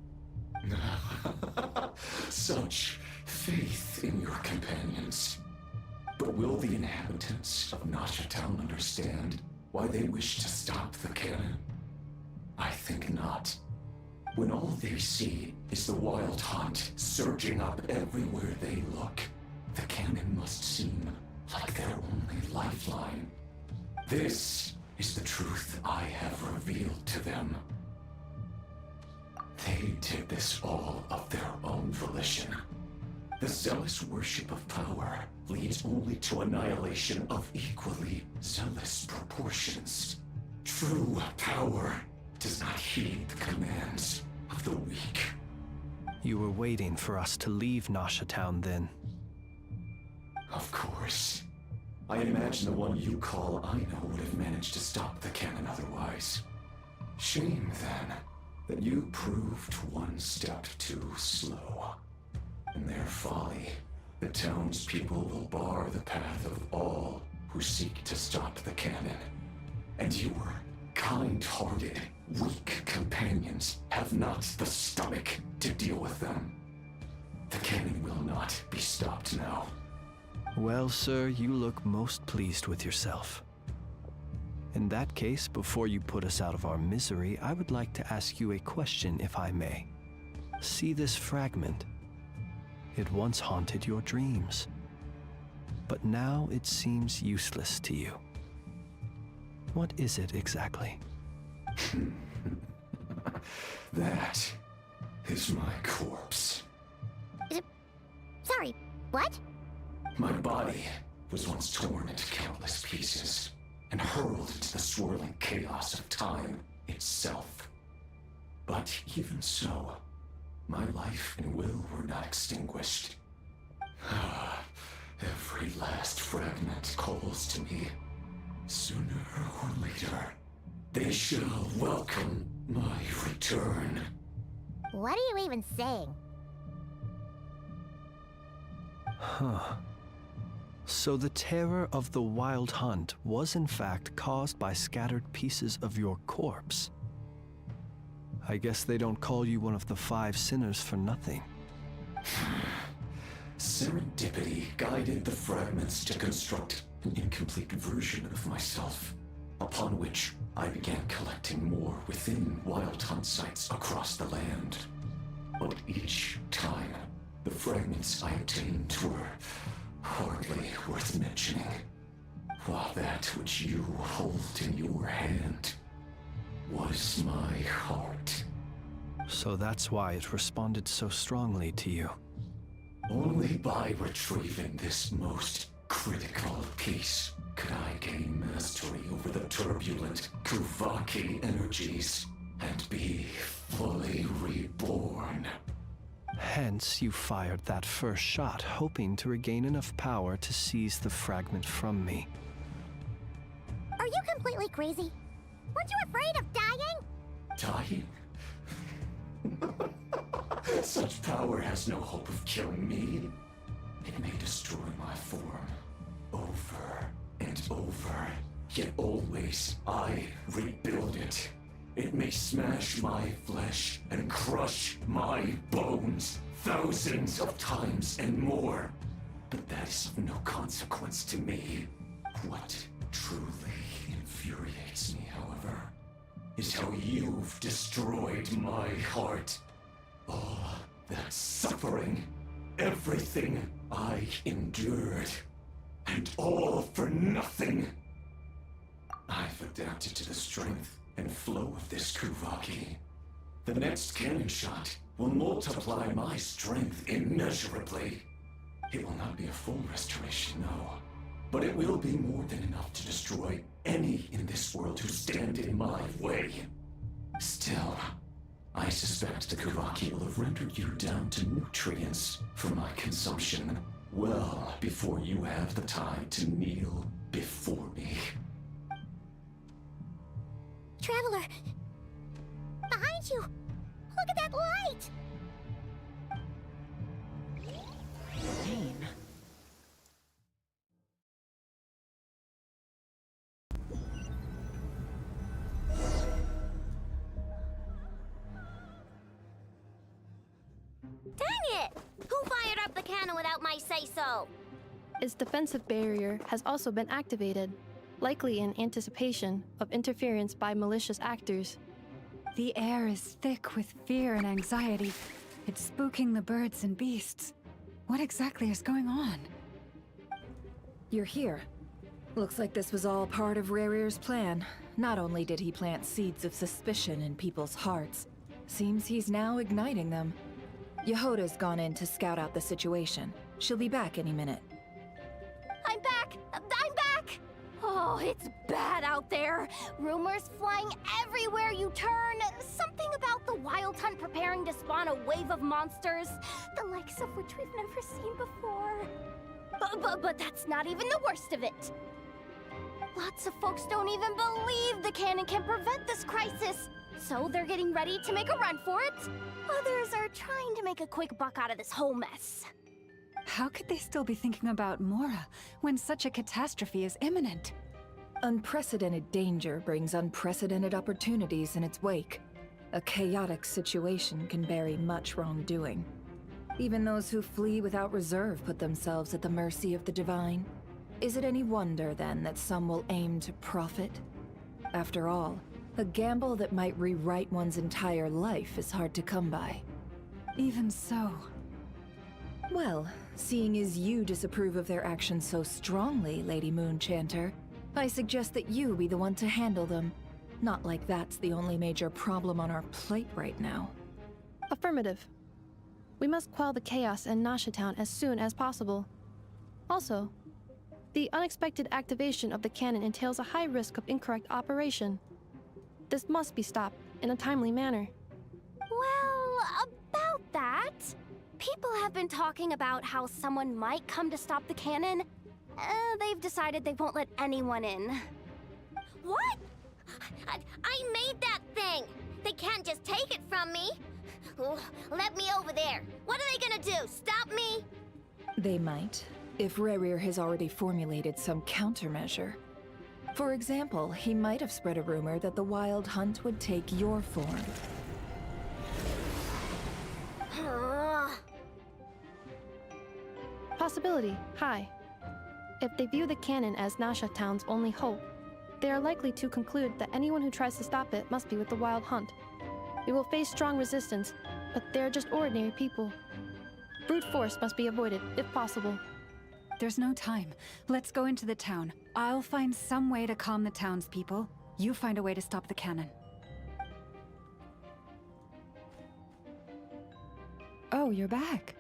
Such faith in your companions. But will the inhabitants of Nasha Town understand why they wish to stop the cannon? I think not. When all they see is the Wild Hunt surging up everywhere they look, the cannon must seem like their only lifeline. This is the truth I have revealed to them. They did this all of their own volition. The zealous worship of power leads only to annihilation of equally zealous proportions. True power does not heed the commands of the weak. You were waiting for us to leave Nasha Town then? Of course. I imagine the one you call Aino would have managed to stop the cannon otherwise. Shame, then, that you proved one step too slow. In their folly, the townspeople will bar the path of all who seek to stop the cannon. And your kind-hearted, weak companions have not the stomach to deal with them. The cannon will not be stopped now. Well, sir, you look most pleased with yourself. In that case, before you put us out of our misery, I would like to ask you a question, if I may. See this fragment? It once haunted your dreams, but now it seems useless to you. What is it exactly? That is my corpse. Sorry, what? My body was once torn into countless pieces and hurled into the swirling chaos of time itself. But even so, my life and will were not extinguished. Every last fragment calls to me. Sooner or later, they shall welcome my return. What are you even saying? Huh. So the terror of the Wild Hunt was in fact caused by scattered pieces of your corpse. I guess they don't call you one of the 5 sinners for nothing. Serendipity guided the fragments to construct an incomplete version of myself, upon which I began collecting more within Wild Hunt sites across the land. But each time, the fragments I obtained were hardly worth mentioning, while that which you hold in your hand was my heart. So that's why it responded so strongly to you. Only by retrieving this most critical piece could I gain mastery over the turbulent Kuvaki energies and be fully reborn. Hence, you fired that first shot, hoping to regain enough power to seize the fragment from me. Are you completely crazy? Weren't you afraid of dying? Dying? Such power has no hope of killing me. It may destroy my form over and over, yet always I rebuild it. It may smash my flesh and crush my bones thousands of times and more, but that is of no consequence to me. What truly infuriates me, however, is how you've destroyed my heart. All that suffering, everything I endured, and all for nothing. I've adapted to the strength and flow of this Kuvaki. The next cannon shot will multiply my strength immeasurably. It will not be a full restoration, no, but it will be more than enough to destroy any in this world who stand in my way. Still, I suspect the Kuvaki will have rendered you down to nutrients for my consumption well before you have the time to kneel before me. Traveler! Behind you! Look at that light! Pain. Dang it! Who fired up the cannon without my say-so? Its defensive barrier has also been activated, likely in anticipation of interference by malicious actors. The air is thick with fear and anxiety. It's spooking the birds and beasts. What exactly is going on? You're here. Looks like this was all part of Rerir's plan. Not only did he plant seeds of suspicion in people's hearts, seems he's now igniting them. Yehoda's gone in to scout out the situation. She'll be back any minute. I'm back! I'm back! Oh, it's bad out there. Rumors flying everywhere you turn. Something about the Wild Hunt preparing to spawn a wave of monsters, the likes of which we've never seen before. But that's not even the worst of it. Lots of folks don't even believe the cannon can prevent this crisis, so they're getting ready to make a run for it. Others are trying to make a quick buck out of this whole mess. How could they still be thinking about Mora when such a catastrophe is imminent? Unprecedented danger brings unprecedented opportunities in its wake. A chaotic situation can bury much wrongdoing. Even those who flee without reserve put themselves at the mercy of the divine. Is it any wonder, then, that some will aim to profit? After all, a gamble that might rewrite one's entire life is hard to come by. Even so. Well, seeing as you disapprove of their actions so strongly, Lady Moonchanter, I suggest that you be the one to handle them. Not like that's the only major problem on our plate right now. Affirmative. We must quell the chaos in Nasha Town as soon as possible. Also, the unexpected activation of the cannon entails a high risk of incorrect operation. This must be stopped in a timely manner. Well, about that, people have been talking about how someone might come to stop the cannon. They've decided they won't let anyone in. What? I made that thing! They can't just take it from me! Oh, let me over there! What are they gonna do? Stop me? They might, if Rerir has already formulated some countermeasure. For example, he might have spread a rumor that the Wild Hunt would take your form. Possibility, high. If they view the cannon as Nasha Town's only hope, they are likely to conclude that anyone who tries to stop it must be with the Wild Hunt. We will face strong resistance, but they're just ordinary people. Brute force must be avoided, if possible. There's no time. Let's go into the town. I'll find some way to calm the townspeople. You find a way to stop the cannon. Oh, you're back.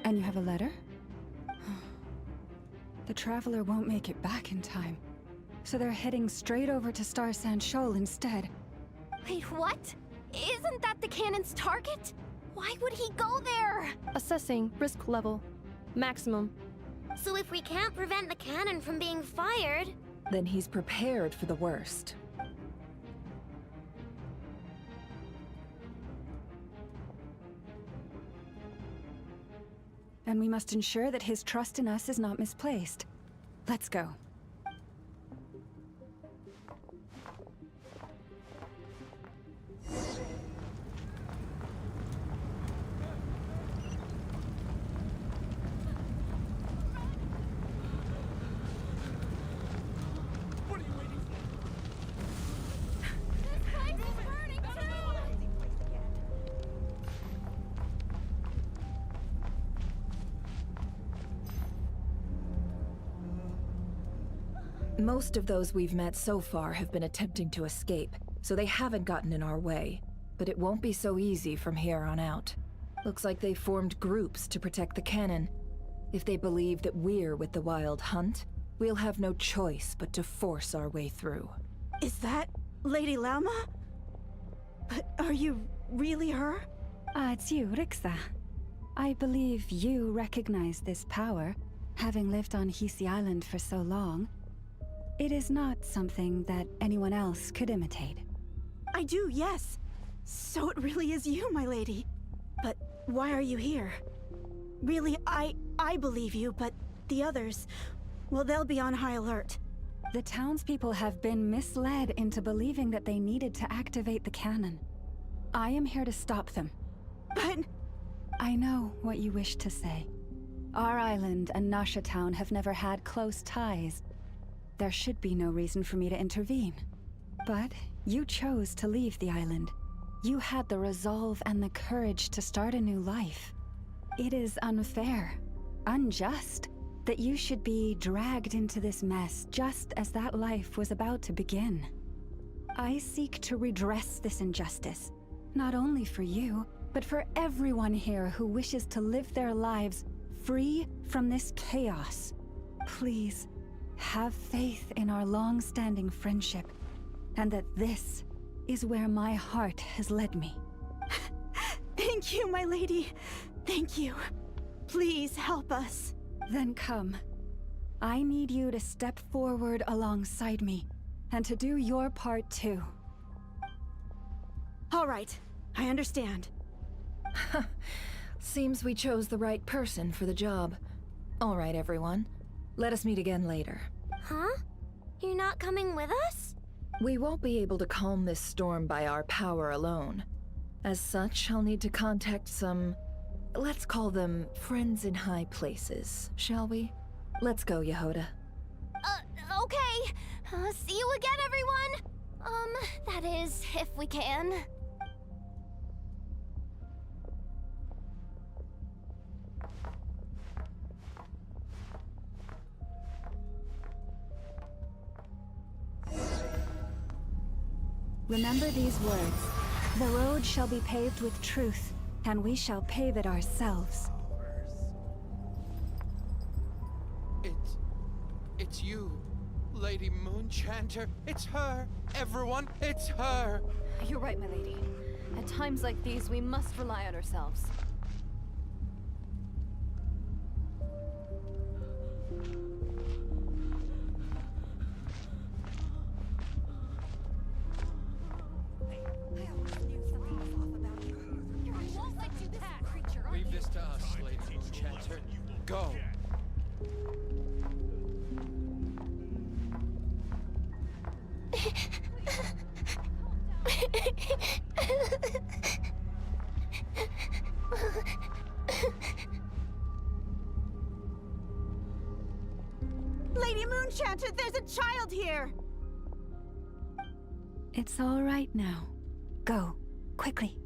And you have a letter? The Traveler won't make it back in time. So they're heading straight over to Star Sand Shoal instead. Wait, what? Isn't that the cannon's target? Why would he go there? Assessing risk level. Maximum. So if we can't prevent the cannon from being fired... Then he's prepared for the worst. And we must ensure that his trust in us is not misplaced. Let's go. Most of those we've met so far have been attempting to escape, so they haven't gotten in our way. But it won't be so easy from here on out. Looks like they formed groups to protect the cannon. If they believe that we're with the Wild Hunt, we'll have no choice but to force our way through. Is that Lady Lama? But are you really her? It's you, Rixa. I believe you recognize this power, having lived on Hisi Island for so long. It is not something that anyone else could imitate. I do, yes. So it really is you, my lady. But why are you here? Really, I believe you, but the others, well, they'll be on high alert. The townspeople have been misled into believing that they needed to activate the cannon. I am here to stop them. But... I know what you wish to say. Our island and Nasha Town have never had close ties. There should be no reason for me to intervene. But you chose to leave the island. You had the resolve and the courage to start a new life. It is unfair, unjust, that you should be dragged into this mess just as that life was about to begin. I seek to redress this injustice, not only for you, but for everyone here who wishes to live their lives free from this chaos. Please, have faith in our long-standing friendship, and that this is where my heart has led me. Thank you, my lady. Thank you. Please help us. Then come. I need you to step forward alongside me, and to do your part too. All right, I understand. Seems we chose the right person for the job. All right, everyone. Let us meet again later. Huh? You're not coming with us? We won't be able to calm this storm by our power alone. As such, I'll need to contact some... let's call them friends in high places, shall we? Let's go, Yehoda. Okay. See you again, everyone! That is, if we can. Remember these words. The road shall be paved with truth, and we shall pave it ourselves. It's you, Lady Moonchanter. It's her. Everyone, it's her. You're right, my lady. At times like these, we must rely on ourselves. Leave this to us, Lady Moonchanter. Go. Monchanter, there's a child here! It's all right now. Go, quickly.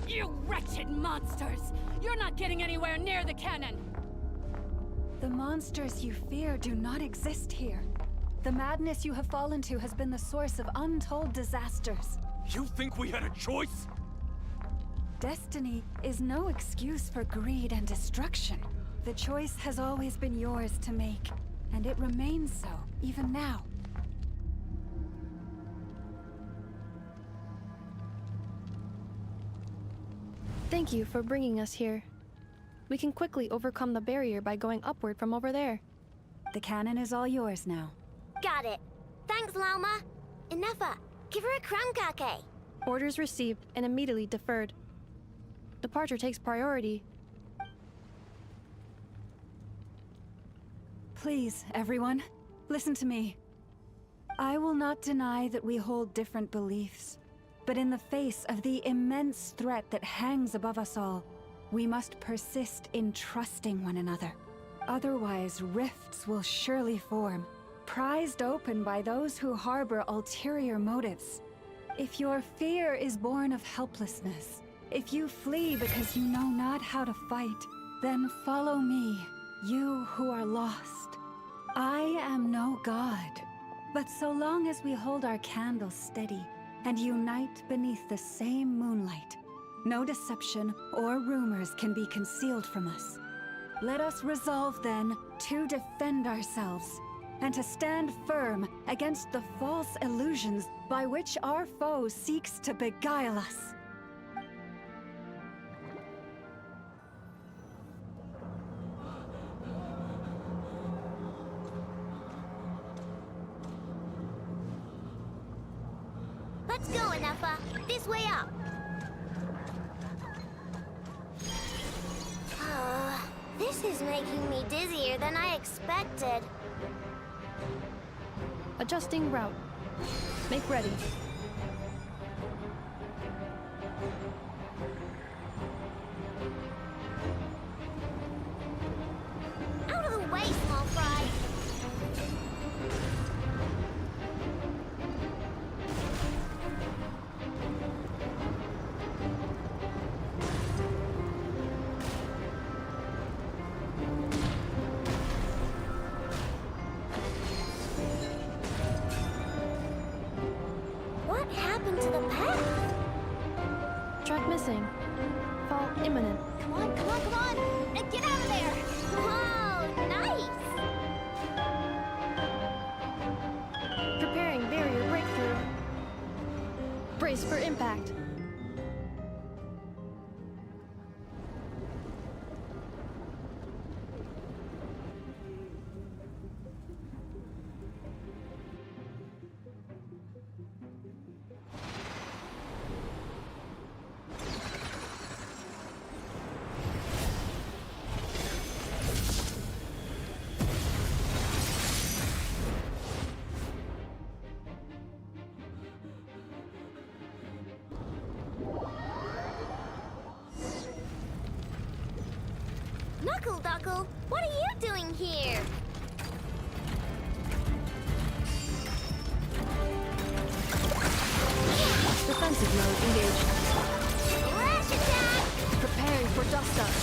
You wretched monsters! You're not getting anywhere near the cannon! The monsters you fear do not exist here. The madness you have fallen to has been the source of untold disasters. You think we had a choice? Destiny is no excuse for greed and destruction. The choice has always been yours to make, and it remains so, even now. Thank you for bringing us here. We can quickly overcome the barrier by going upward from over there. The cannon is all yours now. Got it. Thanks, Lauma. Inefa, give her a crown kake. Orders received and immediately deferred. Departure takes priority. Please, everyone, listen to me. I will not deny that we hold different beliefs, but in the face of the immense threat that hangs above us all, we must persist in trusting one another. Otherwise, rifts will surely form, prized open by those who harbor ulterior motives. If your fear is born of helplessness, if you flee because you know not how to fight, then follow me, you who are lost. I am no god, but so long as we hold our candles steady and unite beneath the same moonlight, no deception or rumors can be concealed from us. Let us resolve then to defend ourselves and to stand firm against the false illusions by which our foe seeks to beguile us. Let's go, Inefa. This way up. This is making me dizzier than I expected. Adjusting route. Make ready. Out of the way, small fry. What happened to the path? Track missing. Fall imminent. Come on, come on, come on! Now get out of there! Whoa, nice! Preparing barrier breakthrough. Brace for impact. Knuckle-Duckle, what are you doing here? Defensive mode engaged. Flash attack! Preparing for dust up.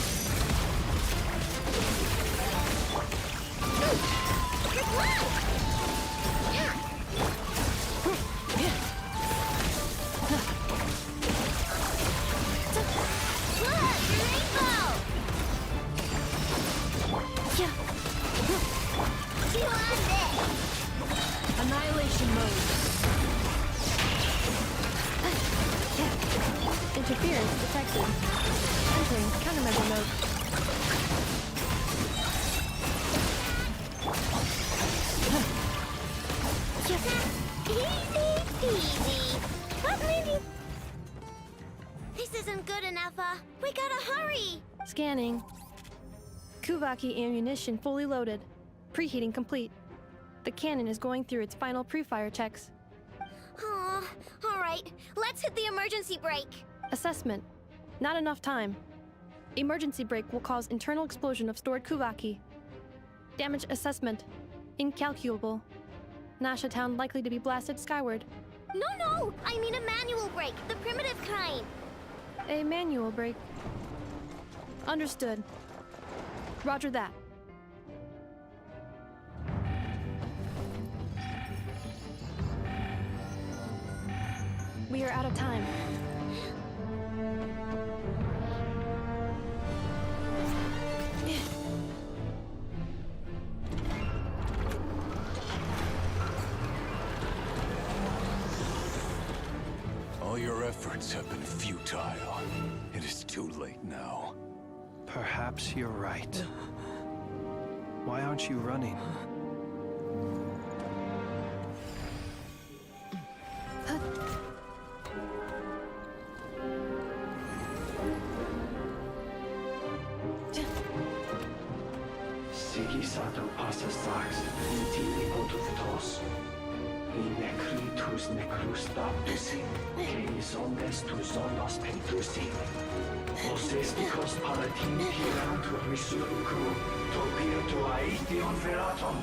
Good luck! Look, rainbow! You on this! Annihilation mode. Interference detected. Entering countermeasure mode. Easy peasy. But maybe... This isn't good enough, we gotta hurry! Scanning. Kuvaki ammunition fully loaded. Preheating complete. The cannon is going through its final pre-fire checks. Aw, alright. Let's hit the emergency brake. Assessment. Not enough time. Emergency brake will cause internal explosion of stored Kuvaki. Damage assessment. Incalculable. Nasha Town likely to be blasted skyward. No! I mean a manual brake, the primitive kind. A manual brake. Understood. Roger that. We are out of time. All your efforts have been futile. It is too late now. Perhaps you're right. Why aren't you running? Sigisato passa sax, intili potutos. Necritus necrus baptusi, que omnes tu zonos pentusi. Osesticos palatin pirantur resurcu, topirtu aetion veratum.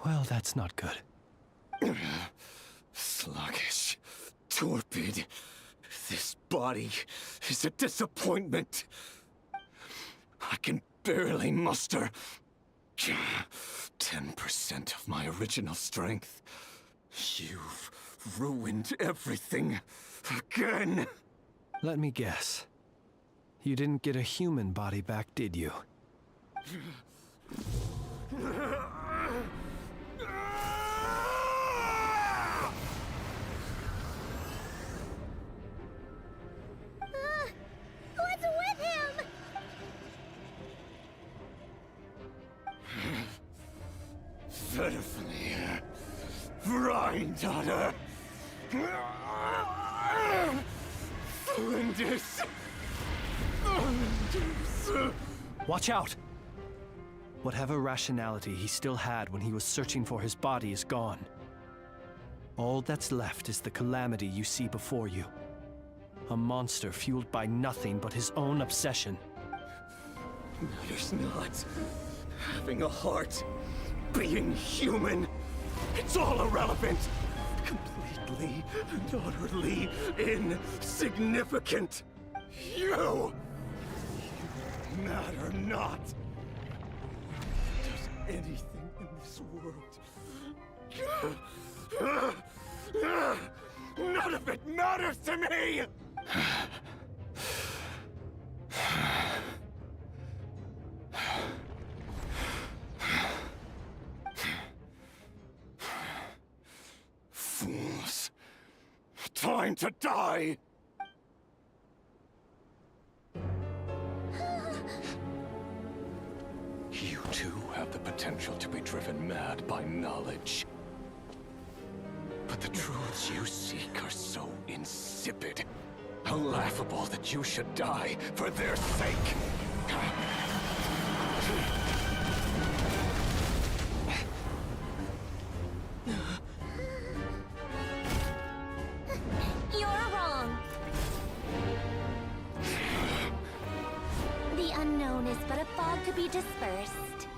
Well, that's not good. Sluggish, torpid. This body is a disappointment. I can barely muster 10% of my original strength. You've ruined everything again. Let me guess. You didn't get a human body back, did you? What's with him? Verfnir, Rhine-daughter, Flinders. Watch out! Whatever rationality he still had when he was searching for his body is gone. All that's left is the calamity you see before you. A monster fueled by nothing but his own obsession. Matters not. Having a heart, being human, it's all irrelevant. Completely and utterly insignificant. You mad or not, does anything in this world. None of it matters to me! Fools. Time to die! You too have the potential to be driven mad by knowledge. But the truths you seek are so insipid, how laughable that you should die for their sake. You're wrong. The unknown is but a fog to be dispersed.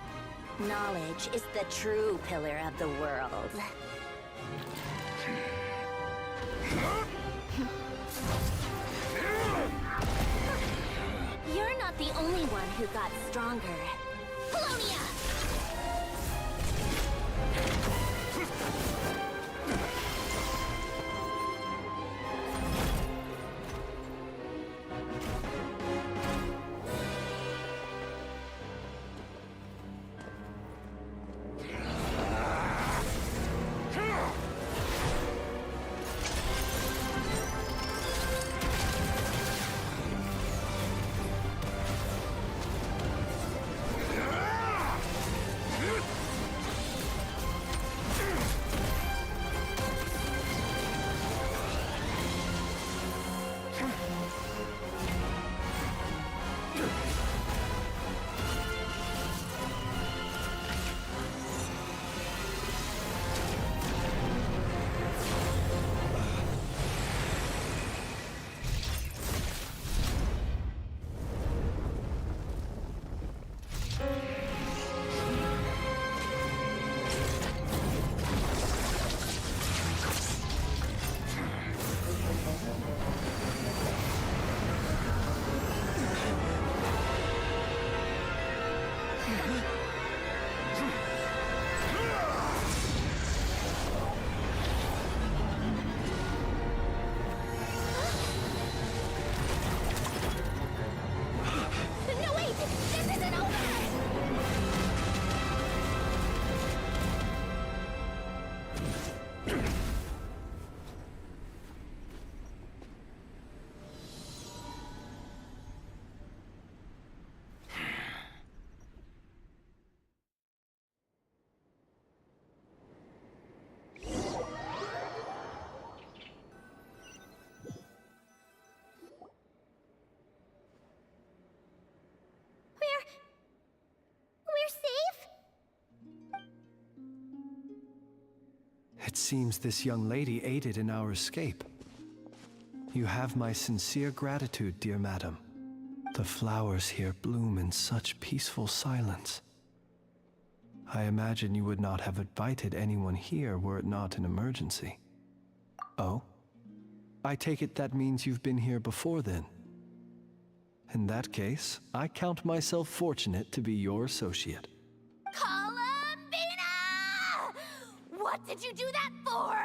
Knowledge is the true pillar of the world. You're not the only one who got stronger. Polonia! It seems this young lady aided in our escape. You have my sincere gratitude, dear madam. The flowers here bloom in such peaceful silence. I imagine you would not have invited anyone here were it not an emergency. Oh? I take it that means you've been here before then. In that case, I count myself fortunate to be your associate. What did you do that for?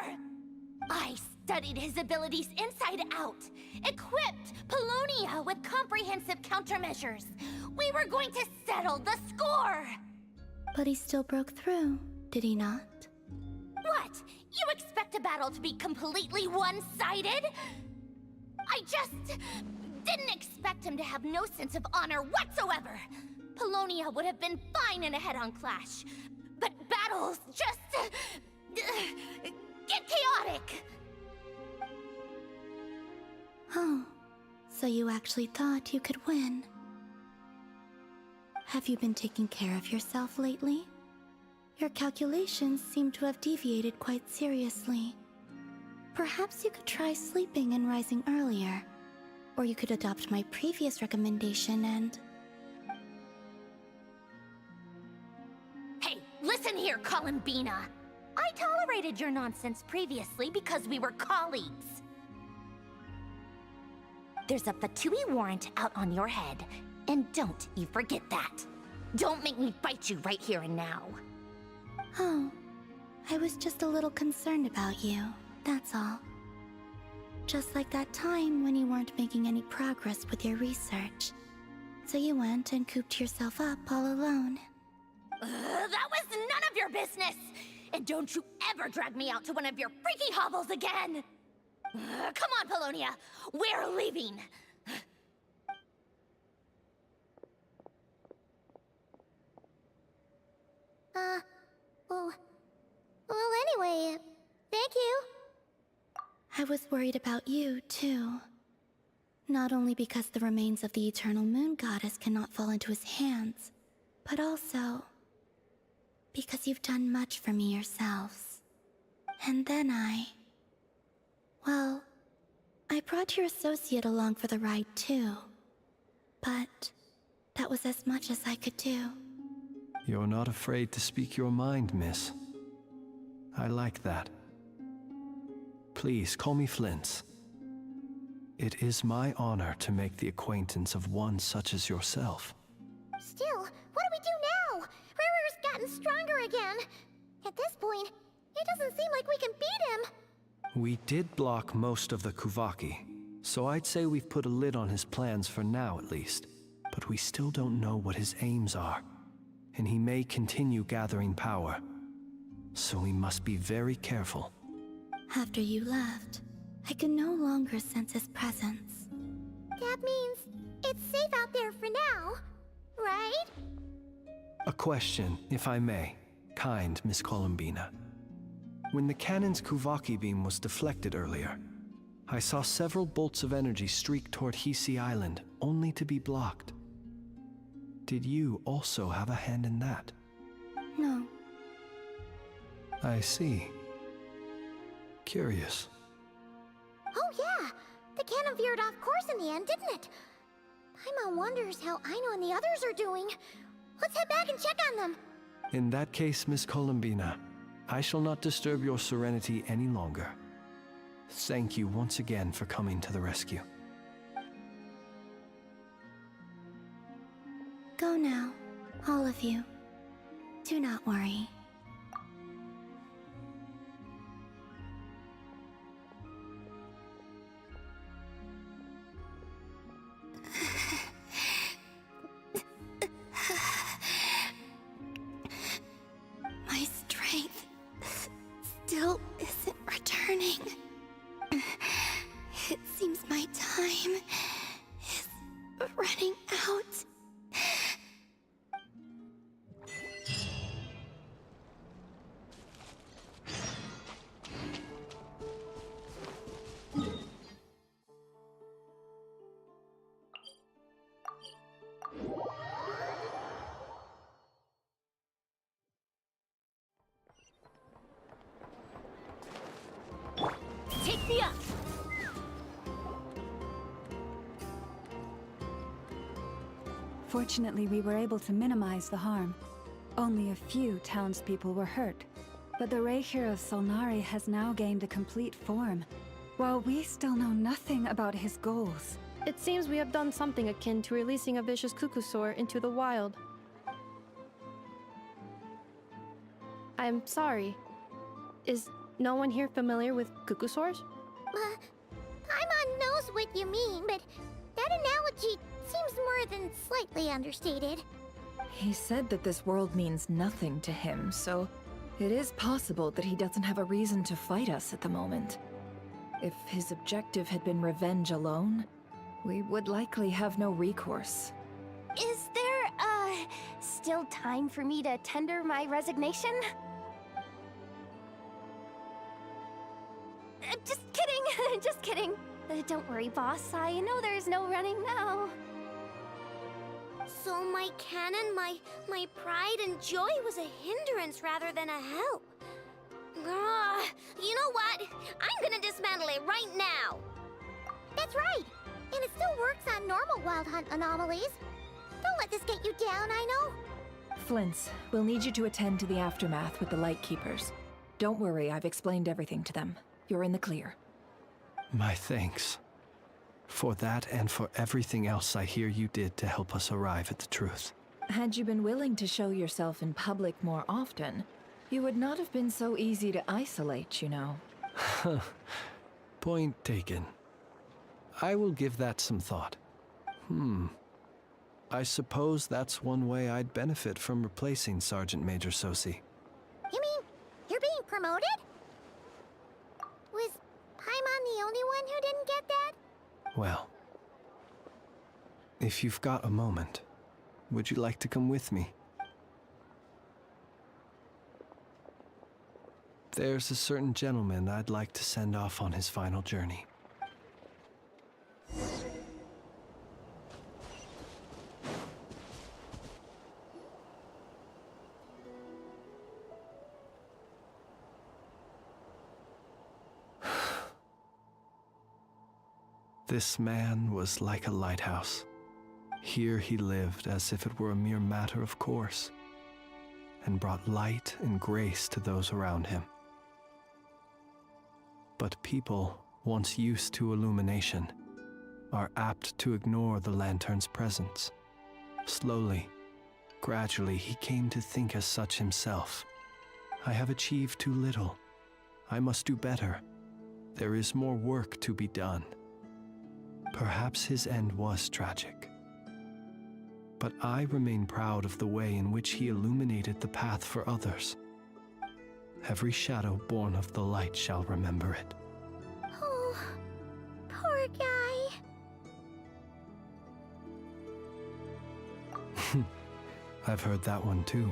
I studied his abilities inside out, equipped Polonia with comprehensive countermeasures. We were going to settle the score! But he still broke through, did he not? What? You expect a battle to be completely one-sided? I just didn't expect him to have no sense of honor whatsoever. Polonia would have been fine in a head-on clash, but battles just get chaotic! Oh, so you actually thought you could win. Have you been taking care of yourself lately? Your calculations seem to have deviated quite seriously. Perhaps you could try sleeping and rising earlier. Or you could adopt my previous recommendation and... Hey, listen here, Columbina! I tolerated your nonsense previously because we were colleagues. There's a Fatui warrant out on your head, And don't you forget that. Don't make me fight you right here and now. Oh, I was just a little concerned about you, that's all. Just like that time when you weren't making any progress with your research. So you went and cooped yourself up all alone. That was none of your business! And don't you ever drag me out to one of your freaky hovels again! Come on, Polonia! We're leaving! Well, anyway, thank you. I was worried about you, too. Not only because the remains of the Eternal Moon Goddess cannot fall into his hands, but also because you've done much for me yourselves. And then well, I brought your associate along for the ride, too. But that was as much as I could do. You're not afraid to speak your mind, miss. I like that. Please, call me Flint's. It is my honor to make the acquaintance of one such as yourself. Still, what do we do now? Riri's gotten stronger again. At this point, it doesn't seem like we can beat him. We did block most of the Kuvaki, so I'd say we've put a lid on his plans for now at least. But we still don't know what his aims are, and he may continue gathering power. So we must be very careful. After you left, I could no longer sense his presence. That means it's safe out there for now, right? A question, if I may, kind Miss Columbina. When the cannon's Kuvaki beam was deflected earlier, I saw several bolts of energy streak toward Hisi Island, only to be blocked. Did you also have a hand in that? No. I see. Curious. Oh yeah! The cannon veered off course in the end, didn't it? Paimon wonders how Aino and the others are doing. Let's head back and check on them. In that case, Miss Columbina, I shall not disturb your serenity any longer. Thank you once again for coming to the rescue. Go now, all of you. Do not worry. My strength still isn't returning. It seems my time is running out. Take me up! Fortunately, we were able to minimize the harm. Only a few townspeople were hurt. But the Reikir of Solnari has now gained a complete form, while we still know nothing about his goals. It seems we have done something akin to releasing a vicious cuckoosaur into the wild. I'm sorry. Is no one here familiar with cuckoosaurs? Paimon knows what you mean, but that analogy seems more than slightly understated. He said that this world means nothing to him, so it is possible that he doesn't have a reason to fight us at the moment. If his objective had been revenge alone, we would likely have no recourse. Is there, still time for me to tender my resignation? Just kidding, just kidding. Don't worry, boss. I know there's no running now. So my cannon, my pride and joy was a hindrance rather than a help. You know what? I'm gonna dismantle it right now. That's right. And it still works on normal Wild Hunt anomalies. Don't let this get you down, I know. Flint's, we'll need you to attend to the aftermath with the Lightkeepers. Don't worry, I've explained everything to them. You're in the clear. My thanks. For that and for everything else I hear you did to help us arrive at the truth. Had you been willing to show yourself in public more often, you would not have been so easy to isolate, you know. Point taken. I will give that some thought. I suppose that's one way I'd benefit from replacing Sergeant Major Sosi. You mean you're being promoted? Was Paimon the only one who didn't get that? Well, if you've got a moment, would you like to come with me? There's a certain gentleman I'd like to send off on his final journey. This man was like a lighthouse. Here he lived as if it were a mere matter of course, and brought light and grace to those around him. But people, once used to illumination, are apt to ignore the lantern's presence. Slowly, gradually, he came to think as such himself. I have achieved too little. I must do better. There is more work to be done. Perhaps his end was tragic. But I remain proud of the way in which he illuminated the path for others. Every shadow born of the light shall remember it. Oh, poor guy. I've heard that one too.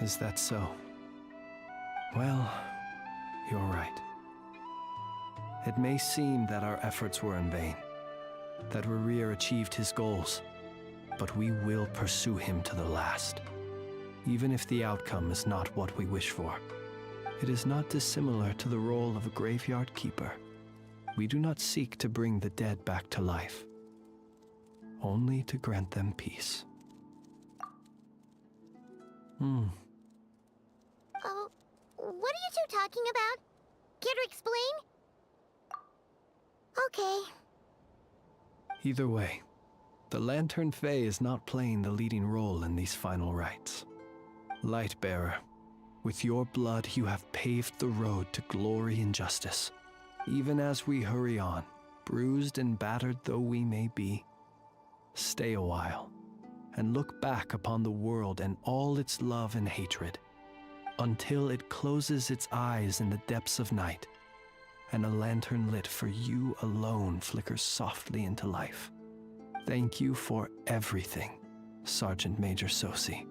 Is that so? Well, you're right. It may seem that our efforts were in vain, that Rerir achieved his goals, but we will pursue him to the last, even if the outcome is not what we wish for. It is not dissimilar to the role of a graveyard keeper. We do not seek to bring the dead back to life, only to grant them peace. Oh, what are you two talking about? Care to explain? Okay. Either way, the Lantern Fae is not playing the leading role in these final rites. Lightbearer, with your blood you have paved the road to glory and justice. Even as we hurry on, bruised and battered though we may be, stay a while and look back upon the world and all its love and hatred, until it closes its eyes in the depths of night, and a lantern lit for you alone flickers softly into life. Thank you for everything, Sergeant Major Sosi.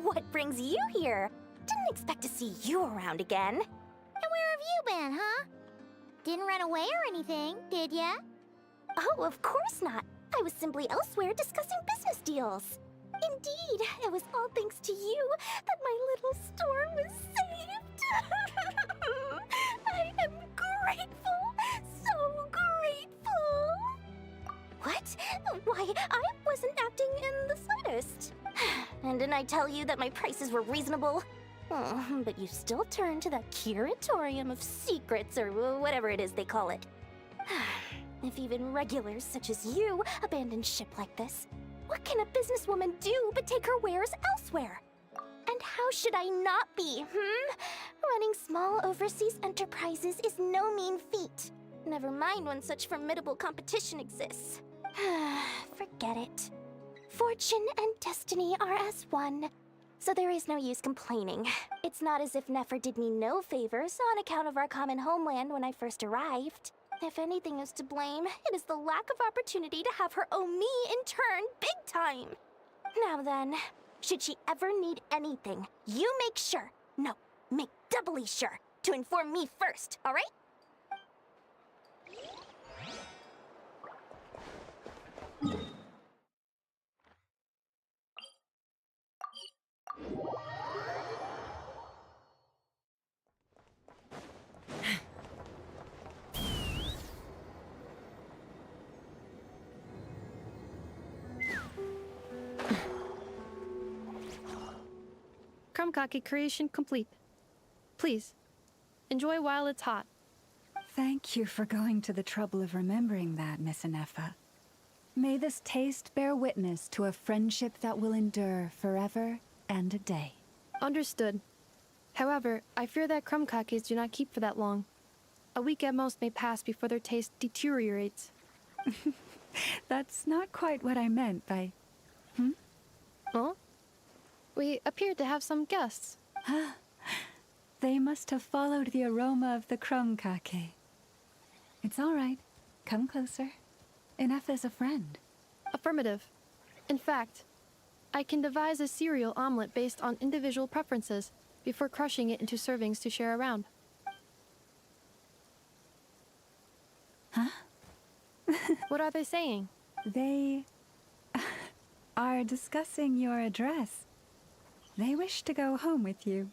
What brings you here? Didn't expect to see you around again. And where have you been, huh? Didn't run away or anything, did ya? Oh, of course not. I was simply elsewhere discussing business deals. Indeed, it was all thanks to you that my little store was saved. I am grateful, so grateful. What? Why, I wasn't acting in the slightest. And didn't I tell you that my prices were reasonable? Oh, but you still turn to that curatorium of secrets, or whatever it is they call it. If even regulars such as you abandon ship like this, what can a businesswoman do but take her wares elsewhere? And how should I not be, Running small overseas enterprises is no mean feat. Never mind when such formidable competition exists. Forget it. Fortune and destiny are as one, so there is no use complaining. It's not as if Nefer did me no favors on account of our common homeland when I first arrived. If anything is to blame, it is the lack of opportunity to have her owe me in turn big time. Now then, should she ever need anything, you make sure, no, make doubly sure, to inform me first, alright? Krumkake creation complete. Please, enjoy while it's hot. Thank you for going to the trouble of remembering that, Miss Anefa. May this taste bear witness to a friendship that will endure forever and a day. Understood. However, I fear that krumkakes do not keep for that long. A week at most may pass before their taste deteriorates. That's not quite what I meant by... Huh? We appeared to have some guests. They must have followed the aroma of the krumkake. It's all right. Come closer. Enough as a friend. Affirmative. In fact, I can devise a cereal omelet based on individual preferences before crushing it into servings to share around. Huh? What are they saying? They are discussing your address. They wish to go home with you.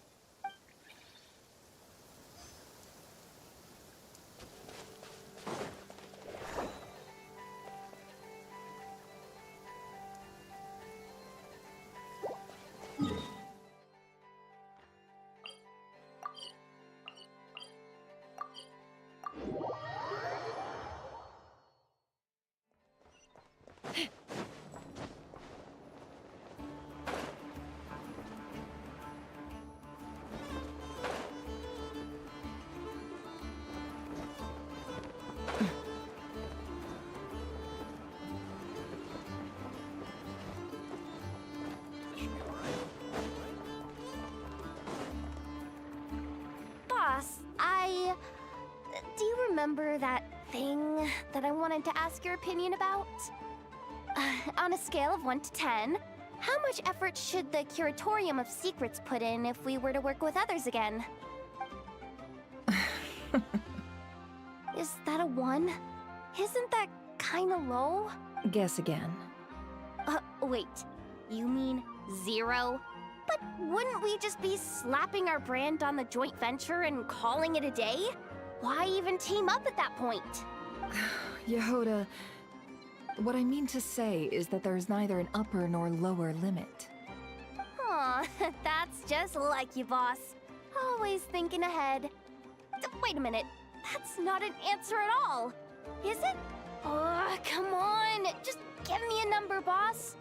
Do you remember that thing that I wanted to ask your opinion about? On a scale of 1 to 10, how much effort should the Curatorium of Secrets put in if we were to work with others again? Is that a 1? Isn't that kinda low? Guess again. Wait. You mean 0? But wouldn't we just be slapping our brand on the joint venture and calling it a day? Why even team up at that point? Yehoda, what I mean to say is that there's neither an upper nor lower limit. Aw, that's just like you, boss. Always thinking ahead. Wait a minute. That's not an answer at all. Is it? Oh, come on. Just give me a number, boss.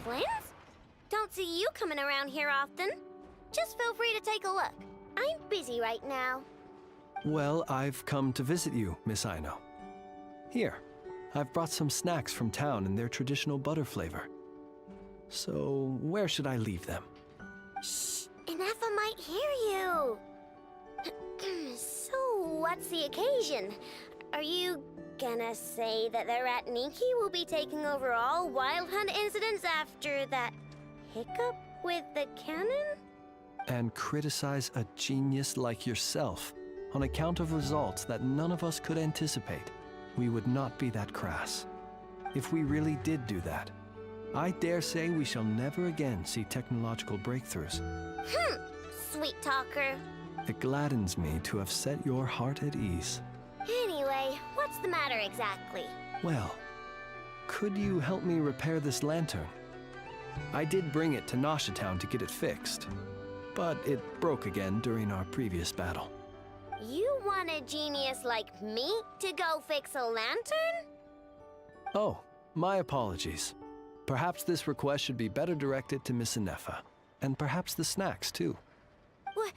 Flint? Don't see you coming around here often. Just feel free to take a look. I'm busy right now. Well, I've come to visit you, Miss Aino. Here, I've brought some snacks from town in their traditional butter flavor. So, where should I leave them? Shh! Inefa might hear you! So, what's the occasion? Are you gonna say that the Rat Niki will be taking over all Wild Hunt incidents after that hiccup with the cannon? And criticize a genius like yourself on account of results that none of us could anticipate. We would not be that crass. If we really did do that, I dare say we shall never again see technological breakthroughs. Sweet talker. It gladdens me to have set your heart at ease. Anyway, what's the matter exactly? Well, could you help me repair this lantern? I did bring it to Nasha Town to get it fixed, but it broke again during our previous battle. You want a genius like me to go fix a lantern? Oh, my apologies. Perhaps this request should be better directed to Miss Inefa, and perhaps the snacks, too. What?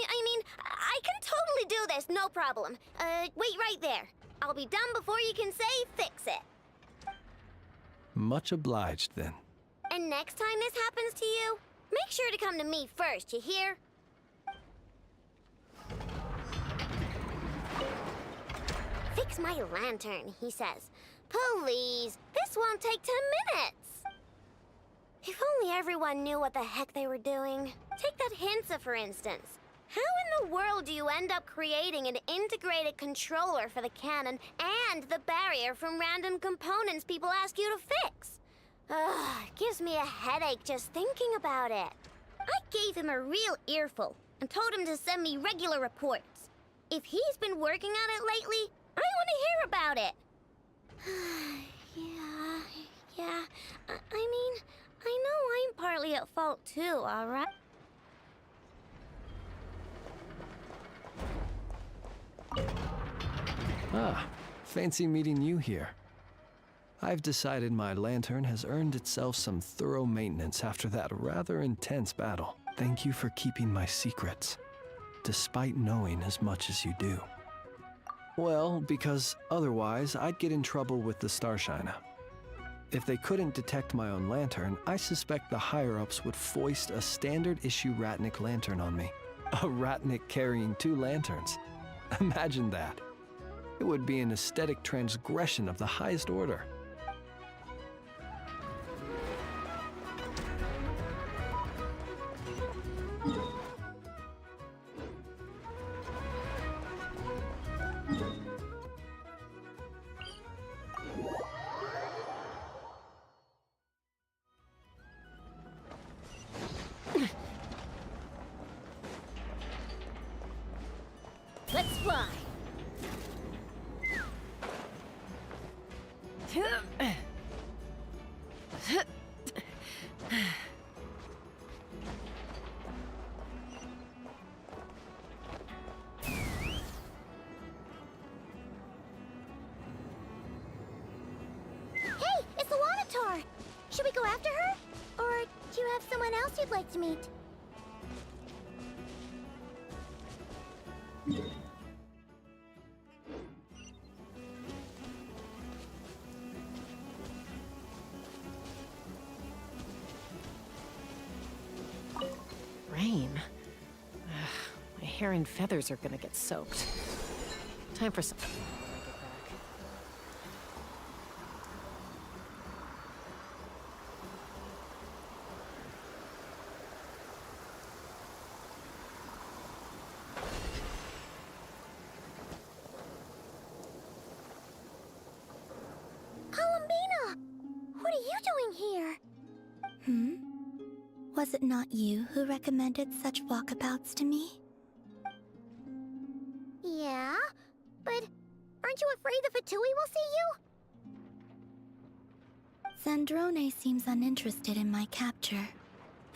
I mean, I can totally do this, no problem. Wait right there. I'll be done before you can say fix it. Much obliged, then. And next time this happens to you, make sure to come to me first, you hear? Fix my lantern, he says. Please, this won't take 10 minutes. If only everyone knew what the heck they were doing. Take that Hinsa, for instance. How in the world do you end up creating an integrated controller for the cannon and the barrier from random components people ask you to fix? Ugh, gives me a headache just thinking about it. I gave him a real earful and told him to send me regular reports. If he's been working on it lately, I want to hear about it. Yeah. I mean, I know I'm partly at fault too, all right? Ah, fancy meeting you here. I've decided my lantern has earned itself some thorough maintenance after that rather intense battle. Thank you for keeping my secrets, despite knowing as much as you do. Well, because otherwise I'd get in trouble with the Starshiner. If they couldn't detect my own lantern, I suspect the higher-ups would foist a standard-issue Ratnik lantern on me. A Ratnik carrying 2 lanterns. Imagine that. It would be an aesthetic transgression of the highest order. Let's fly. Hey, it's the Wanator! Should we go after her? Or do you have someone else you'd like to meet? Rain. My hair and feathers are gonna get soaked. Time for some. Columbina! What are you doing here? Was it not you who recommended such walkabouts to me? Yeah, but aren't you afraid the Fatui will see you? Zandrone seems uninterested in my capture,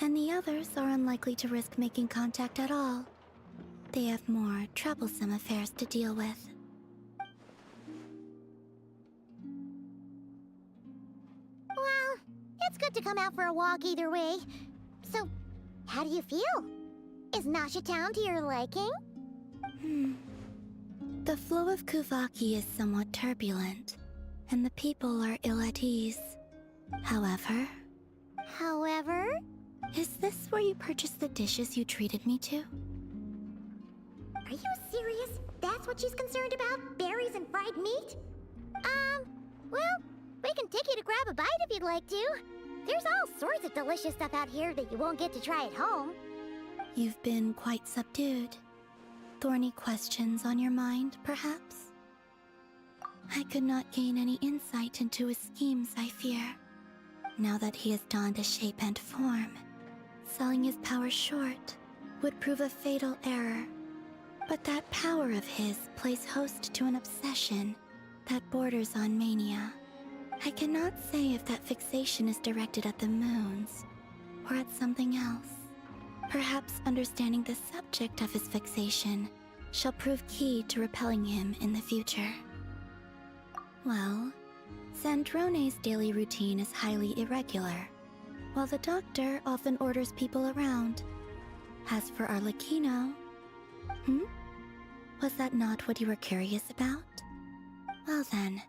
and the others are unlikely to risk making contact at all. They have more troublesome affairs to deal with. Well, it's good to come out for a walk either way. So, how do you feel? Is Nasha Town to your liking? The flow of Kuvaki is somewhat turbulent, and the people are ill at ease. However... Is this where you purchased the dishes you treated me to? Are you serious? That's what she's concerned about? Berries and fried meat? Well, we can take you to grab a bite if you'd like to. There's all sorts of delicious stuff out here that you won't get to try at home. You've been quite subdued. Thorny questions on your mind, perhaps? I could not gain any insight into his schemes, I fear. Now that he has donned a shape and form, selling his power short would prove a fatal error. But that power of his plays host to an obsession that borders on mania. I cannot say if that fixation is directed at the moons or at something else. Perhaps understanding the subject of his fixation shall prove key to repelling him in the future. Well, Sandrone's daily routine is highly irregular, while the doctor often orders people around. As for Arlecchino... Was that not what you were curious about? Well then,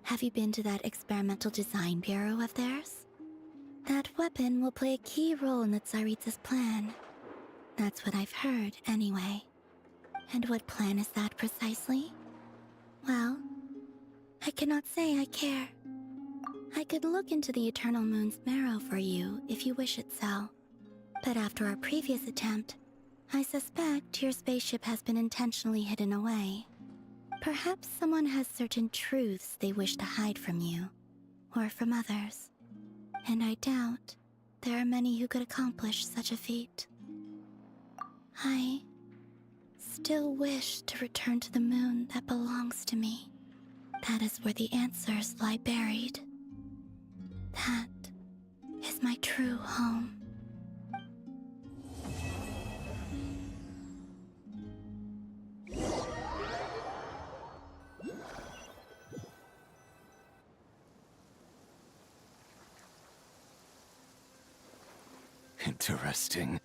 have you been to that experimental design bureau of theirs? That weapon will play a key role in the Tsaritsa's plan. That's what I've heard, anyway. And what plan is that precisely? Well, I cannot say I care. I could look into the Eternal Moon's marrow for you if you wish it so. But after our previous attempt, I suspect your spaceship has been intentionally hidden away. Perhaps someone has certain truths they wish to hide from you, or from others. And I doubt there are many who could accomplish such a feat. I still wish to return to the moon that belongs to me. That is where the answers lie buried. That is my true home. Interesting.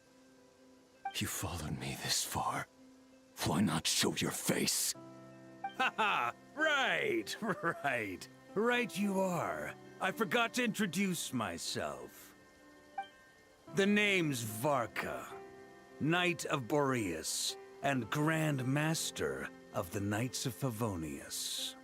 You followed me this far. Why not show your face? Haha! Right, right. Right you are. I forgot to introduce myself. The name's Varka, Knight of Boreas, and Grand Master of the Knights of Favonius.